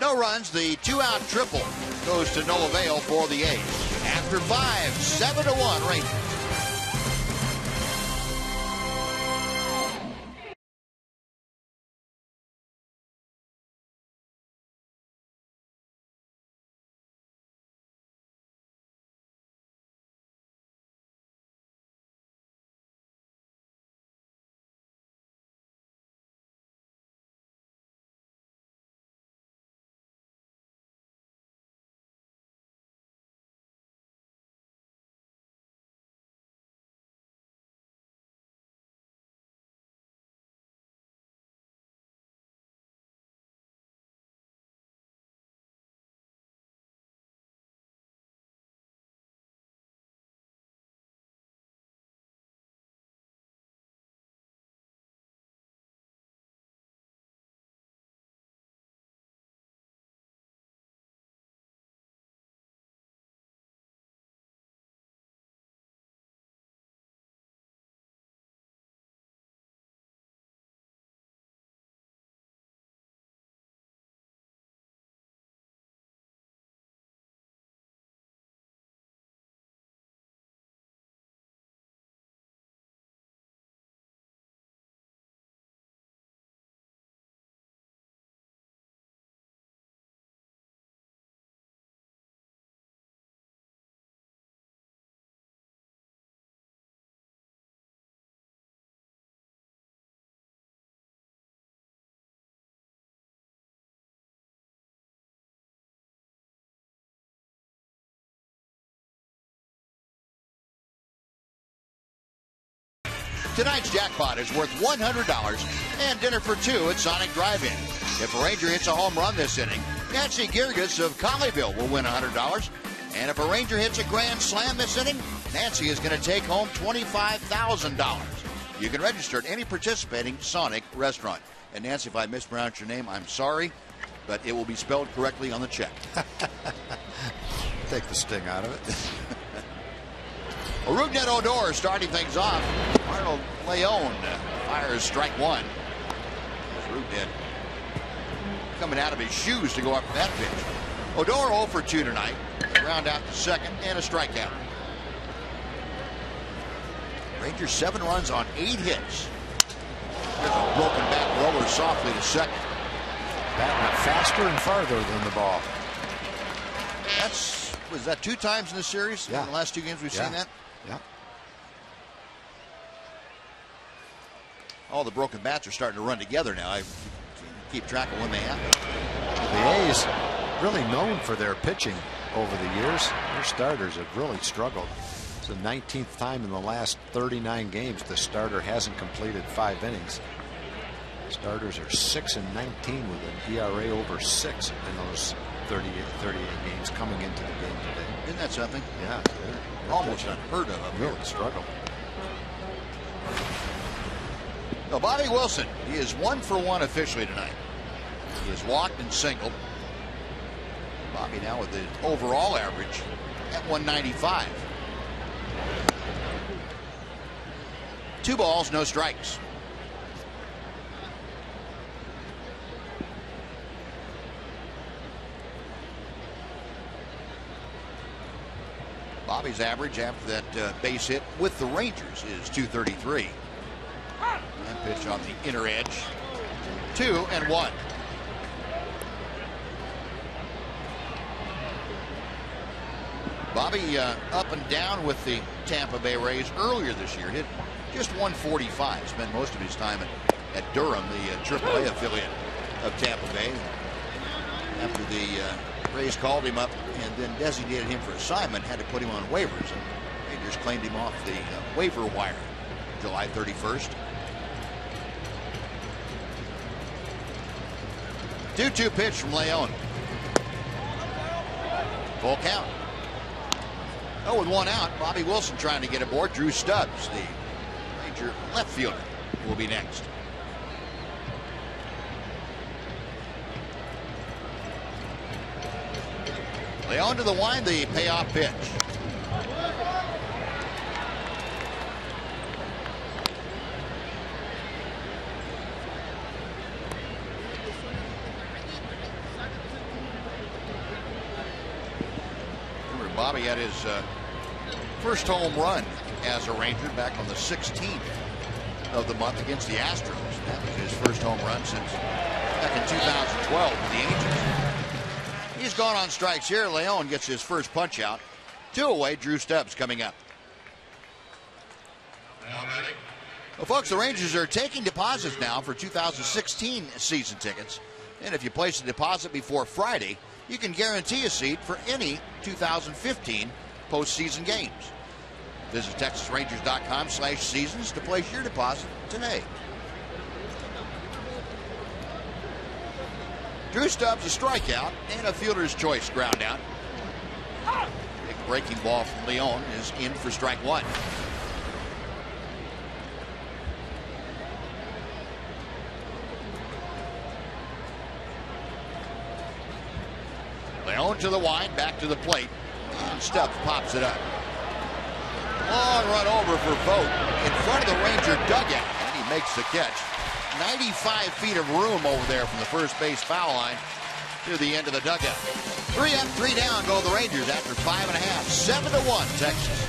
No runs. The 2-out triple goes to no avail for the A's. After 5, 7-1 Rangers. Tonight's jackpot is worth $100 and dinner for 2 at Sonic Drive-In. If a Ranger hits a home run this inning, Nancy Girgis of Colleyville will win $100. And if a Ranger hits a grand slam this inning, Nancy is going to take home $25,000. You can register at any participating Sonic restaurant. And Nancy, if I mispronounced your name, I'm sorry, but it will be spelled correctly on the check. Take the sting out of it. Rougned Odor starting things off. Arnold Leone fires strike 1. Rougned coming out of his shoes to go up that pitch. Odor 0 for 2 tonight. Ground out to second and a strikeout. Rangers 7 runs on 8 hits. There's a broken back roller softly to second. That went faster and farther than the ball. Was that 2 times in the series? Yeah. In the last 2 games we've seen that? Yeah. All the broken bats are starting to run together now. I keep track of when they happen. The A's really known for their pitching over the years. Their starters have really struggled. It's the 19th time in the last 39 games the starter hasn't completed 5 innings. Starters are 6-19 with an ERA over 6 in those 38 games coming into the game today. Isn't that something? Yeah, they're Almost unheard of up here. really struggle. Now, Bobby Wilson, he is 1 for 1 officially tonight. He has walked and singled. Bobby now with the overall average at 195. 2 balls, no strikes. Bobby's average after that base hit with the Rangers is 233. And pitch on the inner edge. 2-1. Bobby up and down with the Tampa Bay Rays earlier this year. Hit just 145. Spent most of his time at Durham, the AAA affiliate of Tampa Bay. After the Rays called him up and then designated him for assignment, had to put him on waivers. And Rangers claimed him off the waiver wire July 31st. 2-2 pitch from Leon. Full count. Oh, with 1 out, Bobby Wilson trying to get aboard. Drew Stubbs, the Ranger left fielder, will be next. Leon to the wind, the payoff pitch. Remember, Bobby had his first home run as a Ranger back on the 16th of the month against the Astros. That was his first home run since back in 2012 with the Angels. He's gone on strikes here. Leon gets his first punch out. 2 away. Drew Stubbs coming up. Well, folks, the Rangers are taking deposits now for 2016 season tickets. And if you place a deposit before Friday, you can guarantee a seat for any 2015 postseason games. Visit TexasRangers.com/seasons to place your deposit today. Drew Stubbs a strikeout and a fielder's choice ground out. Big breaking ball from Leon is in for strike 1. Leon to the wind, back to the plate, and Stubbs pops it up. Long run over for Vogt in front of the Ranger dugout, and he makes the catch. 95 feet of room over there from the first base foul line to the end of the dugout. 3 up, 3 down go the Rangers after 5.5. 7-1 Texas.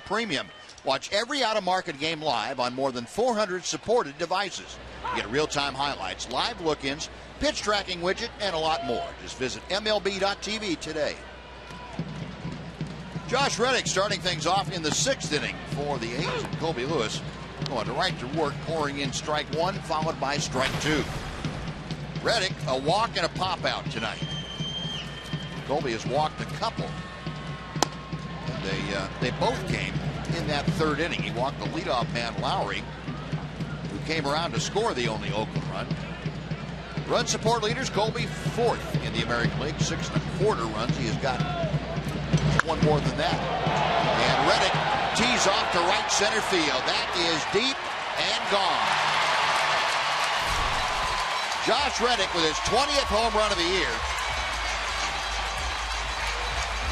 Premium. Watch every out-of-market game live on more than 400 supported devices. You get real-time highlights, live look-ins, pitch tracking widget, and a lot more. Just visit MLB.tv today. Josh Reddick starting things off in the 6th inning for the A's. Colby Lewis going right to work, pouring in strike 1, followed by strike 2. Reddick, a walk and a pop out tonight. Colby has walked a couple. They both came in that 3rd inning. He walked the leadoff man, Lowry, who came around to score the only Oakland run. Run support leaders, Colby 4th in the American League, 6 1/4 runs. He has got one more than that. And Reddick tees off to right center field. That is deep and gone. Josh Reddick with his 20th home run of the year.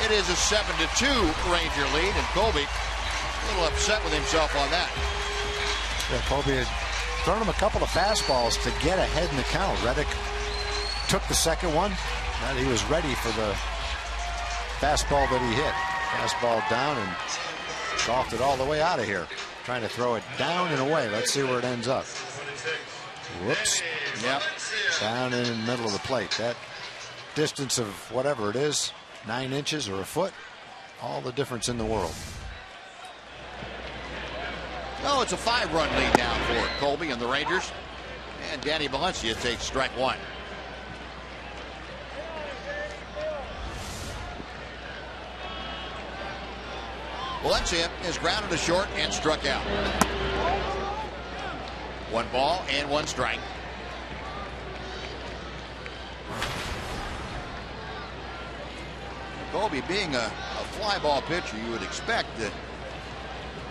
It is a 7-2 Ranger lead, and Colby a little upset with himself on that. Yeah, Colby had thrown him a couple of fastballs to get ahead in the count. Reddick took the second one, and he was ready for the fastball that he hit. Fastball down and golfed it all the way out of here. Trying to throw it down and away. Let's see where it ends up. Whoops. Yep. Down in the middle of the plate. That distance of whatever it is, 9 inches or a foot, all the difference in the world. No, it's a 5-run lead now for Colby and the Rangers. And Danny Valencia takes strike 1. Valencia is grounded to short and struck out. 1 ball and 1 strike. Colby, being a fly ball pitcher, you would expect to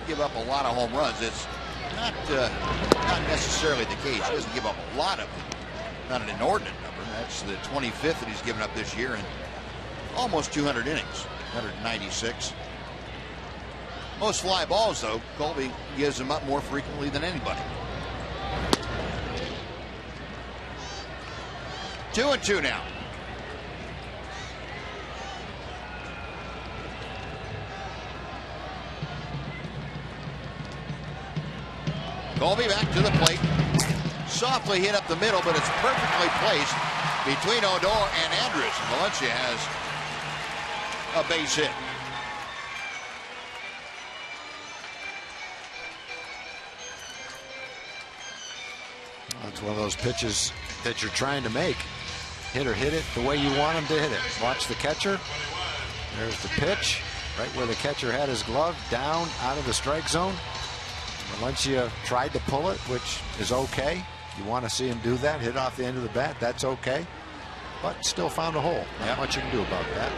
give up a lot of home runs. It's not necessarily the case. He doesn't give up a lot of them. Not an inordinate number. That's the 25th that he's given up this year in almost 200 innings. 196. Most fly balls, though, Colby gives them up more frequently than anybody. 2-2 now. Colby back to the plate. Softly hit up the middle, but it's perfectly placed between Odor and Andrus. Valencia has a base hit. It's one of those pitches that you're trying to make. Hitter hit it the way you want him to hit it. Watch the catcher. There's the pitch, right where the catcher had his glove, down out of the strike zone. Valencia tried to pull it, which is okay. You want to see him do that, hit off the end of the bat, that's okay. But still found a hole. Not much you can do about that.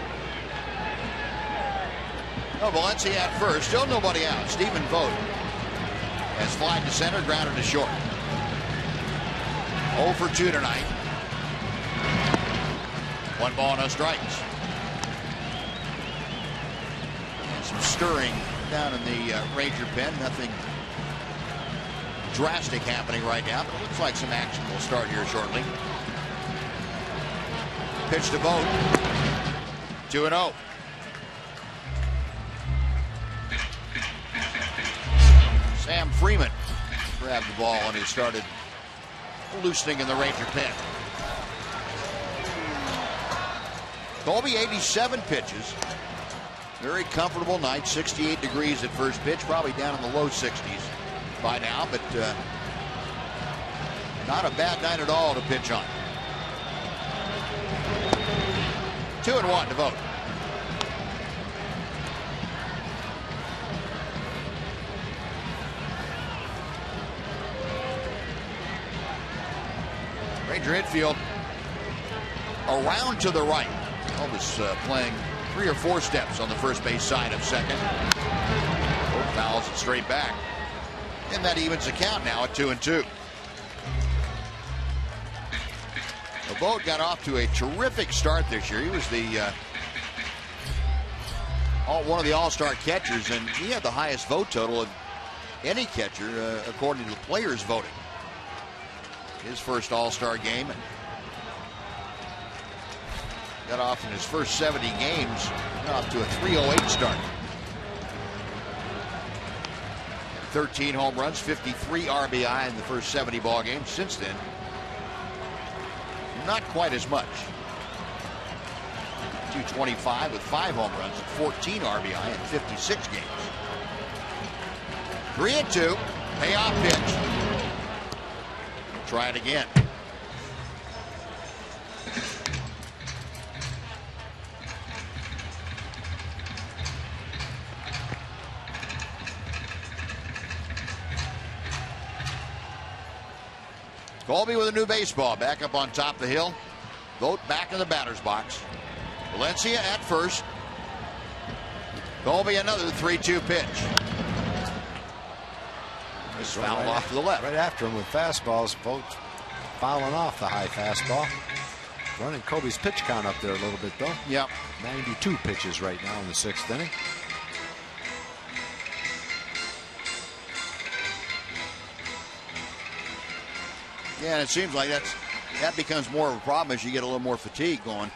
No, Valencia at first, still nobody out. Stephen Vogt has flied to center, grounded to short. 0 for 2 tonight. 1 ball, no strikes. And some stirring down in the Ranger pen. Nothing drastic happening right now, but it looks like some action will start here shortly. Pitch to Vogt. 2-0. Sam Freeman grabbed the ball and he started loosening in the Ranger pen. Colby, 87 pitches. Very comfortable night. 68 degrees at first pitch. Probably down in the low 60s by now, but not a bad night at all to pitch on. 2-1 to Vogt. Ranger infield around to the right. Elvis playing 3 or 4 steps on the first base side of second. Vogt fouls it straight back. And that evens the count now at 2-2. Vogt got off to a terrific start this year. He was one of the all-star catchers, and he had the highest vote total of any catcher according to the players voting. His first all-star game, and got off in his first 70 games, got off to a 308 start. 13 home runs, 53 RBI in the first 70 ball games. Since then, not quite as much. 225 with 5 home runs and 14 RBI in 56 games. 3-2. Payoff pitch. Try it again. Colby with a new baseball. Back up on top of the hill. Vogt back in the batter's box. Valencia at first. Colby another 3-2 pitch. It's fouled off to the left. Right after him with fastballs. Vogt fouling off the high fastball. Running Colby's pitch count up there a little bit, though. Yep. 92 pitches right now in the 6th inning. Yeah, and it seems like that becomes more of a problem as you get a little more fatigue going.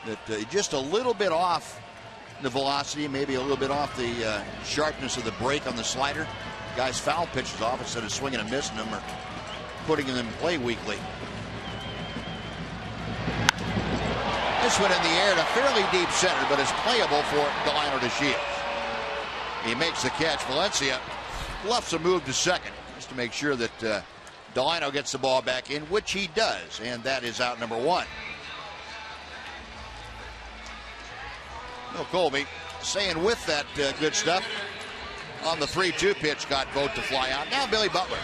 That just a little bit off the velocity, maybe a little bit off the sharpness of the break on the slider. Guys foul pitches off instead of swinging and missing them or putting them in play weakly. This one in the air to fairly deep center, but it's playable for Delino DeShields. He makes the catch. Valencia bluffs a move to second just to make sure that Delino gets the ball back in, which he does, and that is out number 1. No, Colby saying with that good stuff on the 3-2 pitch, got Vogt to fly out. Now Billy Butler.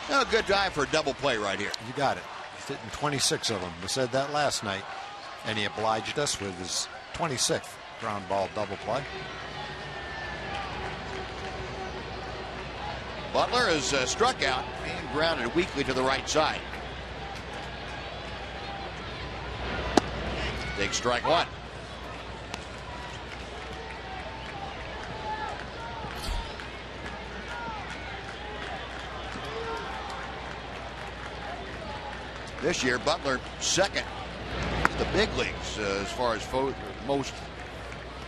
No, good drive for a double play right here. You got it. He's hitting 26 of them. We said that last night, and he obliged us with his 26th ground ball double play. Butler is struck out and grounded weakly to the right side. Take strike 1. This year, Butler second in the big leagues as far as most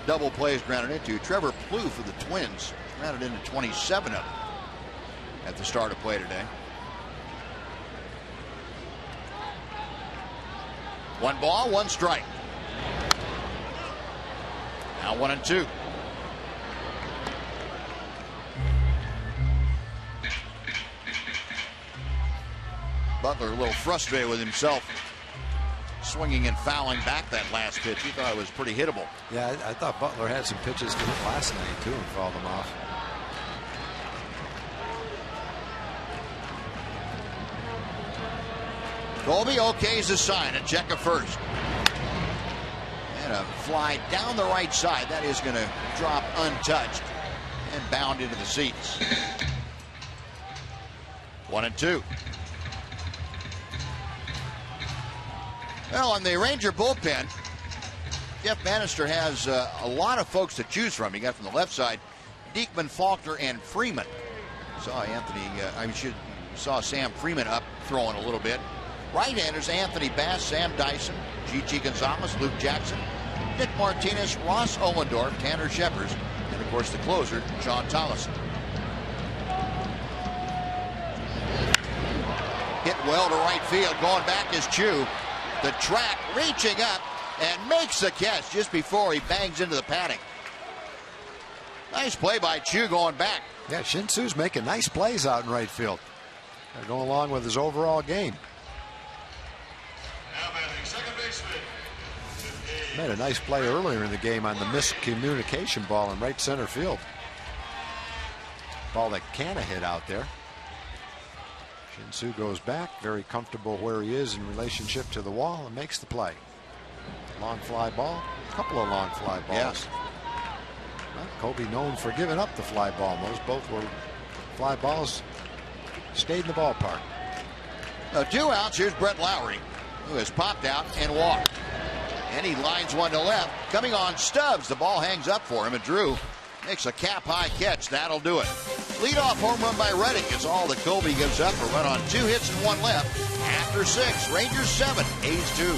double plays grounded into. Trevor Plouffe for the Twins grounded into 27 of them at the start of play today. 1 ball, 1 strike. Now 1-2. Butler a little frustrated with himself, swinging and fouling back that last pitch. He thought it was pretty hittable. Yeah, I thought Butler had some pitches to hit last night too and fouled them off. Colby okays the sign and check at first. And a fly down the right side. That is going to drop untouched and bound into the seats. 1-2. Well, on the Ranger bullpen, Jeff Bannister has a lot of folks to choose from. He got from the left side, Diekman, Faulkner, and Freeman. Saw Sam Freeman up throwing a little bit. Right-handers Anthony Bass, Sam Dyson, Gigi Gonzalez, Luke Jackson, Nick Martinez, Ross Ohlendorf, Tanner Shepard, and of course the closer, John Tolleson. Hit well to right field. Going back is Chu. The track reaching up and makes the catch just before he bangs into the padding. Nice play by Chu going back. Yeah, Shin-Su's making nice plays out in right field. They're going along with his overall game. Now batting second baseman. Made a nice play earlier in the game on the miscommunication ball in right center field. Ball that Canna hit out there. Shin-Su goes back, very comfortable where he is in relationship to the wall, and makes the play. Long fly ball, a couple of long fly balls. Yes. Well, Colby known for giving up the fly ball. Those both were fly balls. Stayed in the ballpark. Now 2 outs. Here's Brett Lowry, who has popped out and walked. And he lines one to left. Coming on Stubbs. The ball hangs up for him, and Drew makes a cap-high catch. That'll do it. Leadoff home run by Reddick is all that Colby gives up. A run on 2 hits and 1 left. After 6, Rangers 7, A's 2.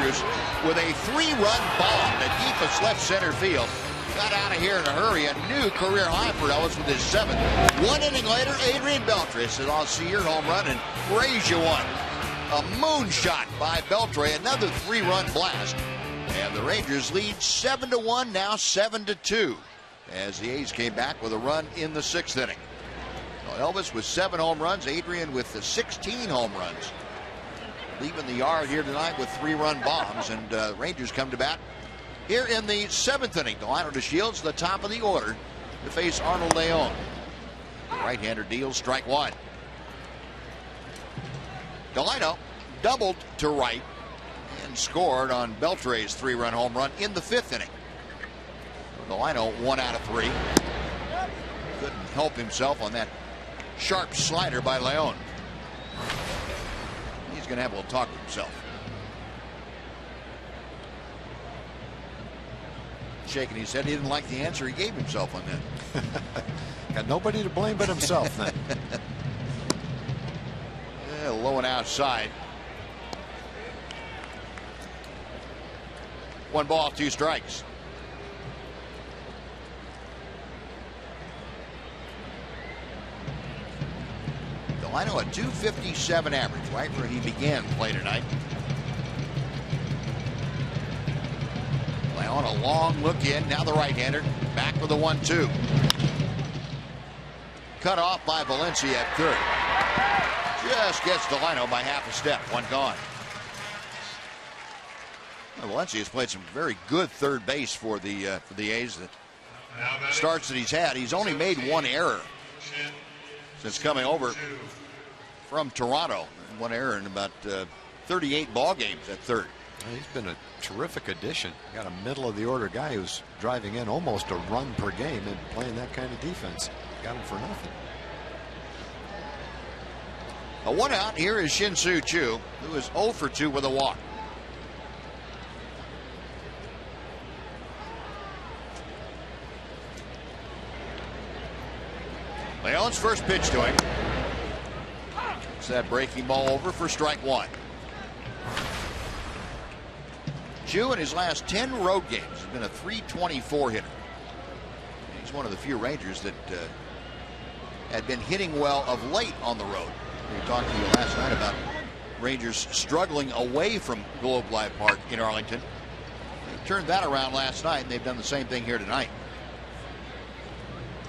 Rangers with a 3-run bomb to deepest left center field. Got out of here in a hurry. A new career high for Ellis with his 7th. 1 inning later, Adrian Beltre says, I'll see your home run and raise you one. A moonshot by Beltre, another 3-run blast. And the Rangers lead 7-1, now 7-2. As the A's came back with a run in the 6th inning. Well, Elvis with 7 home runs, Adrian with the 16 home runs. Leaving the yard here tonight with 3-run bombs, and Rangers come to bat here in the 7th inning. Delino to Shields, the top of the order, to face Arnold Leon. The right-hander deals strike 1. Delino doubled to right and scored on Beltre's 3-run home run in the 5th inning. Delino 1 out of 3. Couldn't help himself on that sharp slider by Leon. He's going to have a little talk with himself. Shaking his head. He didn't like the answer he gave himself on that. Got nobody to blame but himself then. Yeah, low and outside. 1 ball, 2 strikes. Delino a .257 average, right where he began play tonight. Leon a long look in. Now the right-hander back with the 1-2. Cut off by Valencia at third. Just gets Delino by half a step. 1 gone. Well, Valencia has played some very good third base for the A's. That starts that he's had. He's only made 1 error since coming over from Toronto. 1 error in about 38 ball games at third. He's been a terrific addition. Got a middle of the order guy who's driving in almost a run per game and playing that kind of defense. Got him for nothing. A 1 out. Here is Shin-Soo Choo, who is 0 for 2 with a walk. Leon's first pitch to him. It's that breaking ball over for strike 1. Choo in his last 10 road games has been a .324 hitter. He's one of the few Rangers that had been hitting well of late on the road. We talked to you last night about Rangers struggling away from Globe Life Park in Arlington. They turned that around last night, and they've done the same thing here tonight.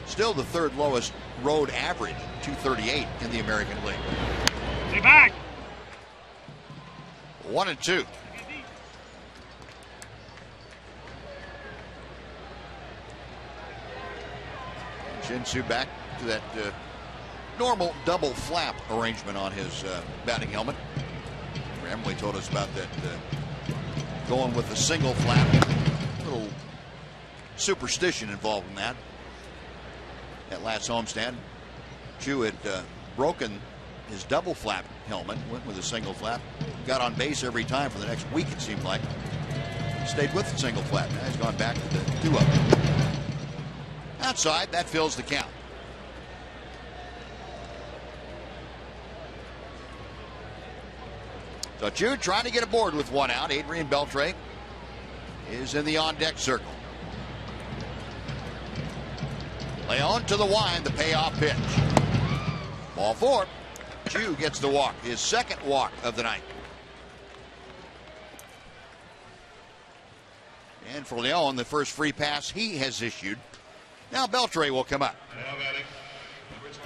Still the 3rd lowest road average, .238 in the American League. Stay back. 1-2. Shin-Soo back to that normal double flap arrangement on his batting helmet. Emily told us about that, going with the single flap. A little superstition involved in that. At last homestand, Choo had broken his double flap helmet, went with a single flap, got on base every time for the next week, it seemed like. Stayed with the single flap. Now he's gone back to the 2-up. Outside, that fills the count. So Choo trying to get aboard with 1 out. Adrian Beltre is in the on-deck circle. Leon to the wind, the payoff pitch. Ball 4. Choo gets the walk, his 2nd walk of the night. And for Leon, the first free pass he has issued. Now Beltre will come up.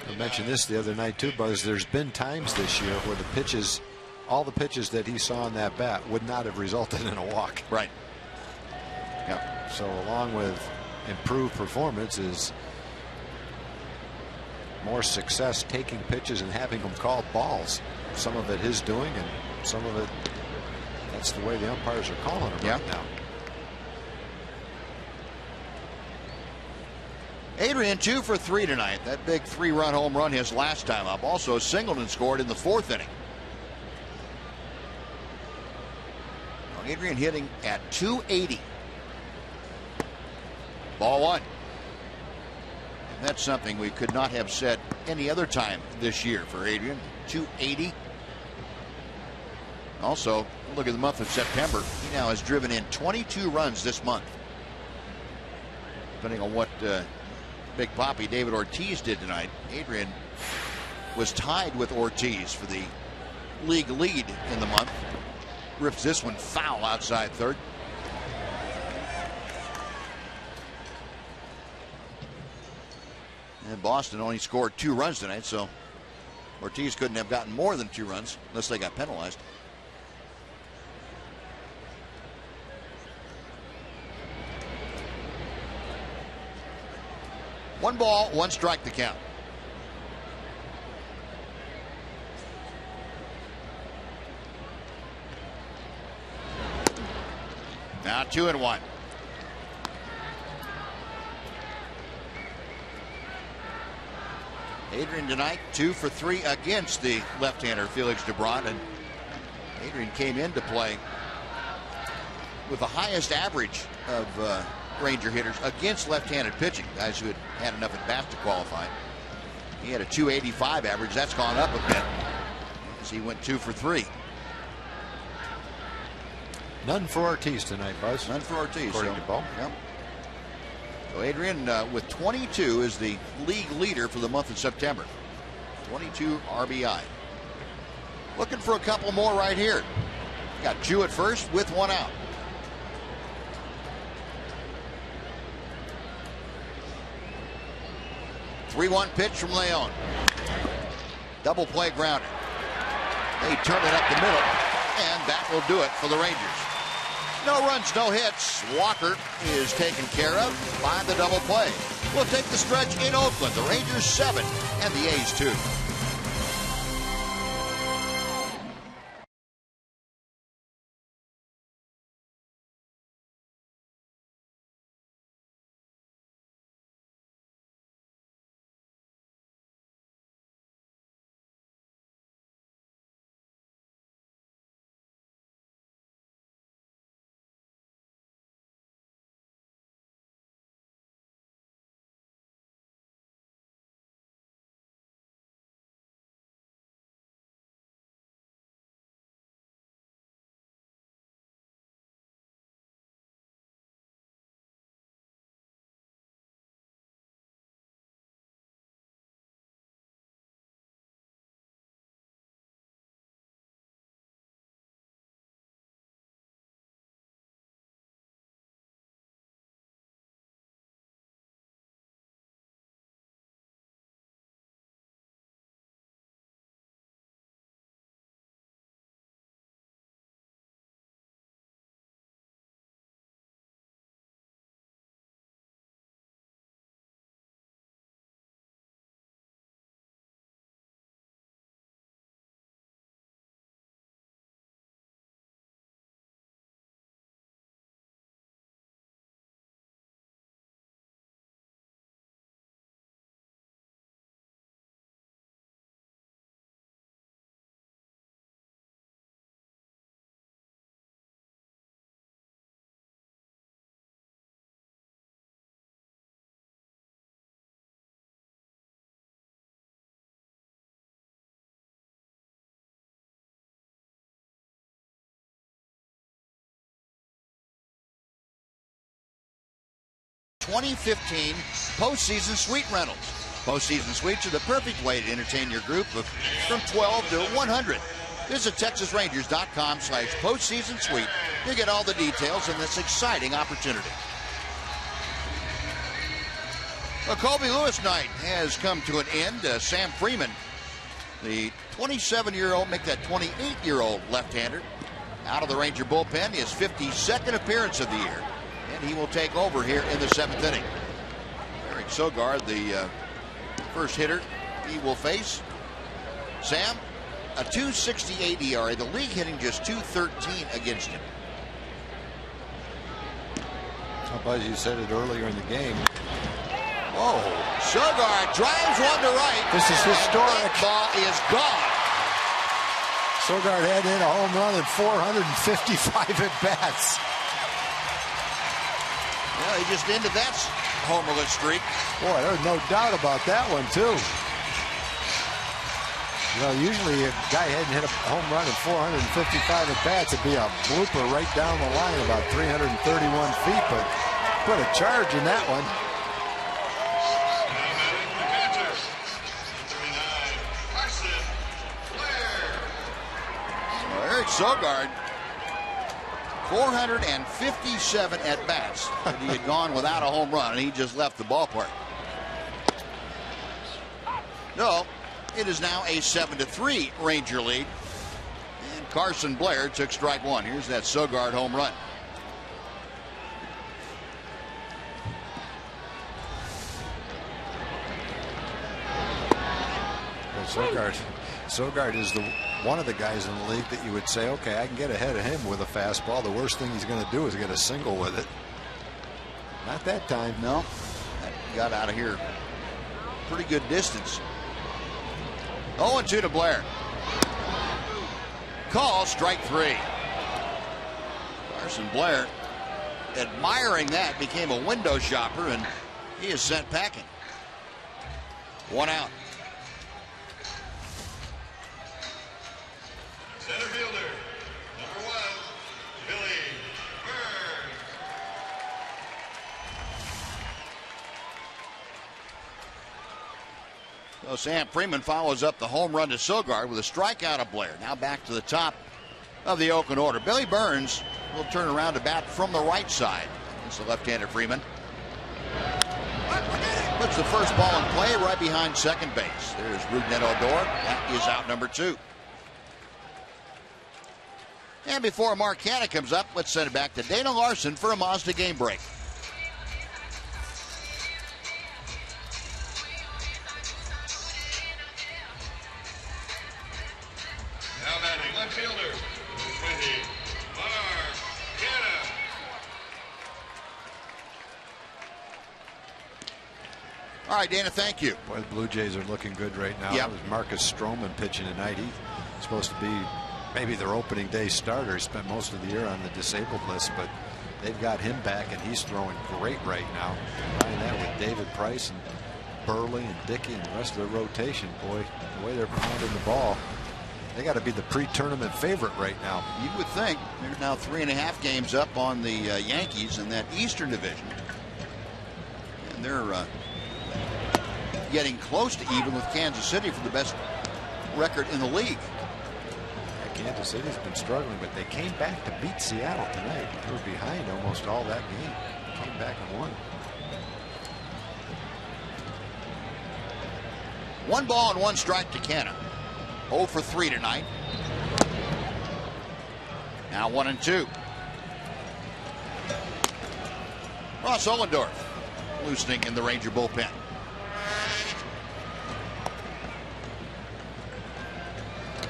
I mentioned this the other night too, Buzz. There's been times this year where the pitches, all the pitches that he saw in that bat would not have resulted in a walk. Right. Yep. So along with improved performance is more success taking pitches and having them called balls. Some of it his doing, and some of it, that's the way the umpires are calling them right now. Adrian 2 for 3 tonight. That big 3-run home run his last time up. Also Singleton scored in the 4th inning. Adrian hitting at .280. Ball 1. And that's something we could not have said any other time this year for Adrian. .280. Also, look at the month of September. He now has driven in 22 runs this month. Depending on what Big Papi David Ortiz did tonight, Adrian was tied with Ortiz for the league lead in the month. Rips this one foul outside third. And Boston only scored 2 runs tonight, so Ortiz couldn't have gotten more than 2 runs unless they got penalized. One ball, 1 strike to count. Now 2-1. Adrian tonight 2 for 3 against the left-hander Felix Dubron, and Adrian came into play with the highest average of Ranger hitters against left-handed pitching, guys who had enough at bats to qualify. He had a 285 average. That's gone up a bit as he went 2 for 3. None for Ortiz tonight, Buzz. None for Ortiz. According to Bo. Yep. So Adrian with 22 is the league leader for the month of September. 22 RBI. Looking for a couple more right here. Got Jew at first with 1 out. Three-1 pitch from Leon. Double play grounder. They turn it up the middle, and that will do it for the Rangers. No runs, no hits. Walker is taken care of by the double play. We'll take the stretch in Oakland. The Rangers 7 and the A's 2. ...2015 postseason suite rentals. Postseason suites are the perfect way to entertain your group of from 12 to 100. Visit TexasRangers.com/postseason suite. You'll get all the details on this exciting opportunity. The Kobe Lewis night has come to an end. Sam Freeman, the 27-year-old, make that 28-year-old left-hander, out of the Ranger bullpen. His 52nd appearance of the year. And he will take over here in the 7th inning. Eric Sogard, the first hitter he will face. Sam, a 2.68 ERA. The league hitting just 2.13 against him. How about you said it earlier in the game? Whoa. Sogard drives one to right. This is historic. That ball is gone. Sogard had in a home run in 455 at-bats. Well, he just ended that homerless streak. Boy, there's no doubt about that one, too. You know, usually if a guy hadn't hit a home run in 455 at bats, it'd be a blooper right down the line about 331 feet, but put a charge in that one. So Eric Sogard, 457 at bats. He had gone without a home run, and he just left the ballpark. No, it is now a 7-3 Ranger lead. And Carson Blair took strike one. Here's that Sogard home run. Well, Sogard is one of the guys in the league that you would say, okay, I can get ahead of him with a fastball. The worst thing he's going to do is get a single with it. Not that time. No, that got out of here pretty good distance. 0-2 to Blair. Call, strike three. Carson Blair, admiring that, became a window shopper, and he is sent packing. One out. Center fielder, number 1, Billy Burns. So Sam Freeman follows up the home run to Sogard with a strikeout of Blair. Now back to the top of the Oakland order. Billy Burns will turn around to bat from the right side. It's the left-handed Freeman. Puts the first ball in play right behind second base. There's Rougned Odor. That is out number 2. And before Mark Hanna comes up, let's send it back to Dana Larson for a Mazda game break. Now batting left fielder, 20, Mark Hanna. All right, Dana, thank you. Boy, the Blue Jays are looking good right now. Yep. It was Marcus Stroman pitching tonight. He's supposed to be maybe their opening day starter. He spent most of the year on the disabled list, but they've got him back, and he's throwing great right now. Combining that with David Price and Burley and Dickey and the rest of the rotation, boy, the way they're pounding the ball, they got to be the pre-tournament favorite right now. You would think. They're now 3.5 games up on the Yankees in that Eastern Division. And they're getting close to even with Kansas City for the best record in the league. Kansas City's been struggling, but they came back to beat Seattle tonight. They were behind almost all that game. Came back and won. 1 ball and 1 strike to Canna. 0 for 3 tonight. Now 1-2. Ross Ollendorf loosening in the Ranger bullpen.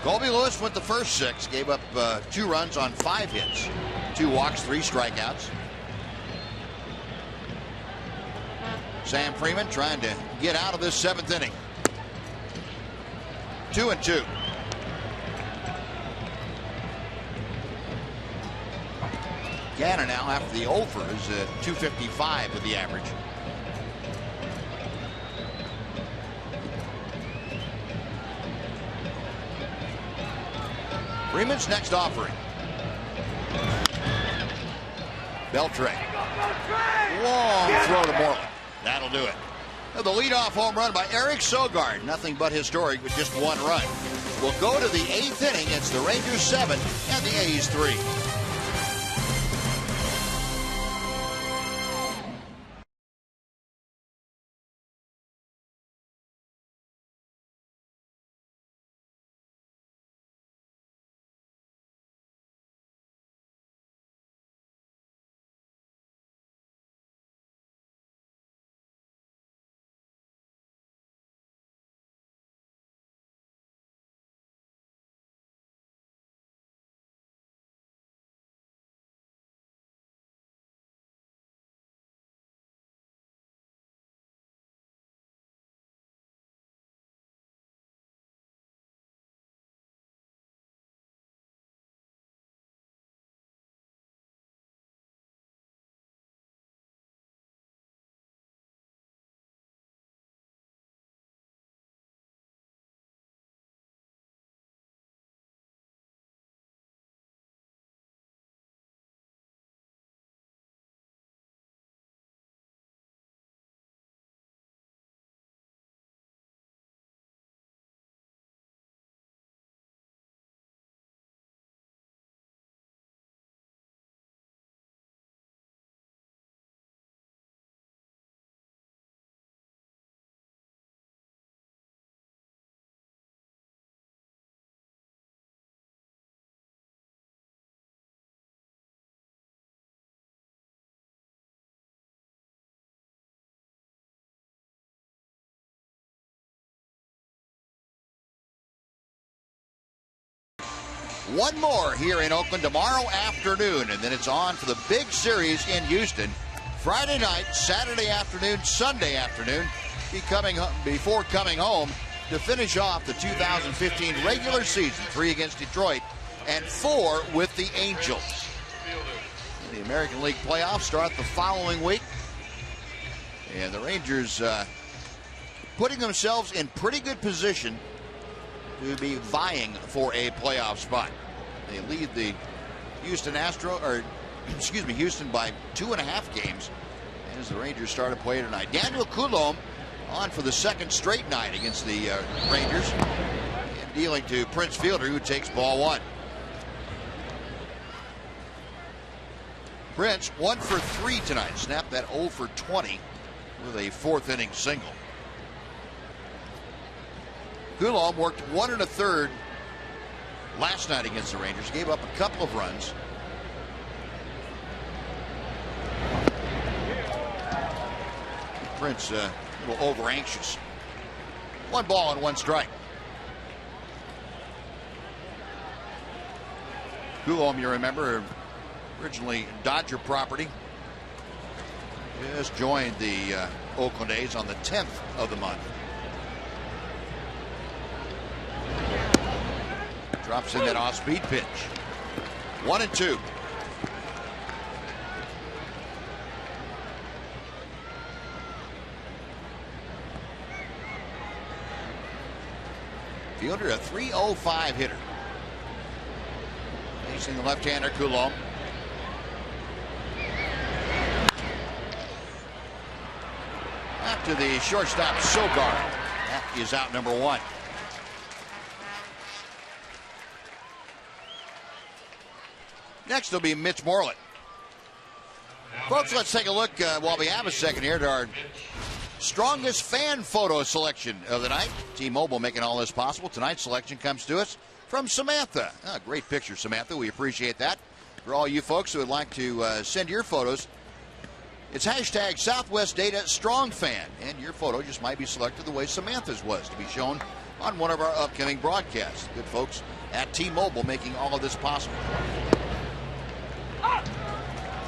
Colby Lewis went the first 6, gave up 2 runs on 5 hits, 2 walks, 3 strikeouts. Sam Freeman trying to get out of this 7th inning. 2-2. Gannon now after the over is at 255 with the average. Freeman's next offering. Beltre. Long throw to Moreland. That'll do it. Now the leadoff home run by Eric Sogard. Nothing but historic with just 1 run. We'll go to the 8th inning. It's the Rangers 7 and the A's 3. One more here in Oakland tomorrow afternoon, and then it's on for the big series in Houston. Friday night, Saturday afternoon, Sunday afternoon, before coming home to finish off the 2015 regular season. 3 against Detroit and 4 with the Angels. The American League playoffs start the following week. And the Rangers putting themselves in pretty good position to be vying for a playoff spot. They lead the Houston by 2.5 games as the Rangers start to play tonight. Daniel Coulombe on for the second straight night against the Rangers, and dealing to Prince Fielder, who takes ball 1. Prince 1 for 3 tonight. Snapped that 0 for 20 with a 4th inning single. Coulombe worked 1 1/3 last night against the Rangers. Gave up a couple of runs. Prince a little over anxious. 1 ball and 1 strike. Coulombe, you remember, originally Dodger property. Just joined the Oakland A's on the 10th of the month. Drops in that off-speed pitch. 1-2. Fielder, a .305 hitter. Facing the left-hander, Coulombe. Back to the shortstop, Sogard. That is out number 1. Next will be Mitch Moreland. Folks, let's take a look while we have a second here to our strongest fan photo selection of the night. T-Mobile making all this possible. Tonight's selection comes to us from Samantha. Great picture, Samantha. We appreciate that. For all you folks who would like to send your photos, it's hashtag Southwest Data Strong Fan, and your photo just might be selected the way Samantha's was to be shown on one of our upcoming broadcasts. Good folks at T-Mobile making all of this possible.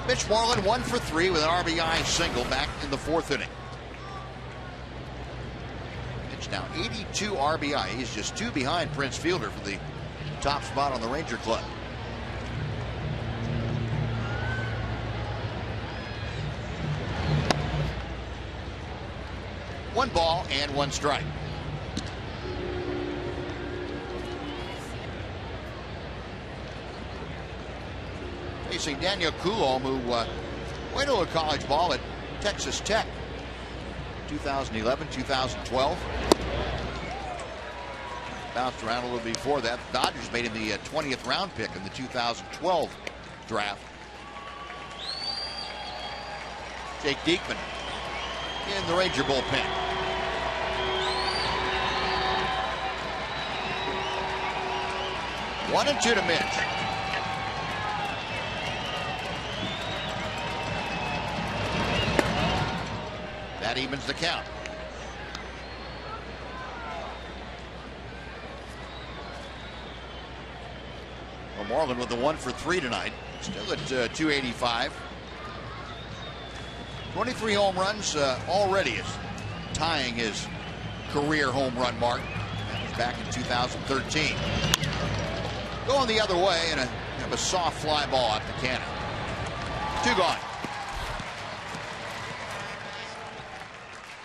Mitch Moreland 1 for 3 with an RBI single back in the 4th inning. Mitch now 82 RBI. He's just 2 behind Prince Fielder for the top spot on the Ranger club. One ball and 1 strike. Facing Daniel Coulombe, who went to a college ball at Texas Tech 2011, 2012. Bounced around a little before that. The Dodgers made him the 20th round pick in the 2012 draft. Jake Diekman in the Ranger bullpen. One and 2 to Mitch. That evens the count. Well, Moreland with the 1 for 3 tonight. Still at 285. 23 home runs already is tying his career home run mark. That was back in 2013. Going the other way and a soft fly ball at the cannon. 2 gone.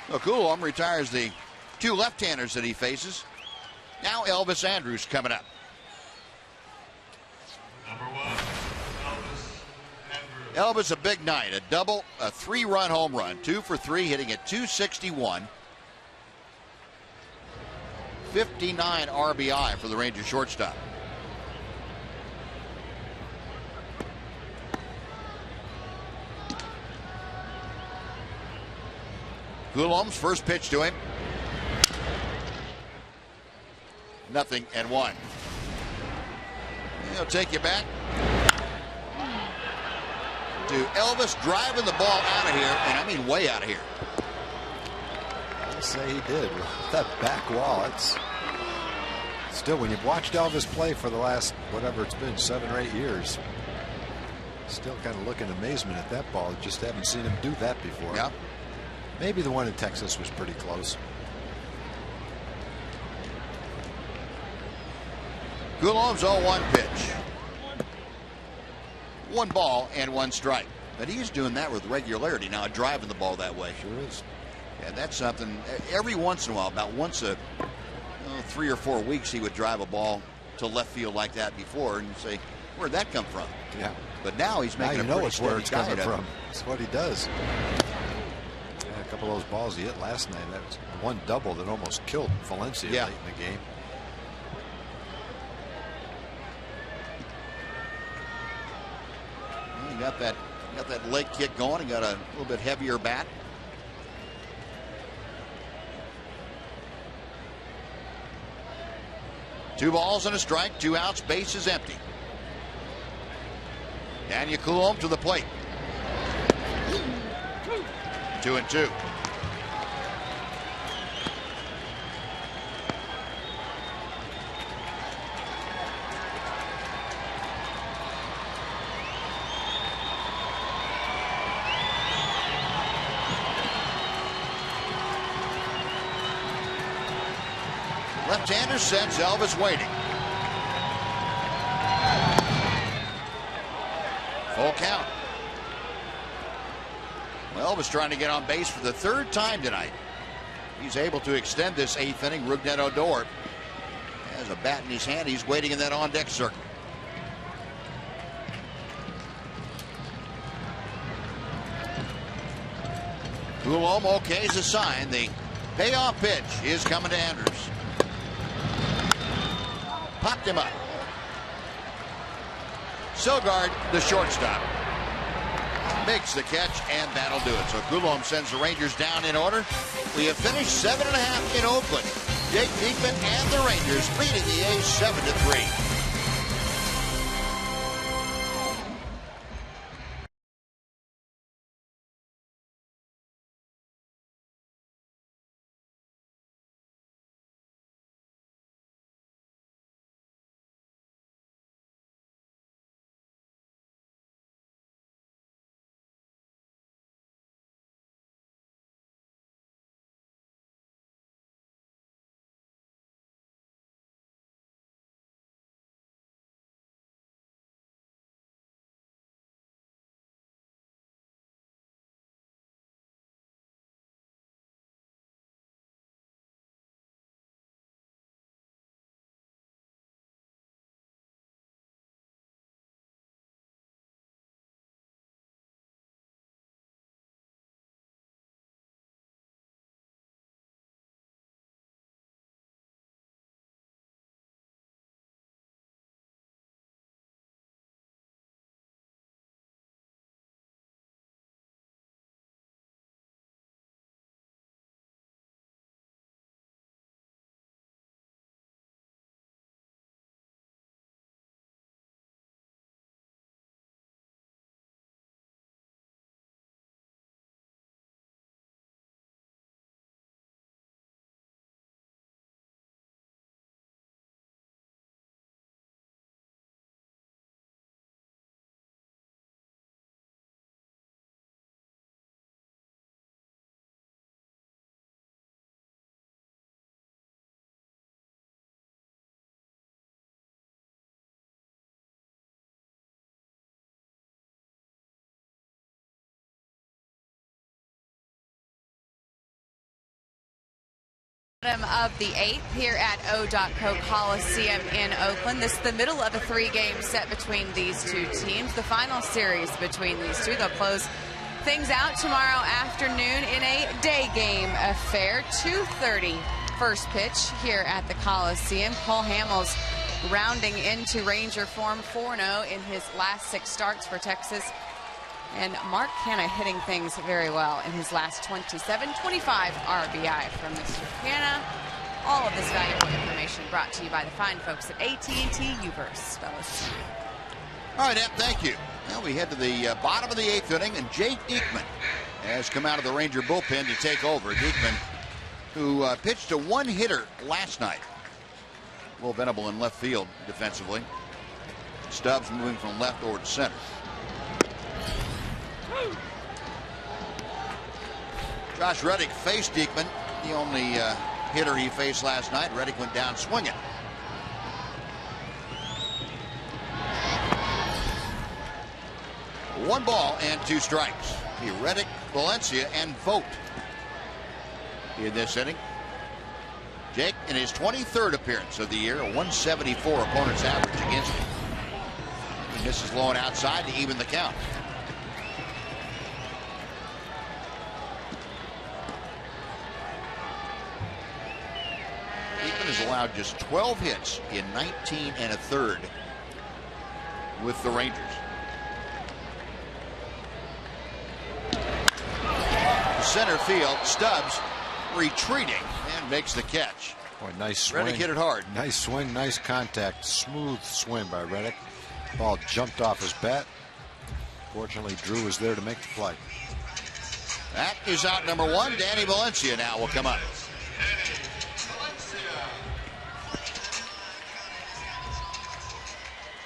Well, Coulombe retires the 2 left-handers that he faces. Now Elvis Andrus coming up. Number 1, Elvis Andrus. Elvis, a big night. A double, a 3-run home run. 2 for 3, hitting at 261. 59 RBI for the Rangers shortstop. Coulombe's first pitch to him. 0-1. He'll take you back to Elvis driving the ball out of here, and I mean way out of here. I'll say he did. That back wall, it's Still, when you've watched Elvis play for the last, whatever it's been, 7 or 8 years, still kind of look in amazement at that ball. Just haven't seen him do that before. Yeah. Maybe the one in Texas was pretty close. Coulombe's 0-1 pitch. 1 ball and 1 strike. But he's doing that with regularity now, driving the ball that way. Sure is. And that's something every once in a while, about once a 3 or 4 weeks, he would drive a ball to left field like that before and say, where'd that come from? Yeah. But now he's making now you a know it's where it's coming from. It. That's what he does. Yeah, a couple of those balls he hit last night. That was one double that almost killed Valencia late in the game. Well, he got that leg kick going. He got a little bit heavier bat. Two balls and a strike, 2 outs, base is empty. Daniel Coulombe to the plate. 2-2. Left-hander sets, Elvis waiting. Full count. Well, Elvis trying to get on base for the 3rd time tonight. He's able to extend this 8th inning. Rougned Odor has a bat in his hand. He's waiting in that on-deck circle. Coulombe, okay, is a sign. The payoff pitch is coming to Andrews. Popped him up. Sogard, the shortstop, makes the catch, and that'll do it. So Coulombe sends the Rangers down in order. We have finished 7.5 in Oakland. Jake Diekman and the Rangers leading the A's 7-3. Bottom of the 8th here at O.Co Coliseum in Oakland. This is the middle of a 3-game set between these two teams. The final series between these two. They'll close things out tomorrow afternoon in a day game affair. 2:30 first pitch here at the Coliseum. Cole Hamels rounding into Ranger form, 4-0 in his last 6 starts for Texas. And Mark Canha hitting things very well in his last 27, 25 RBI from Mr. Canha. All of this valuable information brought to you by the fine folks at AT&T Ubers, fellas. All right, Ep, thank you. Now we head to the bottom of the 8th inning, and Jake Diekman has come out of the Ranger bullpen to take over. Diekman, who pitched a 1-hitter last night. Will Venable in left field defensively. Stubbs moving from left over to center. Josh Reddick faced Diekman, the only hitter he faced last night. Reddick went down swinging. One ball and 2 strikes. Reddick, Valencia, and Vogt in this inning. Jake in his 23rd appearance of the year, a 174 opponent's average against him. He misses low and outside to even the count. Diekman has allowed just 12 hits in 19 1/3 with the Rangers. Center field, Stubbs retreating and makes the catch. Boy, nice swing. Reddick hit it hard. Nice swing, nice contact. Smooth swing by Reddick. Ball jumped off his bat. Fortunately, Drew was there to make the play. That is out number 1. Danny Valencia now will come up.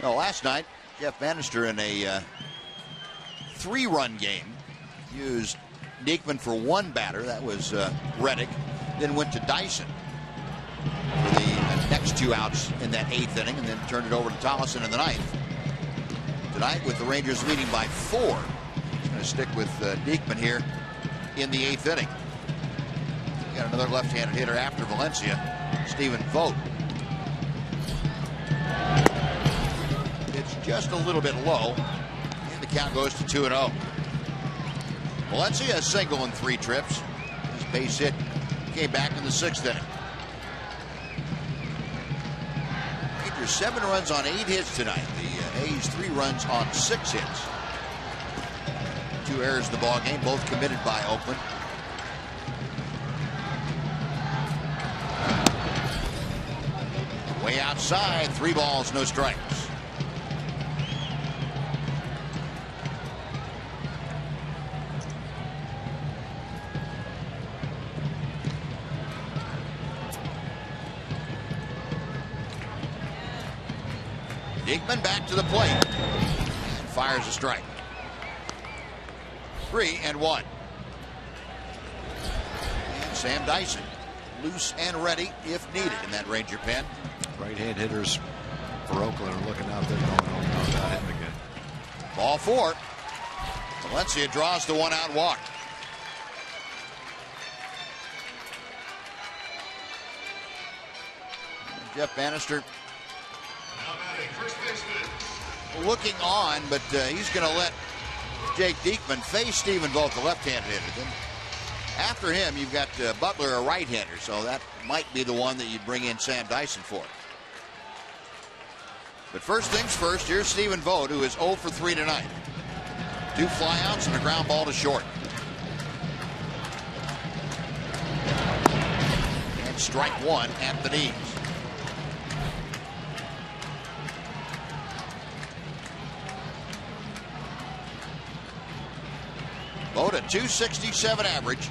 Well, last night, Jeff Bannister in a 3-run game used Diekman for 1 batter. That was Reddick. Then went to Dyson for the next 2 outs in that 8th inning, and then turned it over to Tollison in the 9th. Tonight, with the Rangers leading by 4, he's going to stick with Diekman here in the 8th inning. Got another left-handed hitter after Valencia, Stephen Vogt. It's just a little bit low, and the count goes to 2-0. Valencia a single in 3 trips. His base hit came back in the 6th inning. Rangers 7 runs on 8 hits tonight. The A's 3 runs on 6 hits. 2 errors in the ball game, both committed by Oakland. Way outside, 3 balls, no strikes. Diekman back to the plate and fires a strike. 3-1. And Sam Dyson loose and ready if needed in that Ranger pen. Right-hand hitters for Oakland are looking out there going, oh no, not him again. Ball 4. Valencia draws the 1-out walk. Jeff Bannister looking on, but he's going to let Jake Diekman face Stephen Vogt, the left-handed hitter. Then after him, you've got Butler, a right-hander, so that might be the one that you'd bring in Sam Dyson for. But first things first, here's Stephen Vogt, who is 0 for 3 tonight. 2 flyouts and a ground ball to short. And strike 1 at the knees. Vogt a .267 average.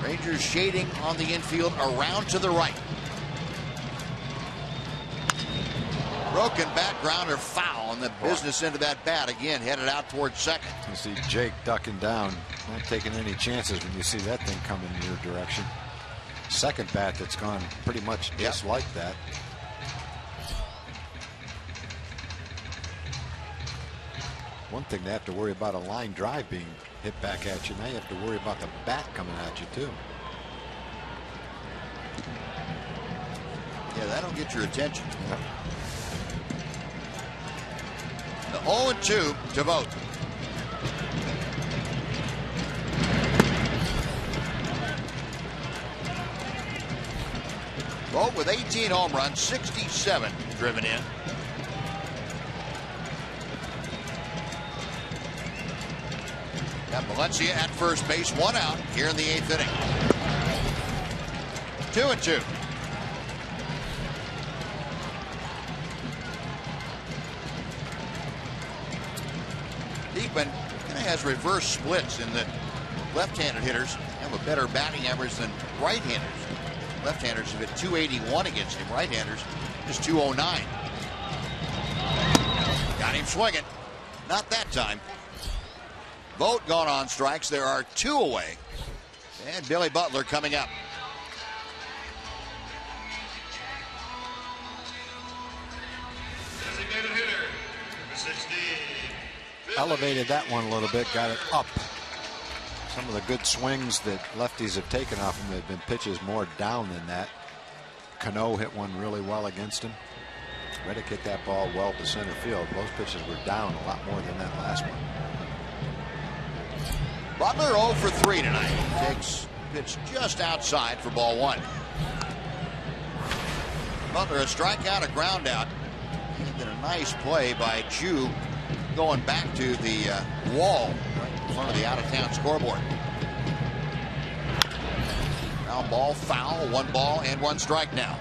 Rangers shading on the infield around to the right. Broken back grounder foul, and the business into that bat again headed out towards second. You see Jake ducking down, not taking any chances when you see that thing coming in your direction. Second bat that's gone pretty much just like that. One thing they have to worry about, a line drive being hit back at you. Now you have to worry about the bat coming at you too. Yeah, that'll get your attention. The 0-2 to Vogt. Vogt with 18 home runs, 67 driven in. Got Valencia at first base, 1 out here in the 8th inning. 2-2. Diekman kind of has reverse splits in that left-handed hitters have a better batting average than right-handers. Left-handers have hit 281 against him. Right-handers is 209. Got him swinging. Not that time. Vogt gone on strikes. There are 2 away. And Billy Butler coming up. Designated hitter, number 16. Elevated that one a little bit, got it up. Some of the good swings that lefties have taken off him have been pitches more down than that. Cano hit one really well against him. Reddick hit that ball well to center field. Those pitches were down a lot more than that last one. Butler 0 for 3 tonight. Takes pitch just outside for ball 1. Butler a strikeout, a ground out. And then a nice play by Chu going back to the wall right in front of the out-of-town scoreboard. Ground ball, foul, 1 ball and 1 strike now.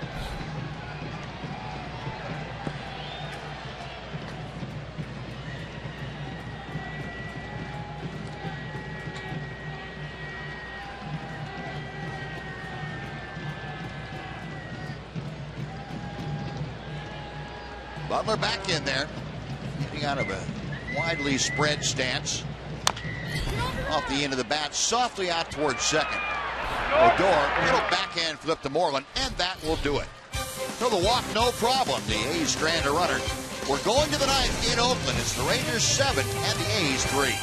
Butler back in there, getting out of a widely spread stance. Off the end of the bat, softly out towards second. Odor, little backhand flip to Moreland, and that will do it. So the walk, no problem. The A's strand a runner. We're going to the 9th in Oakland. It's the Rangers 7 and the A's 3.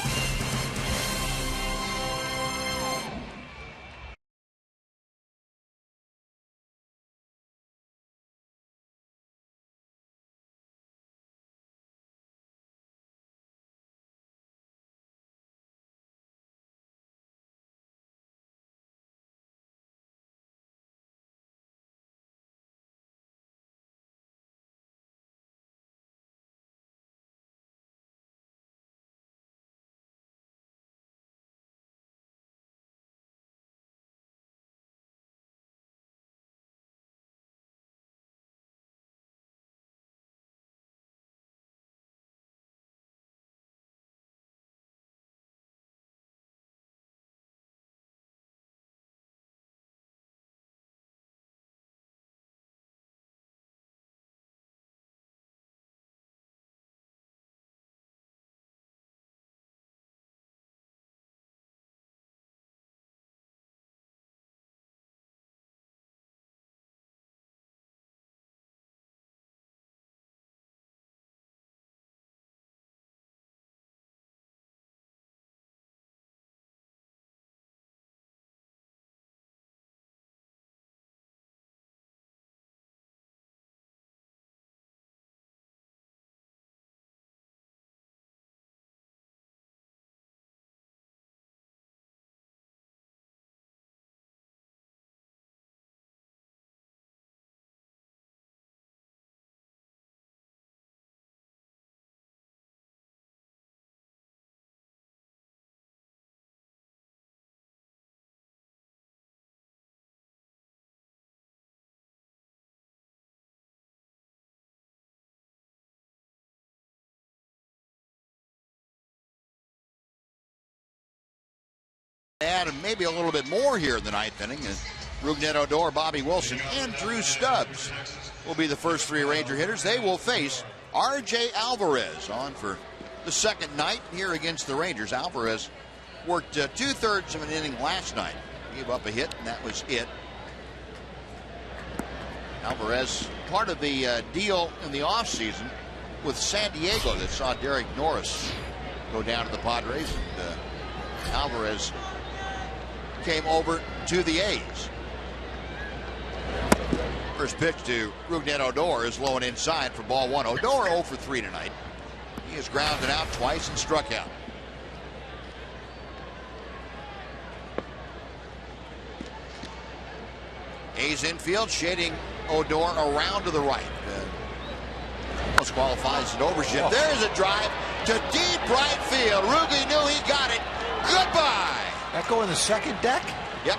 Add maybe a little bit more here in the 9th inning. And Rougned Odor, Bobby Wilson, and Drew Stubbs will be the first 3 Ranger hitters. They will face R.J. Alvarez on for the second night here against the Rangers. Alvarez worked 2/3 of an inning last night. Gave up a hit, and that was it. Alvarez, part of the deal in the offseason with San Diego that saw Derek Norris go down to the Padres. And Alvarez came over to the A's. First pitch to Rougned Odor is low and inside for ball 1. Odor 0 for 3 tonight. He has grounded out twice and struck out. A's infield shading Odor around to the right. Almost qualifies an overshift. There's a drive to deep right field. Rugi knew he got it. Goodbye. That go in the second deck? Yep.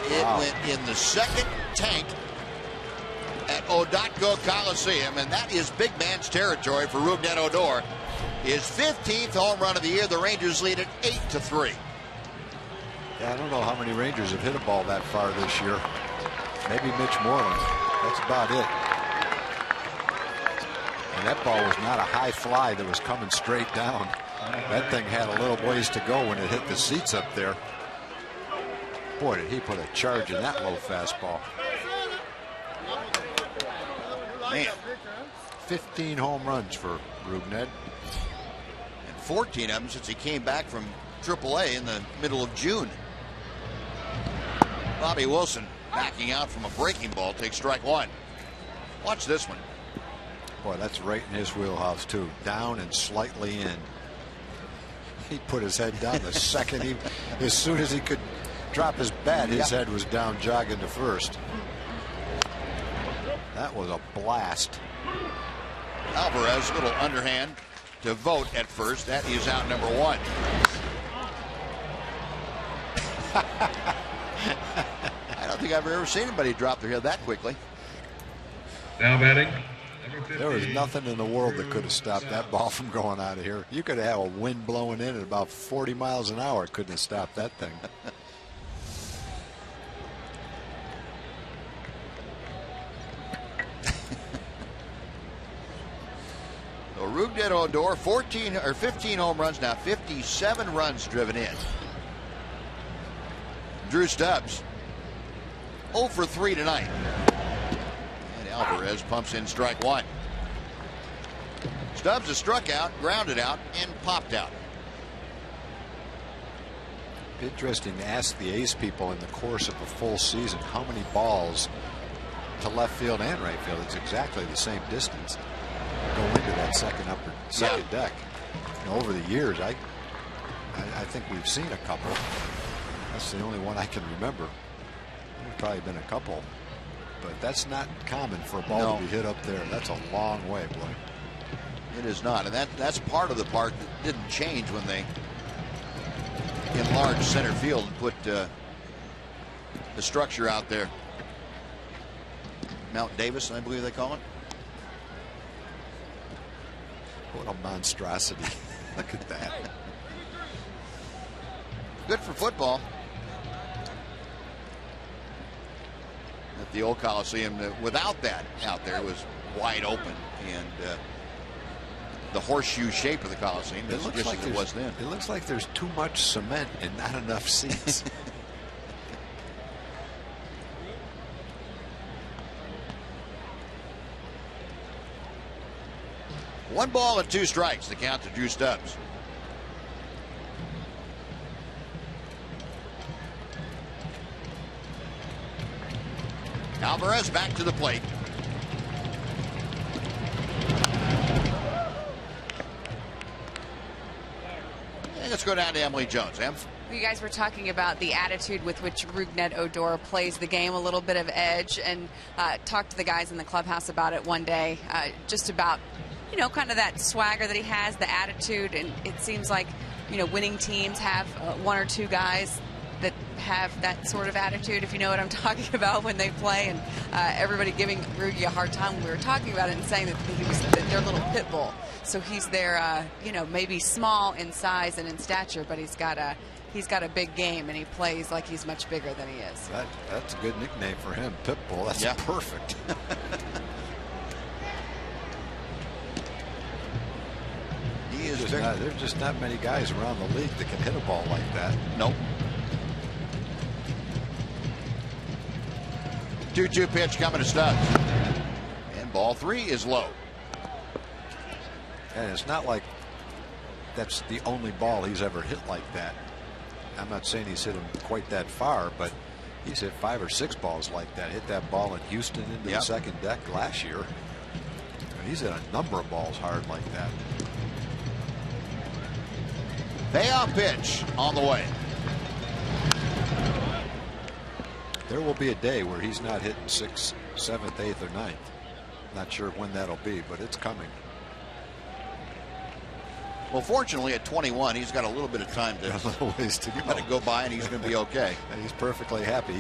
It went in the second tank at Odotco Coliseum, and that is big man's territory for Rougned Odor. His 15th home run of the year. The Rangers lead it 8-3. Yeah, I don't know how many Rangers have hit a ball that far this year. Maybe Mitch Moreland. That's about it. And that ball was not a high fly that was coming straight down. That thing had a little ways to go when it hit the seats up there. Boy, did he put a charge in that low fastball. Man. 15 home runs for Rougned. And 14 of them since he came back from AAA in the middle of June. Bobby Wilson backing out from a breaking ball takes strike one. Watch this one. Boy, that's right in his wheelhouse, too. Down and slightly in. He put his head down the second as soon as he could drop his bat, his head was down jogging to first. That was a blast. Alvarez, little underhand to Vogt at first. That is out number one. I don't think I've ever seen anybody drop their head that quickly. Now batting. There was nothing in the world that could have stopped that ball from going out of here. You could have a wind blowing in at about 40 miles an hour. Couldn't have stopped that thing. So Rougned Odor, 14 or 15 home runs now, 57 runs driven in. Drew Stubbs, 0 for 3 tonight. And Alvarez pumps in strike one. Stubbs has struck out, grounded out, and popped out. Interesting to ask the A's people in the course of a full season how many balls to left field and right field. It's exactly the same distance. Go into that second deck. You know, over the years, I think we've seen a couple. That's the only one I can remember. There's probably been a couple, but that's not common for a ball to be hit up there. That's a long way, boy. It is not, and that's part of the park that didn't change when they enlarged center field and put the structure out there. Mount Davis, I believe they call it. What a monstrosity. Look at that. Good for football. At the old Coliseum, without that out there, was wide open, and the horseshoe shape of the Coliseum is just like it was then. It looks like there's too much cement and not enough seats. One ball and 2 strikes, the count to Drew Stubbs. Alvarez back to the plate. And let's go down to Emily Jones. Em? You guys were talking about the attitude with which Rougned Odor plays the game, a little bit of edge, and talked to the guys in the clubhouse about it one day, just about, you know, kind of that swagger that he has, the attitude, and it seems like, you know, winning teams have 1 or 2 guys that have that sort of attitude, if you know what I'm talking about, when they play, and everybody giving Rugi a hard time when we were talking about it and saying that he was their little pit bull. So he's their, you know, maybe small in size and in stature, but he's got a big game, and he plays like he's much bigger than he is. That's a good nickname for him, pit bull. That's perfect. There's just not many guys around the league that can hit a ball like that. Nope. 2-2 pitch coming to Stubbs. And ball 3 is low. And it's not like that's the only ball he's ever hit like that. I'm not saying he's hit him quite that far, but he's hit 5 or 6 balls like that. Hit that ball in Houston into the second deck last year. And he's hit a number of balls hard like that. Payoff pitch on the way. There will be a day where he's not hitting 6th, 7th, 8th, or 9th. Not sure when that'll be, but it's coming. Well, fortunately, at 21, he's got a little bit of time to, a little ways to let it go by, and he's going to be okay. And he's perfectly happy.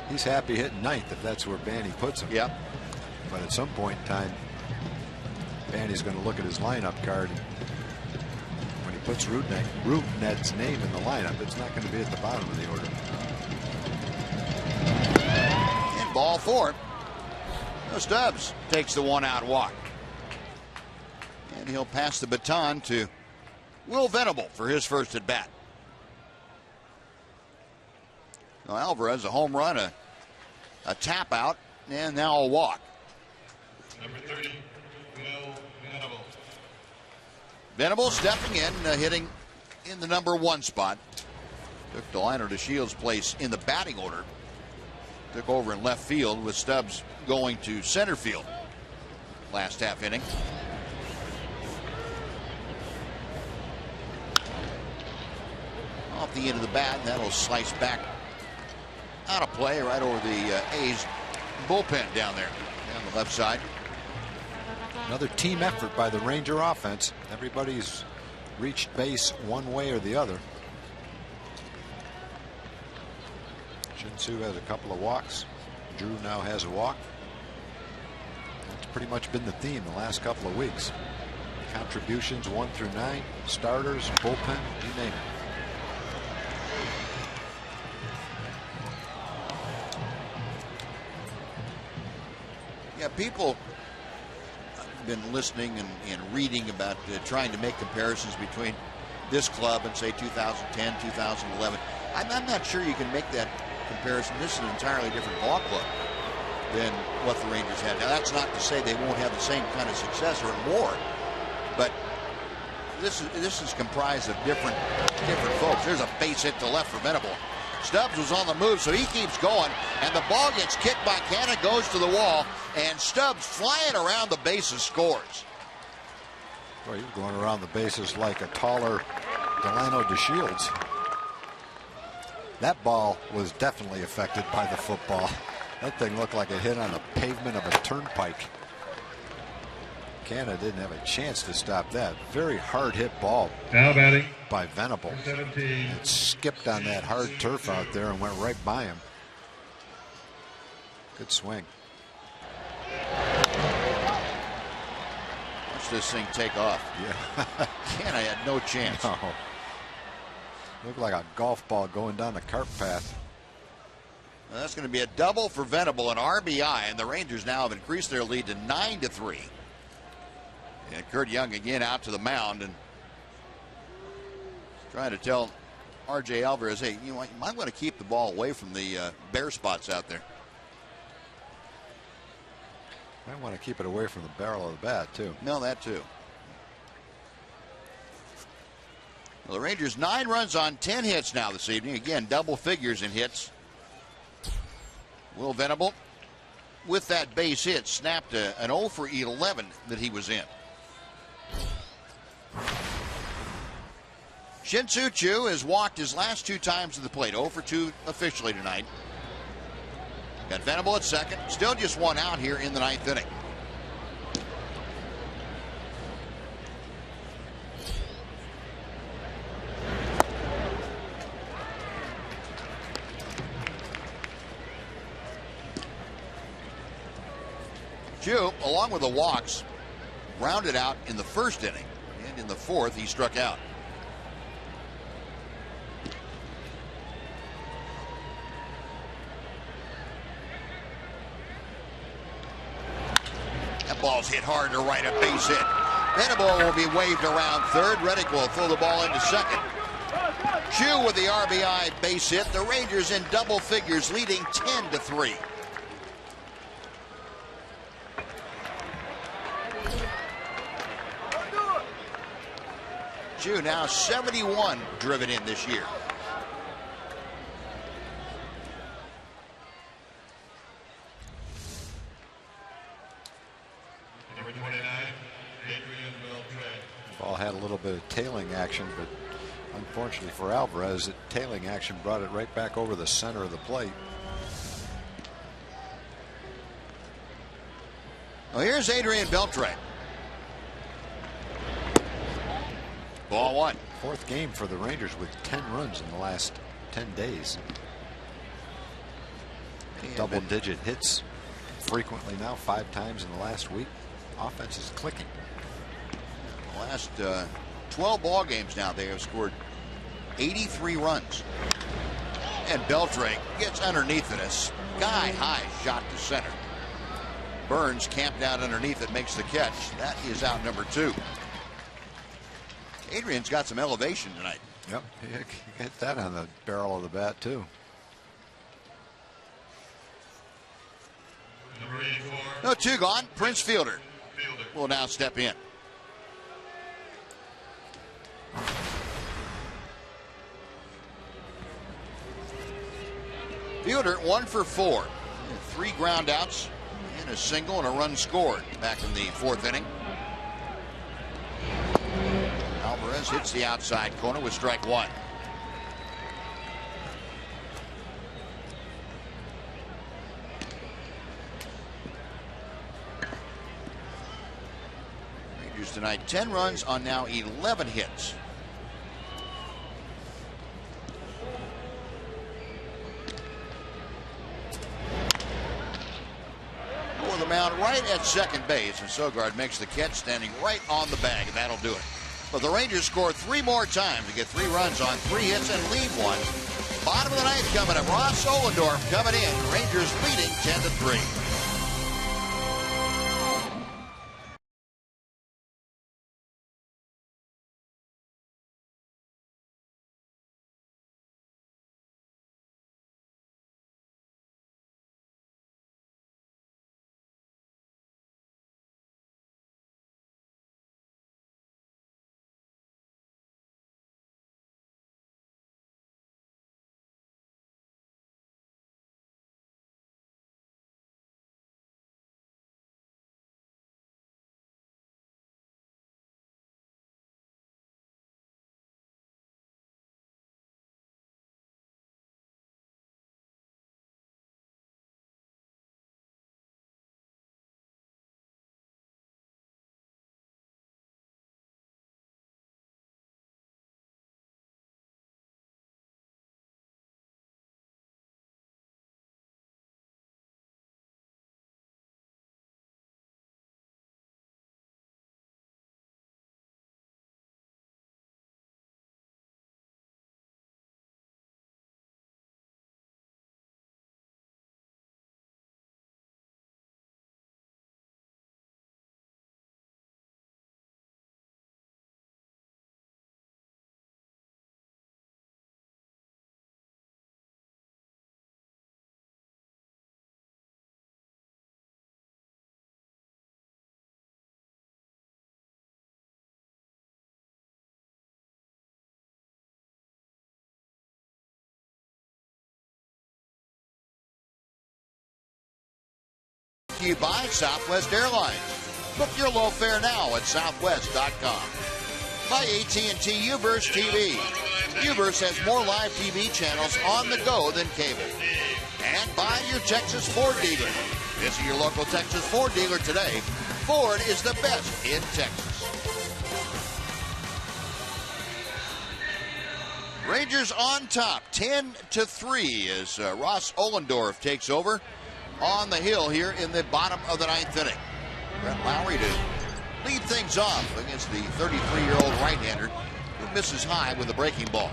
He's happy hitting 9th if that's where Banny puts him. Yeah. But at some point in time, Banny's going to look at his lineup card. And when he puts Rudnet's name in the lineup, it's not going to be at the bottom of the order. And ball 4. Stubbs takes the 1-out walk. And he'll pass the baton to Will Venable for his first at bat. Now Alvarez, a home run, a tap out, and now a walk. Number 30, Will Venable. Venable stepping in, hitting in the number 1 spot. Took Delino DeShields' place in the batting order. Took over in left field with Stubbs going to center field last half inning. Off the end of the bat, and that'll slice back out of play right over the A's bullpen down there, down the left side. Another team effort by the Ranger offense. Everybody's reached base one way or the other. Shin-Soo has a couple of walks. Drew now has a walk. That's pretty much been the theme the last couple of weeks. Contributions 1 through 9, starters, bullpen, you name it. Yeah, people have been listening and reading about trying to make comparisons between this club and, say, 2010, 2011. I'm not sure you can make that comparison. This is an entirely different ball club than what the Rangers had. Now, that's not to say they won't have the same kind of success or more, but this is comprised of different folks. There's a base hit to left for Venable. Stubbs was on the move, so he keeps going, and the ball gets kicked by Canna, goes to the wall, and Stubbs, flying around the bases, scores. Boy, he was going around the bases like a taller Delino DeShields. That ball was definitely affected by the football. That thing looked like a hit on the pavement of a turnpike. Canna didn't have a chance to stop that. Very hard hit ball Now batting by Venable. 17. It skipped on that hard turf out there and went right by him. Good swing. Watch this thing take off. Yeah. Canna had no chance. No. Looked like a golf ball going down the cart path. Well, that's going to be a double for Venable, an RBI, and the Rangers now have increased their lead to 9-3. And Kurt Young again out to the mound and trying to tell R.J. Alvarez, hey, you might want to keep the ball away from the bare spots out there. Might want to keep it away from the barrel of the bat, too. No, that too. Well, the Rangers 9 runs on 10 hits now this evening. Again, double figures in hits. Will Venable, with that base hit, snapped an 0 for 11 that he was in. Shin-Soo Choo has walked his last 2 times to the plate. 0 for 2 officially tonight. Got Venable at second. Still just 1 out here in the 9th inning. Choo, along with the walks, rounded out in the 1st inning, and in the 4th he struck out. That ball's hit hard to right, a base hit. Venable will be waved around third. Reddick will throw the ball into second. Choo with the RBI base hit. The Rangers in double figures, leading 10-3. Choo now 71 driven in this year. Number 29, Adrian Beltre. Ball had a little bit of tailing action, but unfortunately for Alvarez, the tailing action brought it right back over the center of the plate. Well, here's Adrian Beltre. Ball 1. 4th game for the Rangers with 10 runs in the last 10 days. Double-digit hits frequently now, 5 times in the last week. Offense is clicking. The last 12 ball games now, they have scored 83 runs. And Beltre gets underneath it. A sky-high shot to center. Burns camped out underneath it, makes the catch. That is out number 2. Adrian's got some elevation tonight. Yep, you get that on the barrel of the bat, too. Number 84. No 2 gone. Prince Fielder will now step in. Fielder 1 for 4. 3 ground outs and a single and a run scored back in the 4th inning. Alvarez hits the outside corner with strike 1. Rangers tonight 10 runs on now 11 hits. The mound right at second base, and Sogard makes the catch standing right on the bag, and that'll do it. But the Rangers score 3 more times to get 3 runs on 3 hits and leave 1. Bottom of the 9th coming up. Ross Ohlendorf coming in. Rangers leading 10-3. You by Southwest Airlines. Book your low fare now at southwest.com. By AT&T Uverse TV. Uverse has more live TV channels on the go than cable. And by your Texas Ford dealer. Visit your local Texas Ford dealer today. Ford is the best in Texas. Rangers on top, 10-3 as Ross Ohlendorf takes over on the hill here in the bottom of the 9th inning. Brett Lowry to lead things off against the 33-year-old right-hander who misses high with a breaking ball.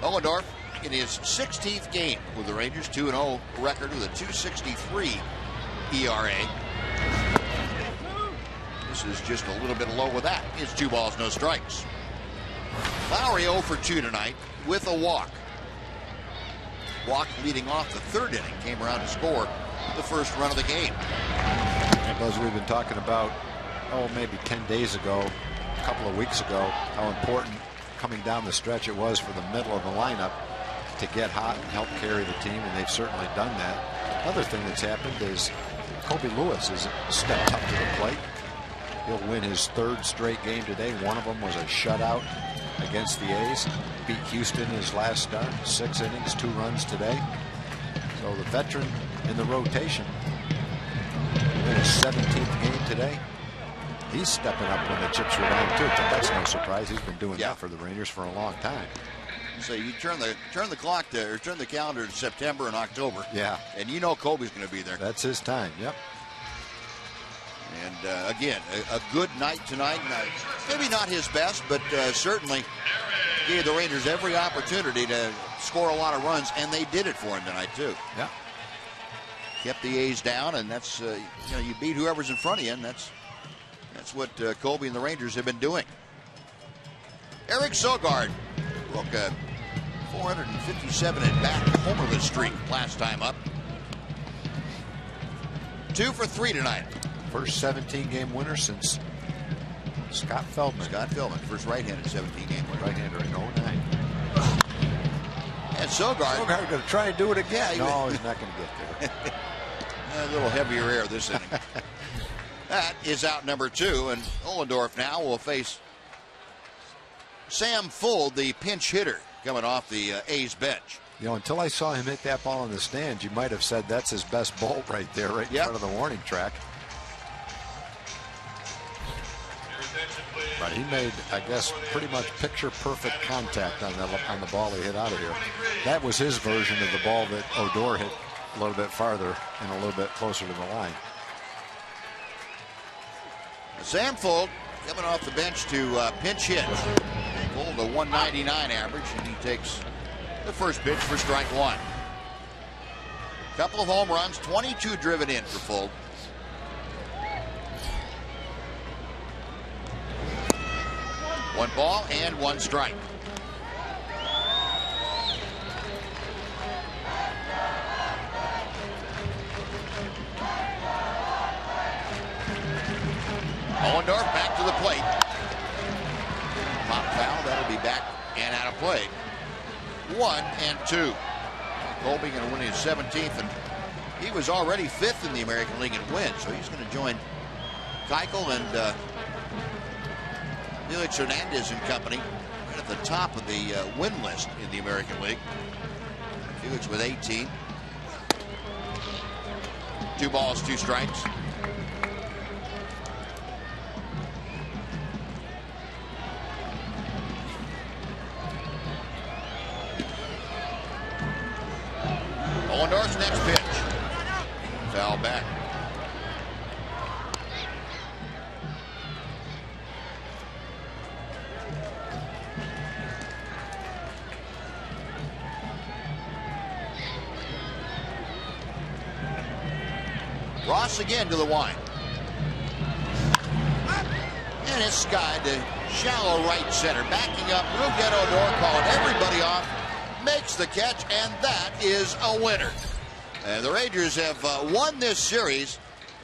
Ohlendorf in his 16th game with the Rangers, 2-0 record with a .263 ERA. This is just a little bit low with that. It's 2 balls, no strikes. Lowry 0 for 2 tonight with a walk. Walk leading off the 3rd inning, came around to score the first run of the game. As we've been talking about, maybe 10 days ago, a couple of weeks ago, how important coming down the stretch it was for the middle of the lineup to get hot and help carry the team, and they've certainly done that. Another thing that's happened is Kobe Lewis has stepped up to the plate. He'll win his 3rd straight game today. One of them was a shutout against the A's. Beat Houston his last start, 6 innings, 2 runs today. So the veteran in the rotation in his 17th game today. He's stepping up when the chips were down too. But that's no surprise. He's been doing that for the Rangers for a long time. So you turn the clock to, or turn the calendar to September and October. Yeah. And you know Kobe's going to be there. That's his time. Yep. And again, a good night tonight. Maybe not his best, but certainly gave the Rangers every opportunity to score a lot of runs, and they did it for him tonight too. Yeah. Kept the A's down, and that's you beat whoever's in front of you, and that's what Colby and the Rangers have been doing. Eric Sogard broke a 457 at bat homerless streak last time up. 2 for 3 tonight. First 17-game winner since Scott Feldman. Scott Feldman, first right-handed 17-game winner. Right-hander in 09. And Sogard going to try and do it again. Yeah, No, he's not going to get there. A little heavier air this inning. That is out number 2, and Ohlendorf now will face Sam Fuld, the pinch hitter, coming off the A's bench. You know, until I saw him hit that ball in the stands, you might have said that's his best ball right there, right in front of the warning track. But he made, I guess, pretty much picture-perfect contact on the ball he hit out of here. That was his version of the ball that Odor hit a little bit farther and a little bit closer to the line. Sam Fuld coming off the bench to pinch hit. Fuld a 199 average, and he takes the first pitch for strike 1. Couple of home runs, 22 driven in for Fuld. One ball and 1 strike. Ohlendorf back to the plate. Pop foul, that'll be back and out of play. 1 and 2. Colby going to win his 17th, and he was already 5th in the American League in wins, so he's going to join Keuchel and Felix Hernandez and company right at the top of the win list in the American League. Felix with 18. 2 balls, 2 strikes. Ohlendorf's next pitch. Foul back. Ross again to the line. And it's skied to shallow right center. Backing up, Rougned Odor calling everybody off. Makes the catch, and that is a winner. And the Rangers have won this series.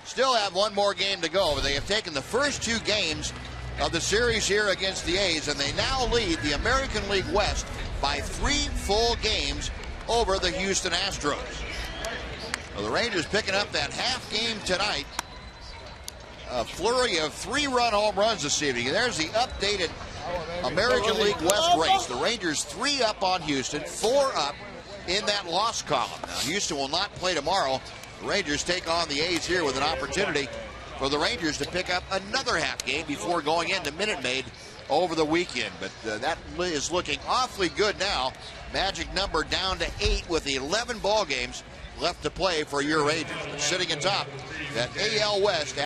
Still have one more game to go, but they have taken the first 2 games of the series here against the A's, and they now lead the American League West by 3 full games over the Houston Astros. Well, the Rangers picking up that half game tonight. A flurry of 3-run home runs this evening. And there's the updated American League West race. The Rangers 3 up on Houston, 4 up in that loss column. Now, Houston will not play tomorrow. The Rangers take on the A's here with an opportunity for the Rangers to pick up another half game before going into Minute Maid over the weekend. But that is looking awfully good now. Magic number down to 8 with 11 ball games left to play for your Rangers. But sitting atop that AL West